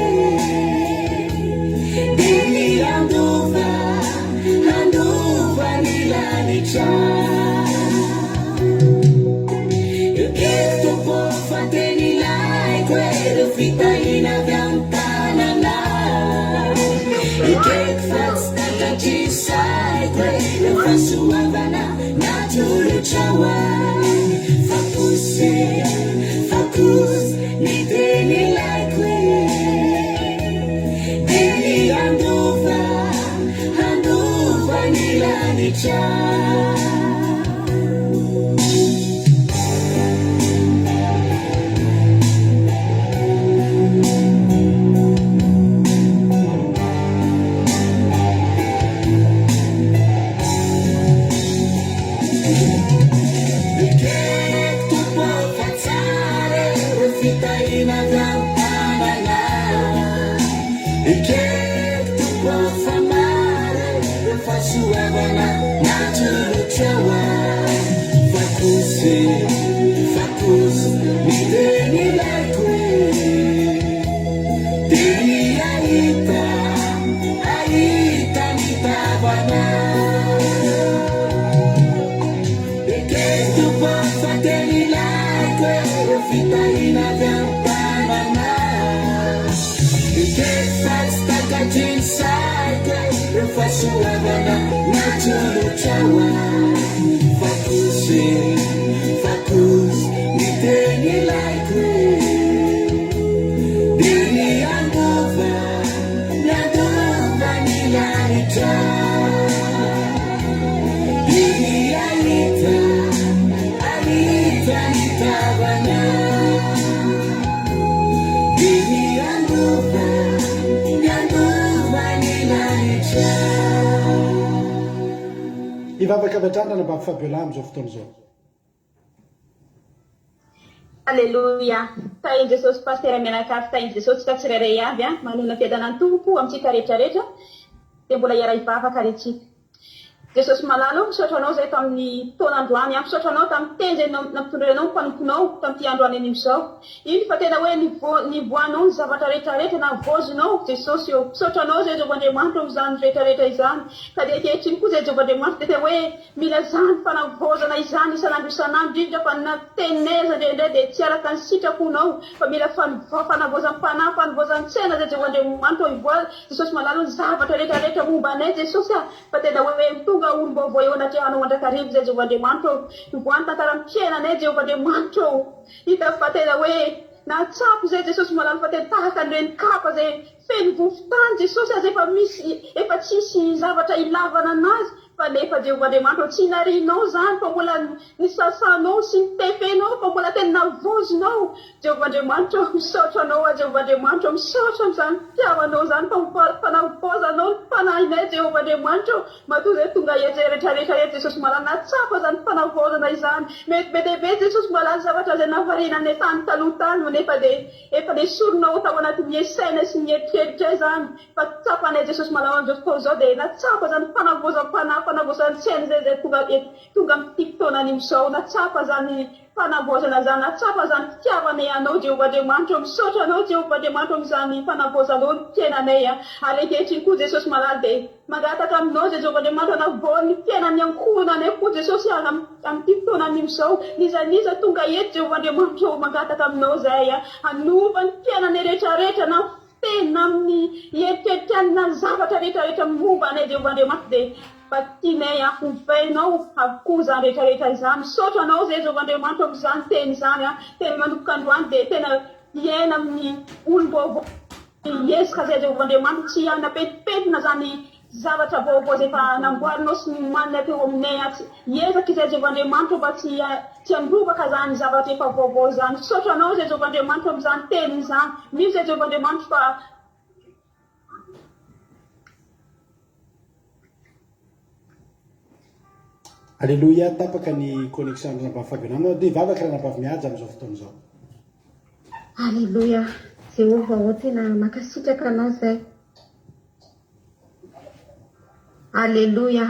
S4: de ny andova ny lanitra ektompo fa teny laiko reo fitahina avy amin'ny tanana ekeko fa tsy takatry saiko reo fahasoavana natolotraoa fakose ny teny laiko de ny andova ny lanitra Fakose ny teny laiko de ahita ny tavana ekeko fa teny laiko reo fitahina avy amin'ny tanana ekeko fa tsy takatry ny saiko reo fahasoavana natolotraoa fakose ny teny laiko de ny andova ny lanitra de ny ahita ny tavana de ny andova ny lanitra
S5: ivavaka avy an-trano na baba Fabiola am'izao fotoana izao.
S6: Alleluia. Tainy Jesosy pasteur mianakafy tainy Jesosy tsy tsirairay avy manona fiadanany tompoko amintsika rehetrarehetra dia mbola iara ivavaka retsika. Jesosy malalo misaotra anao zay tamin'ny taona androany misaotra anao tamin'ny teny zay nampitondra anao mpanomponao tamin'ity androany any amin'izao. Iny fa tena hoe nivoanao ny zavatra rehetrarehetra na vozinao Jesosy eo. Misaotra anao zay Jehovandriamanitra amin'izany rehetrarehetra izany. Ka dia ankehitriny koa zay Jehovandriamanitra dia hoe mila zany fanavozana izany isan'andro isan'andro indrindra fa na teneza indray dia tsy araka ny sitraponao fa mila fanavozam-panahy fanavozan-tsena zay Jehovandriamanitra ivoazy. Jesosy malalo ny zavatra rehetrarehetra momba anay Jesosy fa tena hoe tonga olo-baovao eo anatrehana mandrakarivo zay Jehovandriamanitra ivoany tantara mipiainanay Jehovandriamanitra hita fa tena hoe natsapo zay Jesosy malalo fa tena tahaka an'ireny kapa zay feno vofotany Jesosy azy efa tsisy zavatra ilavana anazy fa nefa Jehovandriamanitra tsy narinao zany fa mbola nisasanao sy nitefenao fa mbola tena navozinao Jehovandriamanitra misaotra anao Jehovandriamanitra misaotra amin'izany fitiavanao zany fa navozanao ny fanahinay Jehovandriamanitra matoa zay tonga rehetrarehetra Jesosy malalo natsapa zany fanavozana izany mety be dehibe Jesosy malalo zavatra zay navarinanay tany taloha tany nefa dia efa nesoronao tao anaty miesaina sy mieritreritray zany fa tsapanay Jesosy malalo amin'izao fotoana izao dia natsapa zany fanavozam-panahy fanavozana tsena zay tonga amin'ny fotoana amin'izao natsapa zany fanavozana zany natsapa zany fitiavanay anao Jehovandriamanitra misaotra anao Jehovandriamanitra amin'izany fanavozanao ny fiainanay ary ankehitriny koa Jesosy malalo dia mangataka aminao zay Jehovandriamanitra navoany ny fiainan'ny ankohonanay koa Jesosy amin'ny fotoana amin'izao nizaniza tonga eto Jehovandriamanitra mangataka aminao zay hanova ny fiainanay rehetrarehetra na tena amin'ny eritreritrany na zavatra rehetrarehetra momba anay Jehovandriamanitra dia tianay hovainao avokoa zany rehetrarehetra izany misaotra anao zay Jehovandriamanitra amin'izany teny izany tena manomboka androany dia tena hiaina amin'ny olo-baovao iezaka zay Jehovandriamanitra tsy hanapetipetina zany zavatra vaovao zay efa namboarinao sy manana teo aminay hiezaka izay Jehovandriamanitra mba tsy handrovaka zany zavatra efa vaovao zany misaotra anao zay Jehovandriamanitra amin'izany teny izany misy zay Jehovandriamanitra fa
S5: Alleluia, tapaka ny connexion amin'ny baba Fabiola anao dia vavaka raha baba mihaja amin'izao fotoana izao.
S6: Alleluia, Jehova ho tena makasitraka anao zay. Alleluia.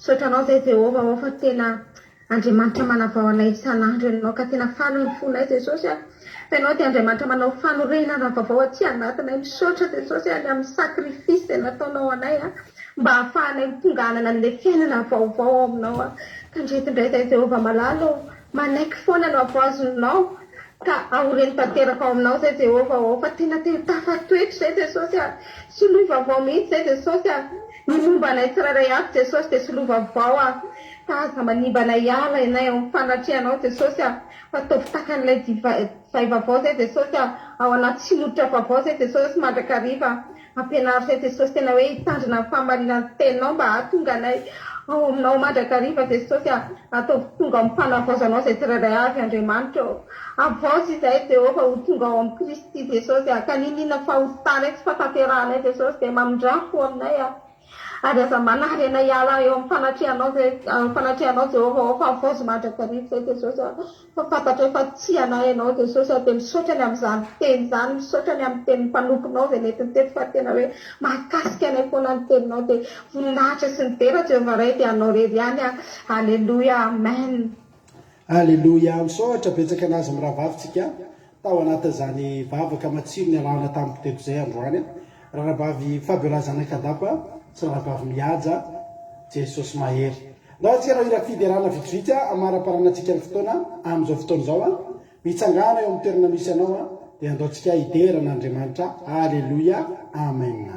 S6: Sotranao zay Jehova ao fa tena Andriamanitra manavao anay isan'andro ianao ka tena faly ny fonay Jesosy a. Fa ianao dia Andriamanitra manao fanorenana raha vavao aty anatinay misaotra Jesosy any amin'ny sakrifisy izay nataonao anay a mba hahafahanay mitonganana an'ilay fiainana vaovao aminao a. Ka ndretindray zay Jehova malalo manaiky foana no avoazonao ka aoreny tanteraka ao aminao zay Jehova ao fa tena tafatoetry zay Jesosy a. Soloy vaovao mihitsy zay Jesosy a. Ny momba anay tsirairay avy Jesosy dia soloy vaovao a. Ka aza manimba anay ala ianay ao amin'ny fanatrehanao Jesosy a. Fa ataovy takan'ilay divay vaovao zay Jesosy a. Ao anaty silotra vaovao zay Jesosy mandrakariva. Ampianary zay Jesosy tena hoe hitandrina amin'ny fahamarinan'ny teninao mba hahatonga anay ao aminao mandrakariva Jesosy a. Ataovy tonga amin'ny fanavaozanao zay tsirairay avy Andriamanitra. Avozy izay Jehova ho tonga ao amin'ny Kristy Jesosy a. Ka ninona fahotana tsy fahatanteranay Jesosy dia mamindrafo aminay a. Ary aza manary anay ala eo amin'ny fanatrehanao Jehova ao fa avozy mandrakariva zay Jesosy a. Fa fantatra fa tsy anay ianao Jesosy a. Dia misaotrany amin'izany teny izany, misaotrany amin'ny tenin'ny mpanomponao izay netiny teto fa tena hoe mahakasika anay foana ny teninao dia voninahitra sy ny vera Jehova ray dia anao rery ihany a. Alleluia, amen.
S5: Alleluia, misaotra betsaka anazy amin'ny raha vavintsika tao anatin'izany vavaka matsiro ny alana tamin'ny teko izay androany rahavavy fabeolazana kadapa sy rahavavy mihaja Jesosy mahery. Ndao antsika raha ira fiderana vitsivitsy amara-paranantsika ny fotoana amin'izao fotoana izao a mitsangana eo amin'ny toerana misy anao a dia andaontsika hideran'Andriamanitra. Alleluia, amen.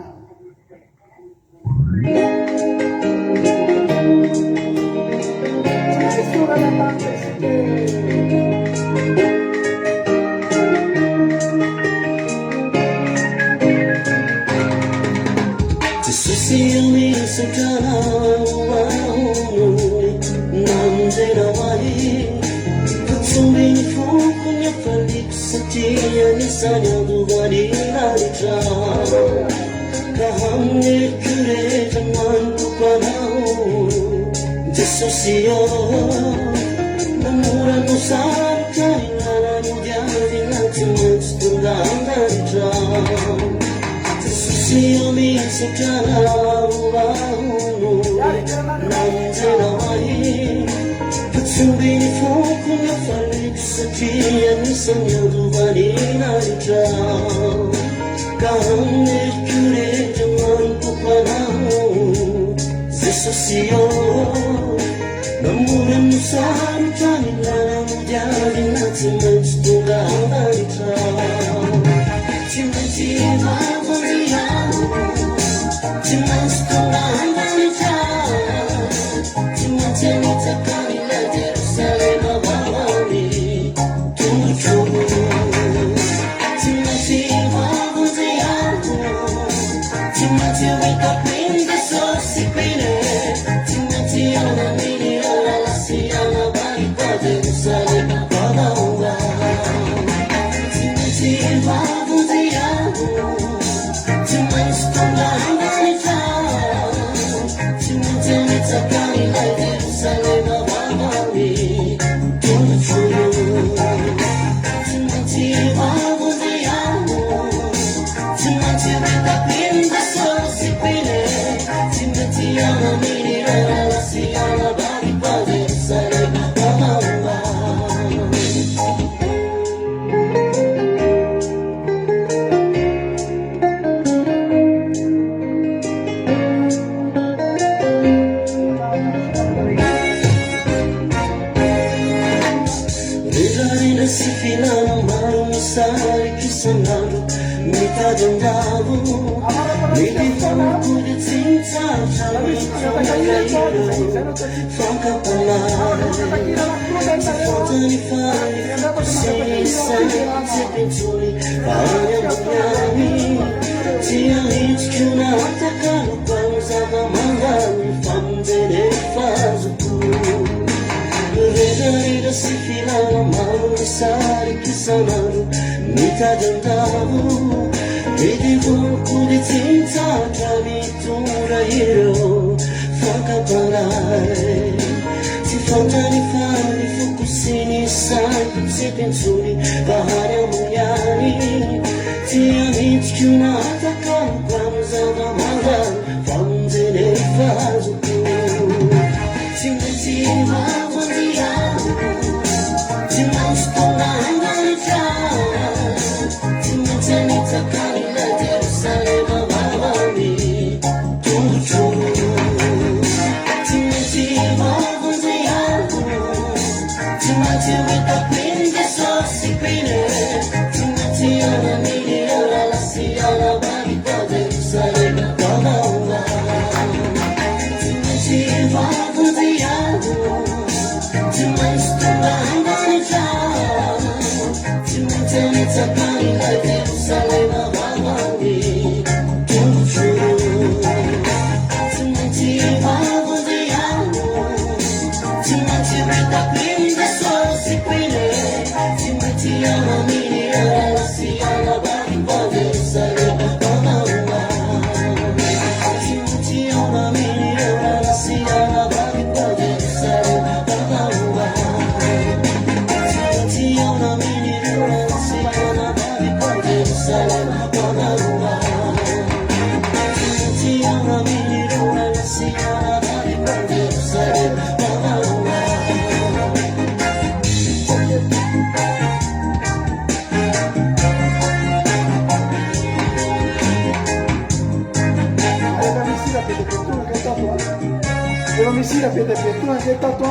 S5: misy rapetapetoana zay tato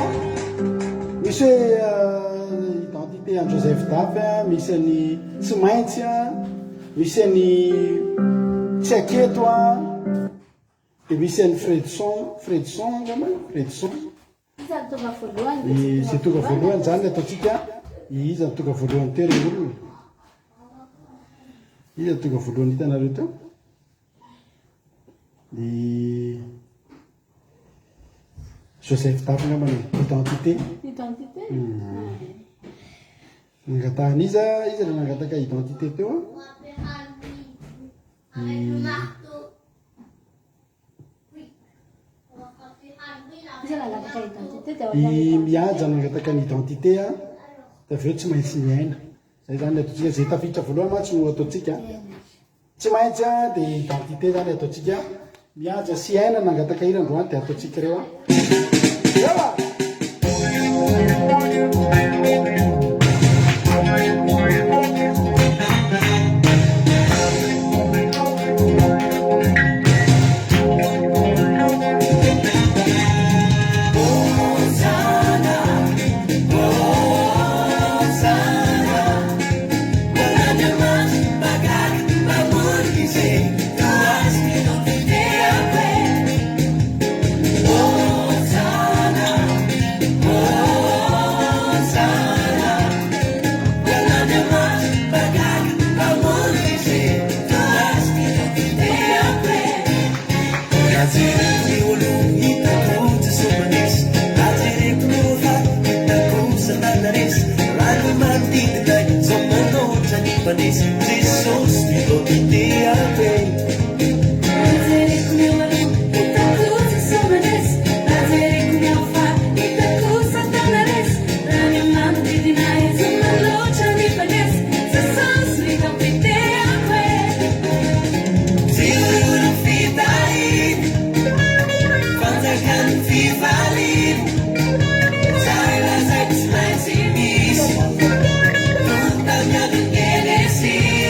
S5: misy hoe identité an Joseph Dafy misy any tsy maintsy misy any tsy aketo dia misy any Fredson zay tonga voalohany zany ataontsika iza ny tonga voalohany teo reny olona iza ny tonga voalohany hitanareo teo dia Joseph Dafy ngamba identité nangatahana iza no nangataka identité teo mihaja nangataka ny identité da aveo tsy maintsy miaina zay zany ataontsika zay tafiditra voalohany matsy no ataontsika tsy maintsy dia identité zany ataontsika mihaja sy aina nangataka irandroany dia ataontsika reo
S1: See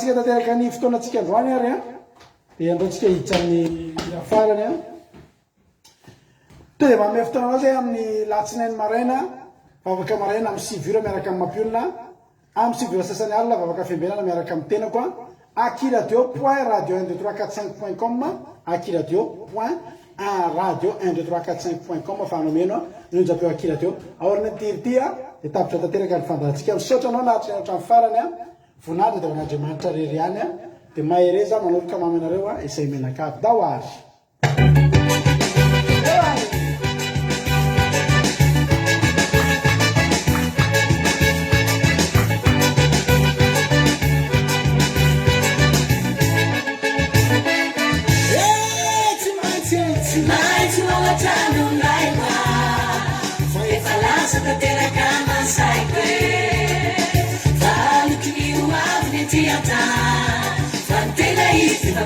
S5: antsika tanteraka ny fotoanantsika androany ary a dia androantsika hiditra amin'ny farany a dia manome fotoana ao zay amin'ny latsinainy maraina vavaka maraina amin'ny 6 heures miaraka amin'ny mampiolona amin'ny 6 heures sasany alina vavaka fiambenana miaraka amin'ny tena koa akiradio.radio12345.com akiradio.radio12345.com fanomeno nonjapeo akiradio aorina tirity a dia tapitra tanteraka ny fandarantsika misaotra anao nahatrany hatramin'ny farany a voninahitra dia hoan'Andriamanitra rery ihany a dia mahereza manoloka maminareo a izay menakavy da ho azy
S4: Fantela easy, the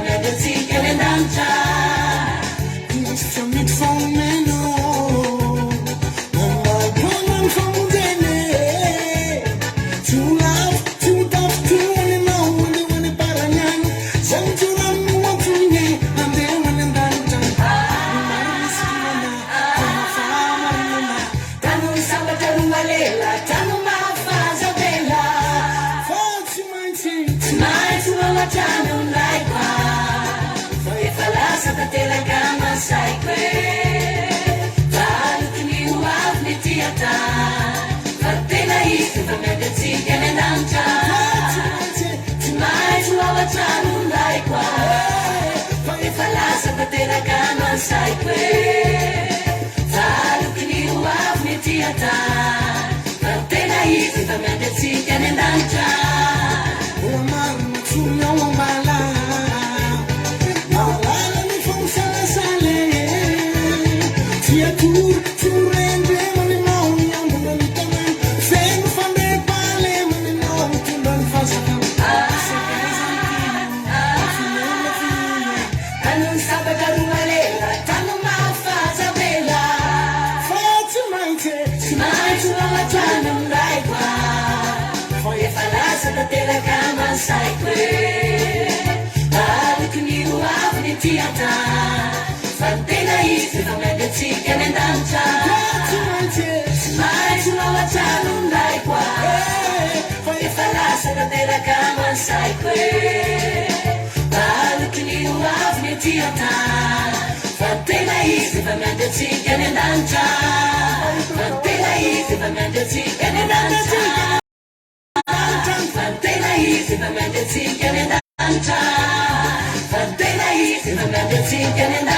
S4: man that's